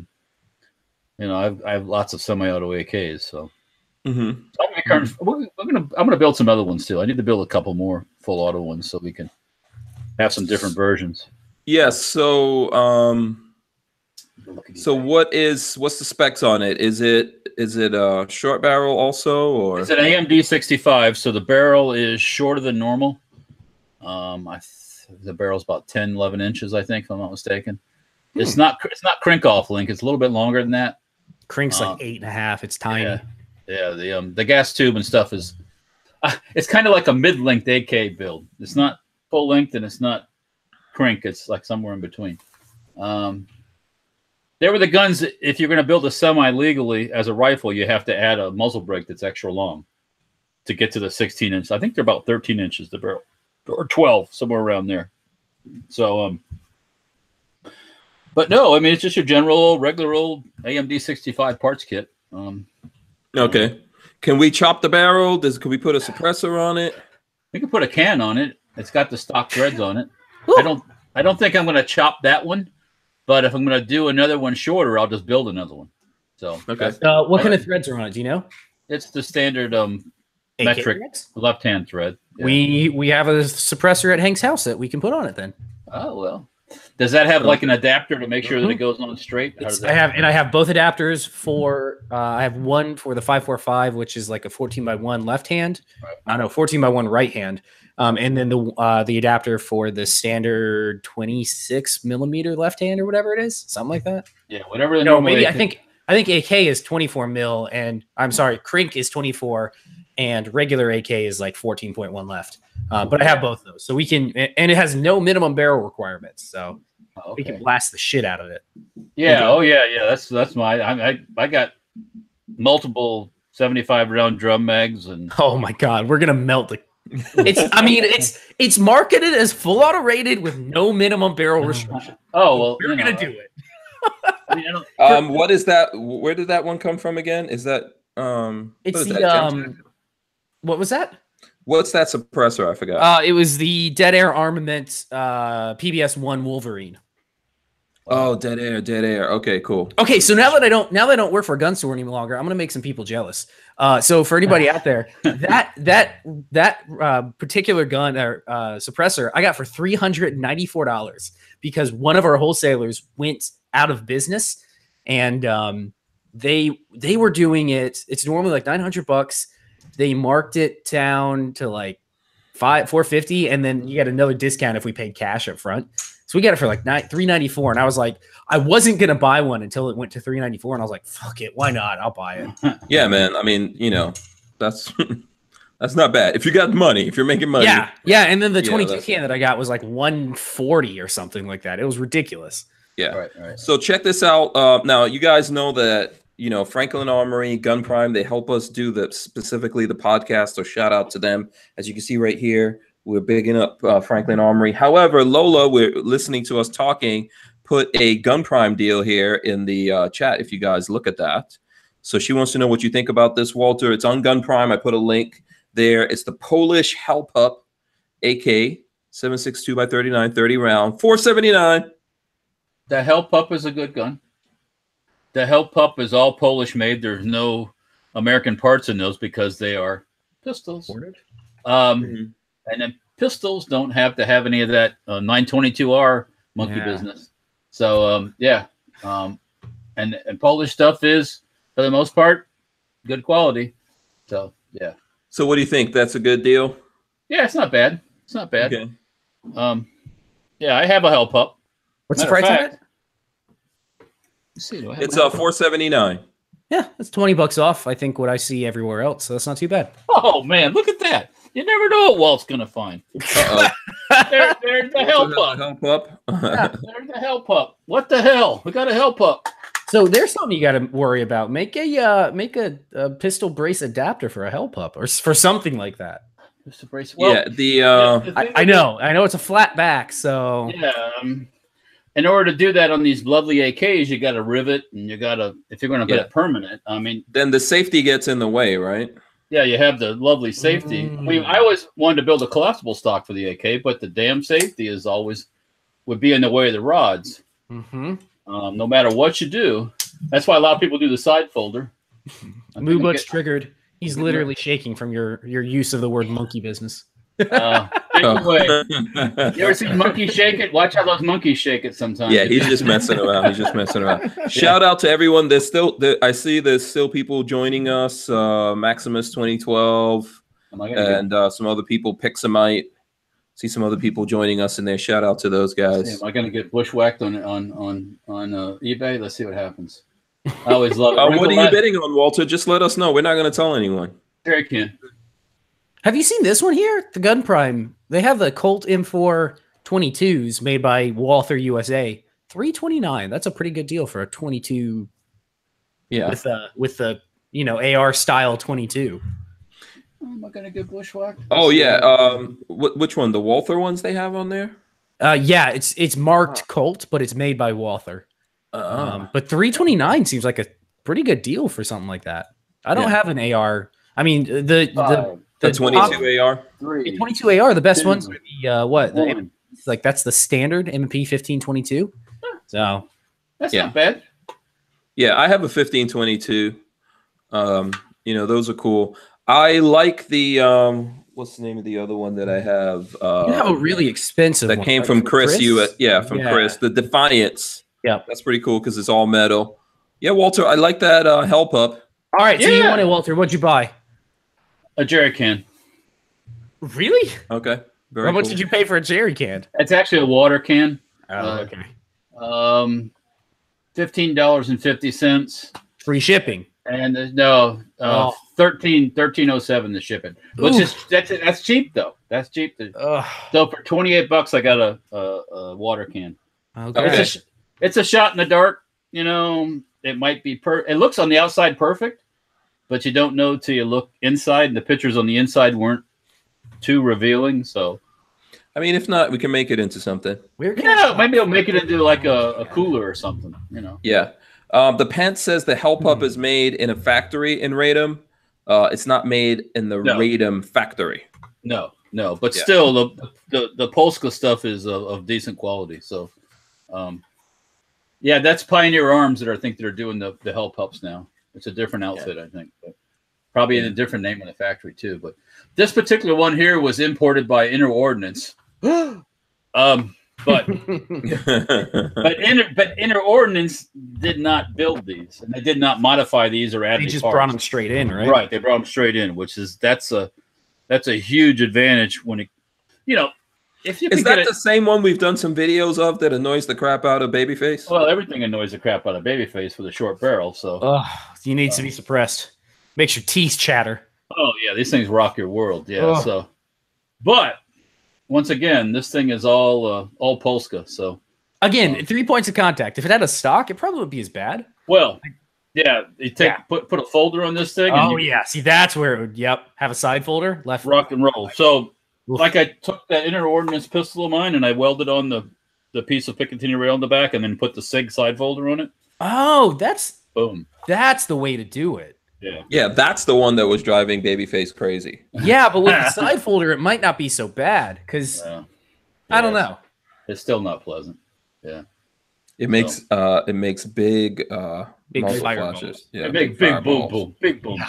Speaker 2: have lots of semi-auto AKs, so.
Speaker 1: Mm-hmm.
Speaker 2: I'm gonna build some other ones too. I need to build a couple more full auto ones so we can have some different versions.
Speaker 1: Yes. So what's the specs on it? Is it a short barrel also, or
Speaker 2: it's an AMD 65? So the barrel is shorter than normal. The barrel's about 10, 11 inches, I think, if I'm not mistaken. It's not crink off link. It's a little bit longer than that.
Speaker 3: Crink's like 8.5. It's tiny.
Speaker 2: Yeah. The gas tube and stuff is it's kind of like a mid-length AK build. It's not full length and it's not crink. It's like somewhere in between. There were the guns. If you're going to build a semi legally as a rifle, you have to add a muzzle brake that's extra long to get to the 16 inch. I think they're about 13 inches the barrel, or 12, somewhere around there. So, but no, I mean, it's just your general, regular old AMD 65 parts kit.
Speaker 1: Okay. Can we chop the barrel? Can we put a suppressor on it?
Speaker 2: We can put a can on it. It's got the stock threads on it.
Speaker 3: Ooh.
Speaker 2: I I don't think I'm going to chop that one, but if I'm going to do another one shorter, I'll just build another one. So
Speaker 1: okay.
Speaker 3: What kind of threads are on it? Do you know?
Speaker 2: It's the standard metric left-hand thread.
Speaker 3: Yeah. We have a suppressor at Hank's house that we can put on it then.
Speaker 2: Oh, well. Does that have like an adapter to make sure that it goes on straight?
Speaker 3: I have both adapters for I have one for the 545, which is like a 14x1 left hand. Right. I know 14x1 right hand. And then the adapter for the standard 26 millimeter left hand or whatever it is, something like that.
Speaker 2: Yeah, whatever. Maybe
Speaker 3: I think AK is 24 mil, and I'm sorry, Crink is 24, and regular AK is like 14.1 left. But I have both of those, so we can, and it has no minimum barrel requirements, so we can blast the shit out of it.
Speaker 2: Yeah. Oh yeah. That's my. I got multiple 75 round drum mags, and
Speaker 3: oh my god, we're gonna melt the. It's marketed as full auto rated with no minimum barrel restriction.
Speaker 2: Oh well,
Speaker 3: we're gonna do it.
Speaker 1: What is that? Where did that one come from again? Is that
Speaker 3: It's what was that?
Speaker 1: What's that suppressor? I forgot.
Speaker 3: It was the Dead Air Armament PBS-1 Wolverine.
Speaker 1: Oh, Dead Air. Okay, cool.
Speaker 3: Okay, so now that I don't work for a gun store any longer, I'm gonna make some people jealous. So for anybody out there, that particular gun or suppressor I got for $394 because one of our wholesalers went out of business, and they were doing it. It's normally like $900. They marked it down to like $450, and then you get another discount if we paid cash up front. So we got it for like $394, and I was like, I wasn't gonna buy one until it went to $394, and I was like, fuck it, why not? I'll buy it.
Speaker 1: Yeah, man. I mean, that's that's not bad if you got money. If you're making money,
Speaker 3: yeah. And then the 22 can that I got was like $140 or something like that. It was ridiculous.
Speaker 1: Yeah.
Speaker 2: All right.
Speaker 1: So check this out. Now you guys know that Franklin Armory, Gun Prime, they help us do specifically the podcast. So shout out to them. As you can see right here, we're bigging up Franklin Armory. However, Lola, we're listening to us talking, put a Gun Prime deal here in the chat. If you guys look at that, so she wants to know what you think about this, Walter. It's on Gun Prime. I put a link there. It's the Polish Hellpup AK 7.62 by 39, 30 round, $479.
Speaker 2: The Hellpup is a good gun. The Hellpup is all Polish made. There's no American parts in those because they are pistols. And then pistols don't have to have any of that 922R monkey business. So and Polish stuff is for the most part good quality. So yeah.
Speaker 1: So what do you think? That's a good deal?
Speaker 2: Yeah, it's not bad. It's not bad.
Speaker 1: Okay.
Speaker 2: Yeah, I have a Hellpup.
Speaker 3: What's the price on it?
Speaker 1: It's $479.
Speaker 3: Yeah, that's $20 off. I think what I see everywhere else, so that's not too bad.
Speaker 2: Oh man, look at that! You never know what Walt's gonna find. There's the Hellpup. There's the Hellpup. What the hell? We got a Hellpup.
Speaker 3: So there's something you got to worry about. Make a pistol brace adapter for a Hellpup or for something like that.
Speaker 2: Pistol brace. Well,
Speaker 3: I know it's a flat back, so
Speaker 2: yeah. In order to do that on these lovely AKs, you got to rivet, and you got to, if you're going to get it permanent, I mean,
Speaker 1: then the safety gets in the way, right?
Speaker 2: Yeah, you have the lovely safety. I always wanted to build a collapsible stock for the AK, but the damn safety is always would be in the way of the rods. No matter what you do, that's why a lot of people do the side folder.
Speaker 3: Moobut's triggered. He's literally shaking from your use of the word monkey business.
Speaker 2: Way. You ever seen monkeys shake it? Watch how those monkeys shake it sometimes.
Speaker 1: Yeah, he's just messing around. Shout out to everyone. I see there's still people joining us. Maximus 2012 and some other people. Pixamite. See some other people joining us in there. Shout out to those guys.
Speaker 2: Am I going to get bushwhacked on eBay? Let's see what happens. I always love it.
Speaker 1: What are you bidding on, Walter? Just let us know. We're not going to tell anyone.
Speaker 2: Sure, you can.
Speaker 3: Have you seen this one here? The Gun Prime. They have the Colt M4 22s made by Walther USA. $329. That's a pretty good deal for a 22.
Speaker 1: Yeah.
Speaker 3: With the AR style 22.
Speaker 2: Am I gonna get bushwhacked?
Speaker 1: Oh yeah. Which one? The Walther ones they have on there?
Speaker 3: Yeah, it's marked Colt, but it's made by Walther. But $329 seems like a pretty good deal for something like that. I don't have an AR. I mean the
Speaker 1: 22 AR.
Speaker 3: The 22 AR, the best ones are the Like that's the standard M&P 1522. So
Speaker 2: that's not bad.
Speaker 1: Yeah, I have a 1522. Those are cool. I like the what's the name of the other one that I have?
Speaker 3: You have a really expensive
Speaker 1: that
Speaker 3: one,
Speaker 1: came
Speaker 3: right?
Speaker 1: from Chris.
Speaker 3: Chris?
Speaker 1: Chris. The Defiance.
Speaker 3: Yeah,
Speaker 1: that's pretty cool because it's all metal. Yeah, Walter, I like that Hell Pup.
Speaker 3: All right, so you want it, Walter? What'd you buy?
Speaker 2: A jerry can.
Speaker 3: Really?
Speaker 1: Okay.
Speaker 3: How much did you pay for a jerry can?
Speaker 2: It's actually a water can.
Speaker 3: Oh, okay.
Speaker 2: $15.50.
Speaker 3: Free shipping.
Speaker 2: And $13.07 to ship it. Which is that's cheap though. That's cheap. So for $28, I got a water can.
Speaker 3: Okay.
Speaker 2: It's a shot in the dark. It might be it looks on the outside perfect, but you don't know till you look inside. And the pictures on the inside weren't too revealing. So,
Speaker 1: I mean, if not, we can make it into something.
Speaker 2: Maybe I'll make it into like a cooler or something.
Speaker 1: Yeah. The Pence says the Hell Pup is made in a factory in Radom. It's not made in the Radom factory.
Speaker 2: No. But still, the Polska stuff is of decent quality. So, that's Pioneer Arms that I think they're doing the Hell Pups now. It's a different outfit, I think. But probably in a different name in the factory too. But this particular one here was imported by Inner Ordnance. But Inner Ordnance did not build these, and they did not modify these or add.
Speaker 3: They just brought them straight in, right?
Speaker 2: Right, they brought them straight in, which is that's a huge advantage when it, if you
Speaker 1: is that the same one we've done some videos of that annoys the crap out of Babyface?
Speaker 2: Well, everything annoys the crap out of Babyface with a short barrel, so
Speaker 3: you need to be suppressed. Makes your teeth chatter.
Speaker 2: Oh yeah, these things rock your world. Yeah, so but. Once again, this thing is all Polska. So
Speaker 3: again, 3 points of contact. If it had a stock, it probably would be as bad.
Speaker 2: Well, yeah, you put a folder on this thing.
Speaker 3: Oh yeah, see that's where it would. Yep, have a side folder, left.
Speaker 2: Rock and roll. So, like I took that Inner Ordnance pistol of mine and I welded on the piece of Picatinny rail in the back, and then put the SIG side folder on it.
Speaker 3: Oh, that's
Speaker 2: boom.
Speaker 3: That's the way to do it.
Speaker 1: Yeah, that's the one that was driving Babyface crazy.
Speaker 3: Yeah, but with the side folder, it might not be so bad because I don't know.
Speaker 2: It's still not pleasant. Yeah,
Speaker 1: it makes big fire flashes.
Speaker 2: Yeah, big boom boom, big boom.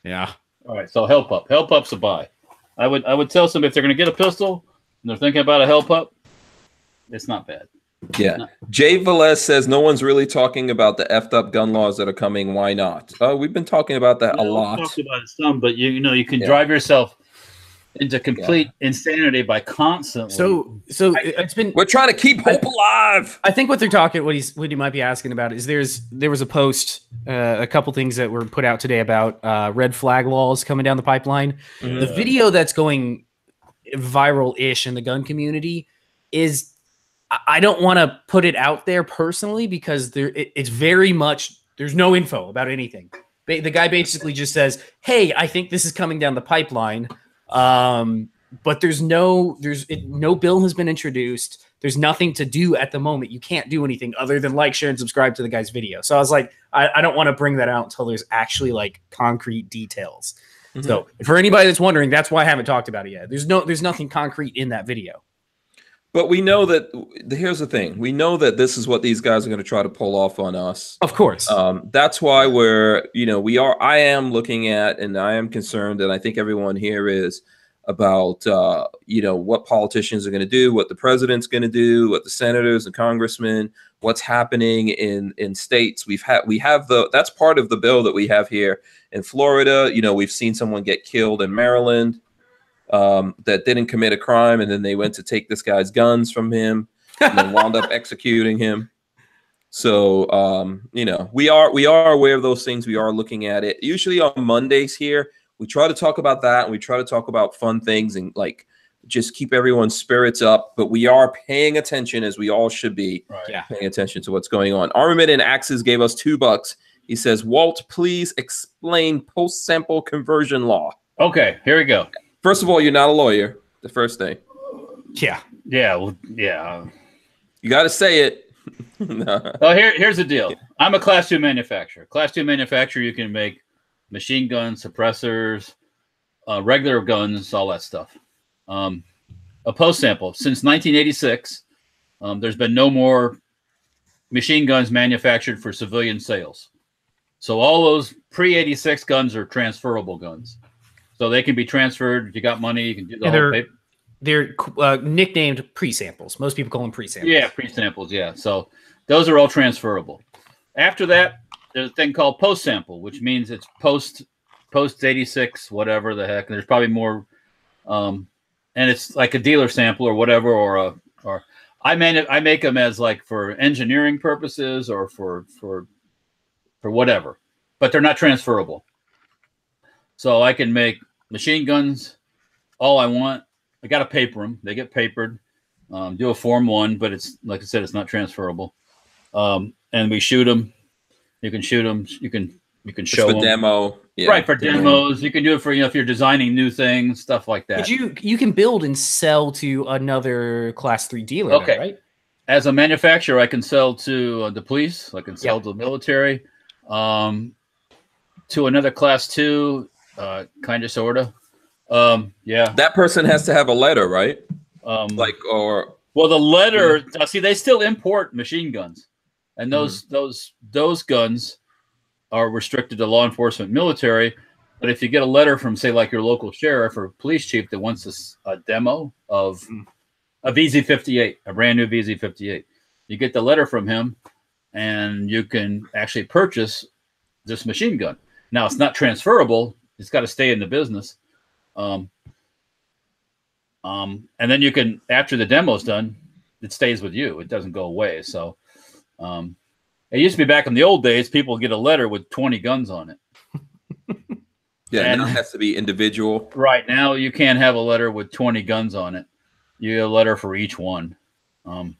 Speaker 3: Yeah.
Speaker 2: All right, so Hell Pup's a buy. I would tell some if they're going to get a pistol and they're thinking about a Hell Pup, it's not bad.
Speaker 1: Yeah. Jay Velez says no one's really talking about the effed up gun laws that are coming. Why not? We've been talking about that a lot.
Speaker 2: Talked about some, but you can drive yourself into complete insanity by constantly.
Speaker 3: So it's been.
Speaker 1: We're trying to keep hope alive.
Speaker 3: I think what they're talking, what you might be asking about is there was a post, a couple things that were put out today about red flag laws coming down the pipeline. Mm-hmm. The video that's going viral-ish in the gun community is. I don't want to put it out there personally because it's very much there's no info about anything. The guy basically just says, "Hey, I think this is coming down the pipeline," but there's no bill has been introduced. There's nothing to do at the moment. You can't do anything other than like, share, and subscribe to the guy's video. So I was like, I don't want to bring that out until there's actually like concrete details. Mm-hmm. So for anybody that's wondering, that's why I haven't talked about it yet. There's nothing concrete in that video.
Speaker 1: But we know that here's the thing. We know that this is what these guys are going to try to pull off on us.
Speaker 3: Of course.
Speaker 1: That's why I am looking at, and I am concerned, and I think everyone here is about, what politicians are going to do, what the president's going to do, what the senators and congressmen, what's happening in states. That's part of the bill that we have here in Florida. We've seen someone get killed in Maryland. That didn't commit a crime, and then they went to take this guy's guns from him and then wound up executing him. So, we are aware of those things. We are looking at it. Usually on Mondays here, we try to talk about that, and we try to talk about fun things and like just keep everyone's spirits up. But we are paying attention, as we all should be, paying attention to what's going on. Armament and Axes gave us $2. He says, Walt, please explain post-sample conversion law.
Speaker 2: Okay, here we go.
Speaker 1: First of all, you're not a lawyer. The first thing.
Speaker 2: Yeah. Well, yeah.
Speaker 1: You got to say it.
Speaker 2: Well, here's the deal. I'm a Class 2 manufacturer. Class 2 manufacturer, you can make machine guns, suppressors, regular guns, all that stuff. a post sample. Since 1986, there's been no more machine guns manufactured for civilian sales. So all those pre-86 guns are transferable guns. So they can be transferred. If you got money, you can do the whole paper.
Speaker 3: They're nicknamed pre-samples. Most people call them pre-samples.
Speaker 2: Yeah, pre-samples, yeah. So those are all transferable. After that, there's a thing called post-sample, which means it's post-86, whatever the heck. There's probably more, and it's like a dealer sample or whatever, or I make them as like for engineering purposes or for whatever, but they're not transferable. So I can make machine guns all I want. I got to paper them. They get papered, do a Form 1, but it's, like I said, it's not transferable. And we shoot them. You can shoot them. You can show them.
Speaker 1: Demo. Yeah,
Speaker 2: right, for demos. You can do it for, if you're designing new things, stuff like that.
Speaker 3: But you can build and sell to another Class 3 dealer,
Speaker 2: okay.
Speaker 3: Right?
Speaker 2: As a manufacturer, I can sell to the police. I can sell to the military, to another Class 2, kind of, sort of. Yeah. That
Speaker 1: person has to have a letter, right?
Speaker 2: Well, the letter. See, they still import machine guns, and those guns are restricted to law enforcement, military. But if you get a letter from, say, like your local sheriff or police chief that wants a demo of a VZ58, a brand new VZ58, you get the letter from him, and you can actually purchase this machine gun. Now, it's not transferable. It's got to stay in the business. And then you can, after the demo's done, it stays with you. It doesn't go away. So, it used to be back in the old days, people get a letter with 20 guns on it.
Speaker 1: Yeah, and now it has to be individual.
Speaker 2: Right now, you can't have a letter with 20 guns on it. You get a letter for each one. I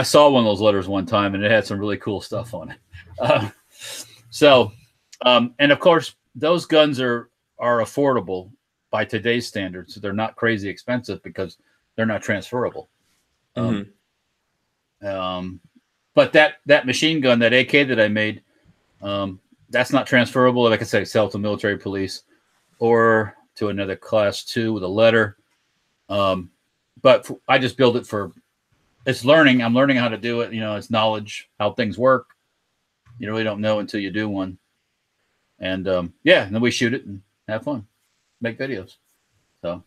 Speaker 2: saw one of those letters one time, and it had some really cool stuff on it. And of course, those guns are affordable by today's standards. So they're not crazy expensive because they're not transferable. But that machine gun, that AK that I made, that's not transferable. Like I said, sell to military, police, or to another Class 2 with a letter. But I just build it for, it's learning. I'm learning how to do it. It's knowledge, how things work. You really don't know until you do one. And and then we shoot it and have fun, make videos. So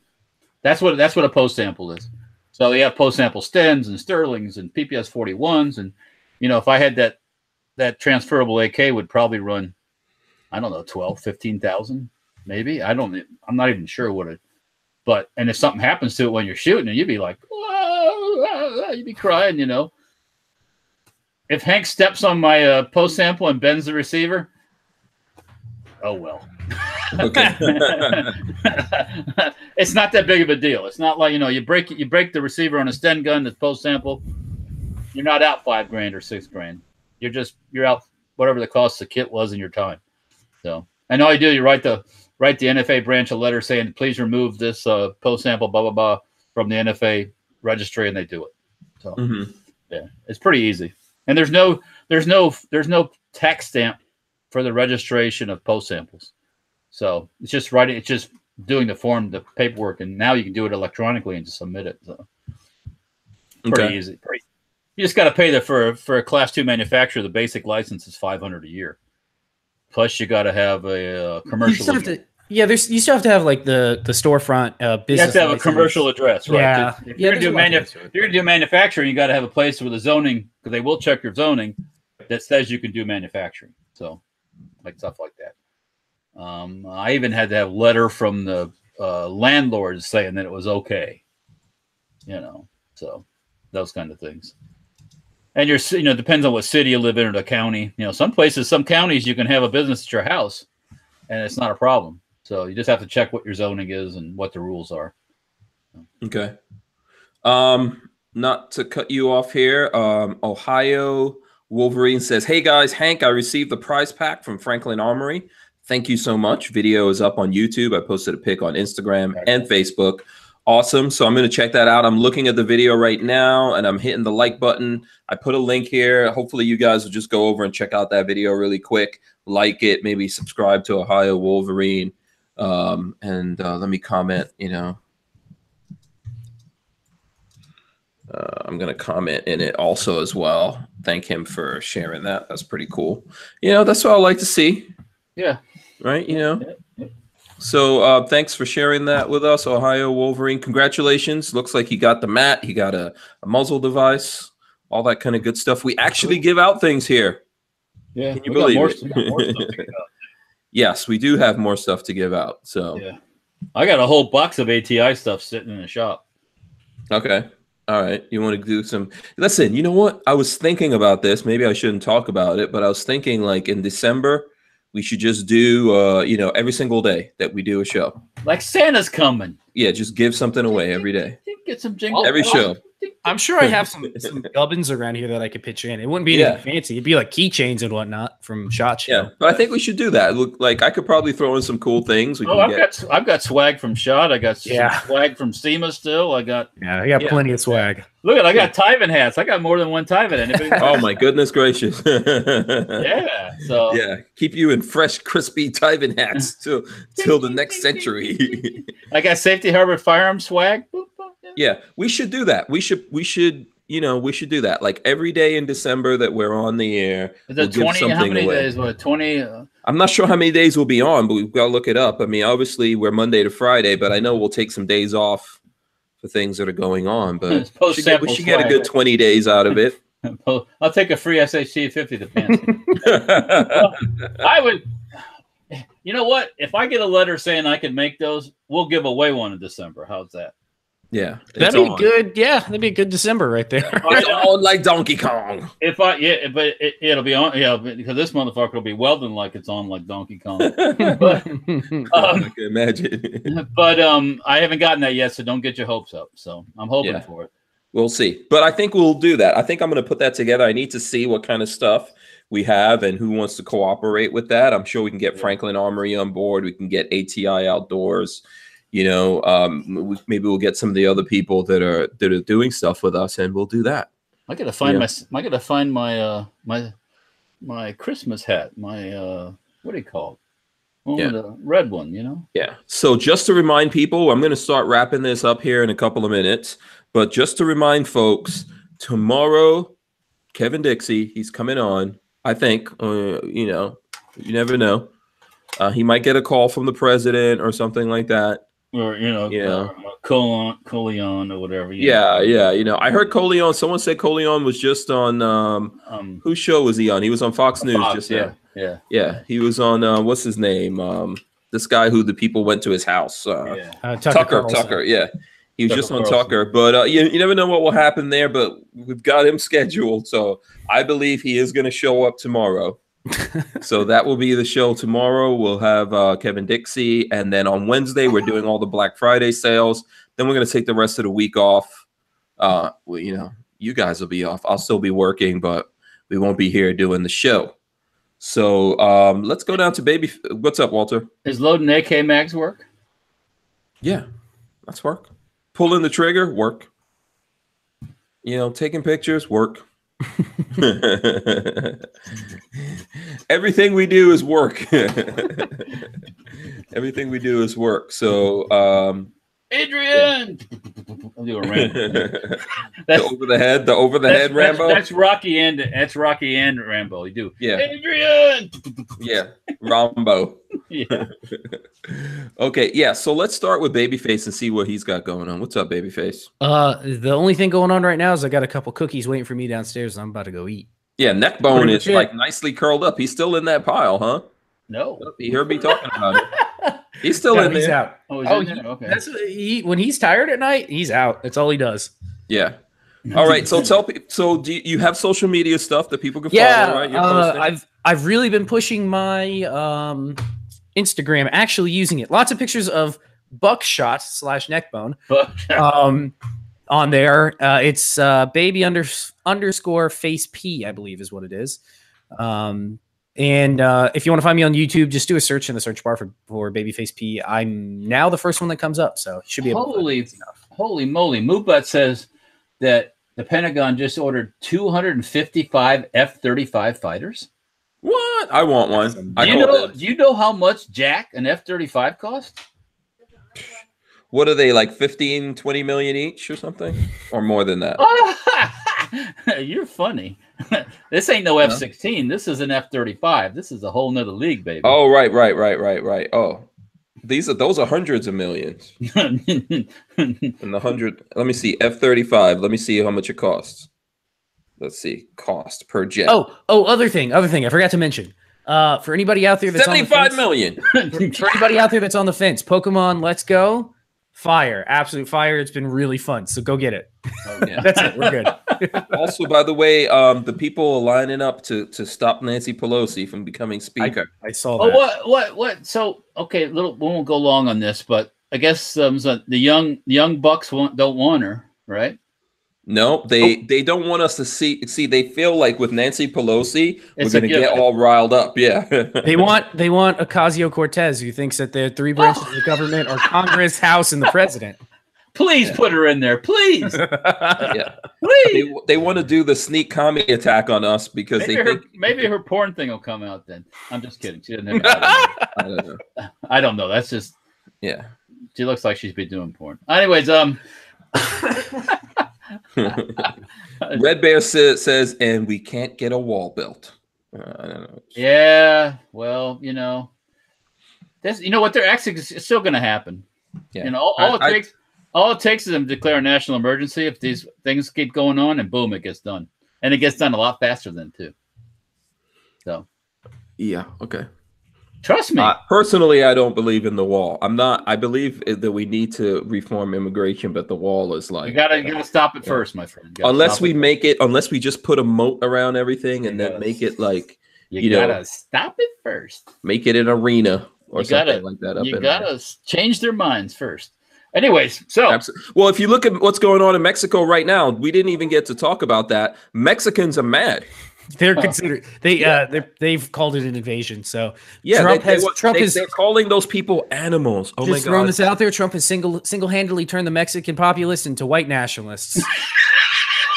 Speaker 2: that's what a post sample is. So you have post sample Stens and Sterlings and PPS 41s, and if I had that transferable AK would probably run, I don't know, 12, 15,000 maybe. I'm not even sure what it. But if something happens to it when you're shooting, you'd be like, whoa, you'd be crying, If Hank steps on my post sample and bends the receiver, oh well.
Speaker 1: Okay.
Speaker 2: It's not that big of a deal. It's not like, you break the receiver on a Sten gun that's post sample, you're not out $5,000 or $6,000. You're out whatever the cost of the kit was in your time. So, and all you do, you write the NFA branch a letter saying, please remove this post sample, blah blah blah, from the NFA registry, and they do it. So yeah, it's pretty easy. And there's no tax stamp for the registration of post samples. So it's just doing the paperwork, and now you can do it electronically and just submit it. So pretty easy. You just got to pay for a Class 2 manufacturer. The basic license is $500 a year. Plus, you got to have a commercial.
Speaker 3: You still have to have like the storefront business.
Speaker 2: You have to have a commercial address, right?
Speaker 3: Yeah.
Speaker 2: If you're going to do manufacturing, you got to have a place with a zoning, because they will check your zoning that says you can do manufacturing. So, like stuff like that. I even had to have a letter from the landlord saying that it was okay. So those kind of things. And depends on what city you live in or the county. Some counties you can have a business at your house, and it's not a problem. So you just have to check what your zoning is and what the rules are.
Speaker 1: Okay. Not to cut you off here. Ohio Wolverine says, "Hey guys, Hank, I received the prize pack from Franklin Armory. Thank you so much. Video is up on YouTube. I posted a pic on Instagram and Facebook. Awesome. So I'm going to check that out. I'm looking at the video right now, and I'm hitting the like button. I put a link here. Hopefully you guys will just go over and check out that video really quick. Like it, maybe subscribe to Ohio Wolverine. And let me comment, I'm going to comment in it also as well. Thank him for sharing that. That's pretty cool. That's what I like to see.
Speaker 2: Yeah.
Speaker 1: Right. So thanks for sharing that with us, Ohio Wolverine. Congratulations. Looks like he got the mat. He got a muzzle device, all that kind of good stuff. We actually give out things here.
Speaker 2: Yeah.
Speaker 1: Can you believe it? Yes, we do have more stuff to give out. So
Speaker 2: yeah. I got a whole box of ATI stuff sitting in the shop.
Speaker 1: Okay. All right. You want to do some... Listen, you know what? I was thinking about this. Maybe I shouldn't talk about it, but I was thinking like in December, we should just do, every single day that we do a show.
Speaker 2: Like Santa's coming.
Speaker 1: Yeah, just give something away every day.
Speaker 2: Get some jingle.
Speaker 1: Every show.
Speaker 3: I'm sure I have some gubbins around here that I could pitch in. It wouldn't be anything fancy. It'd be like keychains and whatnot from SHOT Show.
Speaker 1: Yeah, but I think we should do that. Look, like I could probably throw in some cool things.
Speaker 2: I've got swag from SHOT. I got swag from SEMA still. I got
Speaker 3: plenty of swag.
Speaker 2: Look, I got Tyven hats. I got more than one Tyven.
Speaker 1: Oh my goodness gracious!
Speaker 2: Yeah, so
Speaker 1: keep you in fresh, crispy Tyven hats till the next century.
Speaker 2: I got Safety Harbor firearm swag.
Speaker 1: Yeah, we should do that. We should do that. Like every day in December that we're on the air.
Speaker 2: Is it 20? How many days? What, 20?
Speaker 1: I'm not sure how many days we'll be on, but we've got to look it up. I mean, obviously we're Monday to Friday, but I know we'll take some days off for things that are going on. But we should get a good 20 days out of it.
Speaker 2: I'll take a free SHC 50 to fancy. I would. You know what? If I get a letter saying I can make those, we'll give away one in December. How's that?
Speaker 1: Yeah,
Speaker 3: that'd be good. Yeah, that'd be a good December right there.
Speaker 1: It's on like Donkey Kong.
Speaker 2: But it'll be on. Because this motherfucker will be welding like it's on like Donkey Kong. But,
Speaker 1: I can imagine.
Speaker 2: But I haven't gotten that yet, so don't get your hopes up. So I'm hoping for it.
Speaker 1: We'll see. But I think we'll do that. I think I'm going to put that together. I need to see what kind of stuff we have and who wants to cooperate with that. I'm sure we can get Franklin Armory on board. We can get ATI Outdoors. Maybe we'll get some of the other people that are doing stuff with us, and we'll do that.
Speaker 2: I gotta find my Christmas hat. My what do you call it? The red one.
Speaker 1: Yeah. So just to remind people, I'm going to start wrapping this up here in a couple of minutes. But just to remind folks, tomorrow, Kevin Dixie, he's coming on. I think. You never know. He might get a call from the president or something like that.
Speaker 2: Or Coleon or whatever.
Speaker 1: Yeah. I heard Coleon. Someone said Coleon was just on whose show was he on? He was on Fox News just now. Yeah. He was on what's his name? This guy who the people went to his house. Tucker. Yeah. He was just on Tucker, but you never know what will happen there. But we've got him scheduled, so I believe he is going to show up tomorrow. So that will be the show tomorrow. We'll have Kevin Dixie, and then on Wednesday we're doing all the Black Friday sales. Then we're going to take the rest of the week off. You guys will be off. I'll still be working, but we won't be here doing the show. So let's go down to baby. What's up, Walter?
Speaker 2: Is loading AK mags work?
Speaker 1: Yeah, that's work. Pulling the trigger, work. Taking pictures, work. Everything we do is work. Everything we do is work. So
Speaker 2: Adrian, I'll do a Rambo.
Speaker 1: the over the head Rambo.
Speaker 2: That's Rocky and Rambo. You do.
Speaker 1: Yeah.
Speaker 2: Adrian.
Speaker 1: Yeah. Rambo.
Speaker 2: Yeah.
Speaker 1: Okay. Yeah. So let's start with Babyface and see what he's got going on. What's up, Babyface?
Speaker 3: The only thing going on right now is I got a couple cookies waiting for me downstairs, and I'm about to go eat.
Speaker 1: Yeah. Neckbone is like nicely curled up. He's still in that pile, huh?
Speaker 2: No.
Speaker 1: He heard me talking about it. He's still in there.
Speaker 3: He's out.
Speaker 2: Oh, he's in there? Okay.
Speaker 3: That's when he's tired at night, he's out. That's all he does.
Speaker 1: Yeah. All right. So tell people. So do you have social media stuff that people can follow? Right?
Speaker 3: I've really been pushing my Instagram. Actually, using it. Lots of pictures of buckshot / neckbone. On there. It's baby underscore face P, I believe is what it is. And if you want to find me on YouTube, just do a search in the search bar for Babyface P. I'm now the first one that comes up, so you should be able to find it.
Speaker 2: Holy moly. Moobut says that the Pentagon just ordered 255 F-35 fighters.
Speaker 1: What? I want one.
Speaker 2: Do you know how much Jack an F-35 cost?
Speaker 1: What are they, like 15, 20 million each or something? Or more than that?
Speaker 2: You're funny. This ain't no F-16. This is an F-35. This is a whole nother league, baby.
Speaker 1: Oh, right. Oh, those are hundreds of millions. And the hundred. Let me see. F-35. Let me see how much it costs. Let's see. Cost per jet.
Speaker 3: Oh, other thing. I forgot to mention. For anybody out there that's
Speaker 1: 75 million.
Speaker 3: For anybody out there that's on the fence, Pokemon Let's Go, fire, absolute fire. It's been really fun. So go get it.
Speaker 1: Oh, yeah.
Speaker 3: That's it. We're good.
Speaker 1: Also, by the way, the people are lining up to stop Nancy Pelosi from becoming speaker.
Speaker 3: I saw that.
Speaker 2: Oh, what? So, okay, we won't go long on this, but I guess so the young bucks don't want her, right?
Speaker 1: No, they don't want us to see. They feel like with Nancy Pelosi, we're going to get all riled up. Yeah,
Speaker 3: they want Ocasio-Cortez, who thinks that the three branches of the government are Congress, House, and the president.
Speaker 2: Please put her in there, please.
Speaker 1: Yeah, please. They want to do the sneak commie attack on us because
Speaker 2: maybe her porn thing will come out then. I'm just kidding. She doesn't have. I don't know. I don't know. That's just She looks like she's been doing porn. Anyways,
Speaker 1: Red Bear says, and we can't get a wall built. I don't know.
Speaker 2: Yeah, well, that's what they're actually it's still going to happen.
Speaker 1: Yeah.
Speaker 2: All it takes is them to declare a national emergency. If these things keep going on, and boom, it gets done, and it gets done a lot faster than too. So,
Speaker 1: yeah, okay.
Speaker 2: Trust me.
Speaker 1: Personally, I don't believe in the wall. I believe that we need to reform immigration, but the wall is like
Speaker 2: you gotta stop it first, my friend.
Speaker 1: Unless we just put a moat around everything and then make it like
Speaker 2: you gotta stop it first.
Speaker 1: Make it an arena or something like that.
Speaker 2: You gotta change their minds first. Anyways, so
Speaker 1: well, if you look at what's going on in Mexico right now, we didn't even get to talk about that. Mexicans are mad.
Speaker 3: They're considered they've called it an invasion. So
Speaker 1: yeah,
Speaker 3: Trump is
Speaker 1: they're calling those people animals. Oh my God!
Speaker 3: Throwing this out there, Trump has single-handedly turned the Mexican populace into white nationalists.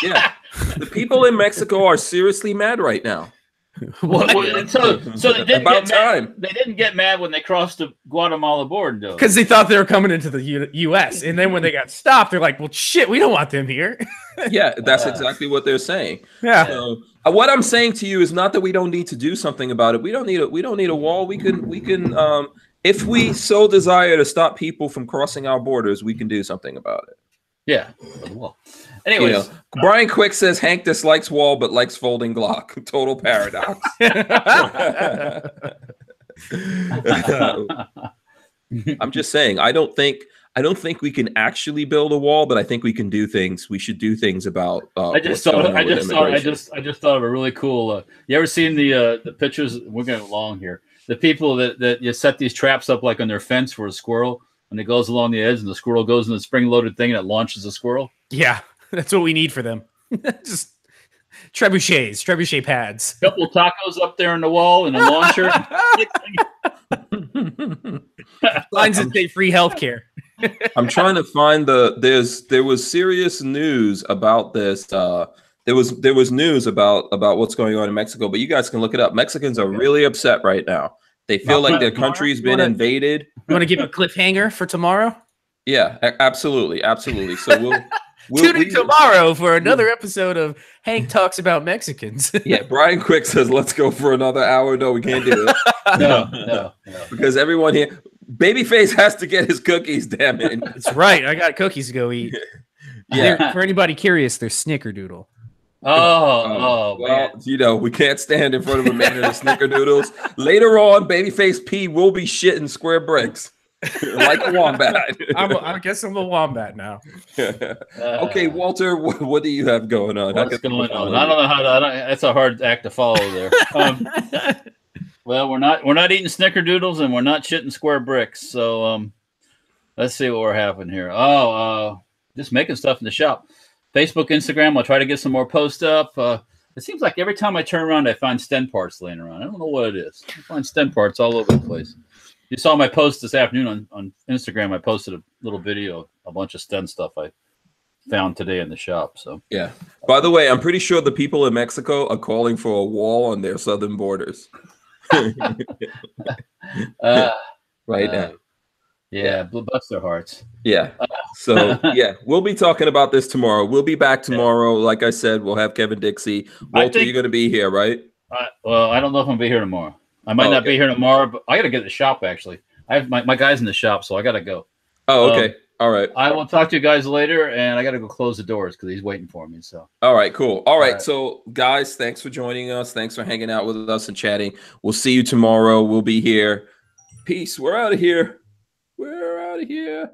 Speaker 1: Yeah, the people in Mexico are seriously mad right now.
Speaker 2: So they didn't get mad when they crossed the Guatemala border,
Speaker 3: because they thought they were coming into the U.S. And then when they got stopped, they're like, "Well, shit, we don't want them here."
Speaker 1: Yeah, that's exactly what they're saying.
Speaker 3: Yeah.
Speaker 1: So, what I'm saying to you is not that we don't need to do something about it. We don't need a wall. We can if we so desire to stop people from crossing our borders, we can do something about it.
Speaker 2: Yeah. Well, anyways,
Speaker 1: Brian Quick says Hank dislikes wall but likes folding Glock. Total paradox. I'm just saying, I don't think we can actually build a wall, but I think we can do things. We should do things about.
Speaker 2: I just thought of a really cool. You ever seen the pictures? We're going along here. The people that you set these traps up like on their fence for a squirrel, and it goes along the edge, and the squirrel goes in the spring-loaded thing, and it launches the squirrel. Yeah,
Speaker 3: that's what we need for them. Just trebuchet pads.
Speaker 2: A couple of tacos up there on the wall, and a launcher.
Speaker 3: Lines that say free healthcare.
Speaker 1: I'm trying to find there was serious news about this. There was news about what's going on in Mexico, but you guys can look it up. Mexicans are really upset right now. They feel like their country's been invaded.
Speaker 3: You want to give a cliffhanger for tomorrow?
Speaker 1: Yeah, absolutely. So we'll
Speaker 3: tune in tomorrow for another episode of Hank Talks About Mexicans.
Speaker 1: Yeah, Brian Quick says, let's go for another hour. No, we can't do it.
Speaker 2: No.
Speaker 1: Because everyone here, Babyface has to get his cookies, damn it.
Speaker 3: That's right. I got cookies to go eat. Yeah. For anybody curious, they're Snickerdoodle.
Speaker 2: Well,
Speaker 1: we can't stand in front of a man in a Snickerdoodles. Later on, Babyface P will be shitting square bricks. Like a wombat.
Speaker 3: I guess I'm a wombat now.
Speaker 1: Okay, Walter, what do you have going on?
Speaker 2: What's going on? I don't know how that's a hard act to follow there. Well, we're not eating Snickerdoodles and we're not shitting square bricks. So let's see what we're having here. Just making stuff in the shop. Facebook, Instagram, I'll try to get some more posts up. It seems like every time I turn around, I find stem parts laying around. I don't know what it is. I find stem parts all over the place. You saw my post this afternoon on Instagram. I posted a little video of a bunch of stem stuff I found today in the shop. So
Speaker 1: yeah. By the way, I'm pretty sure the people in Mexico are calling for a wall on their southern borders. Right now.
Speaker 2: Yeah, bless their hearts.
Speaker 1: Yeah. So yeah, we'll be talking about this tomorrow. We'll be back tomorrow. Like I said, we'll have Kevin Dixie. Walter, you're going to be here, right?
Speaker 2: Well, I don't know if I'm going to be here tomorrow. I might not be here tomorrow, but I got to get to the shop, actually. I have my guy's in the shop, so I got to go.
Speaker 1: Oh, okay. All right.
Speaker 2: I will talk to you guys later, and I got to go close the doors because he's waiting for me. So.
Speaker 1: All right, cool. All right. So, guys, thanks for joining us. Thanks for hanging out with us and chatting. We'll see you tomorrow. We'll be here. Peace. We're out of here. We're out of here.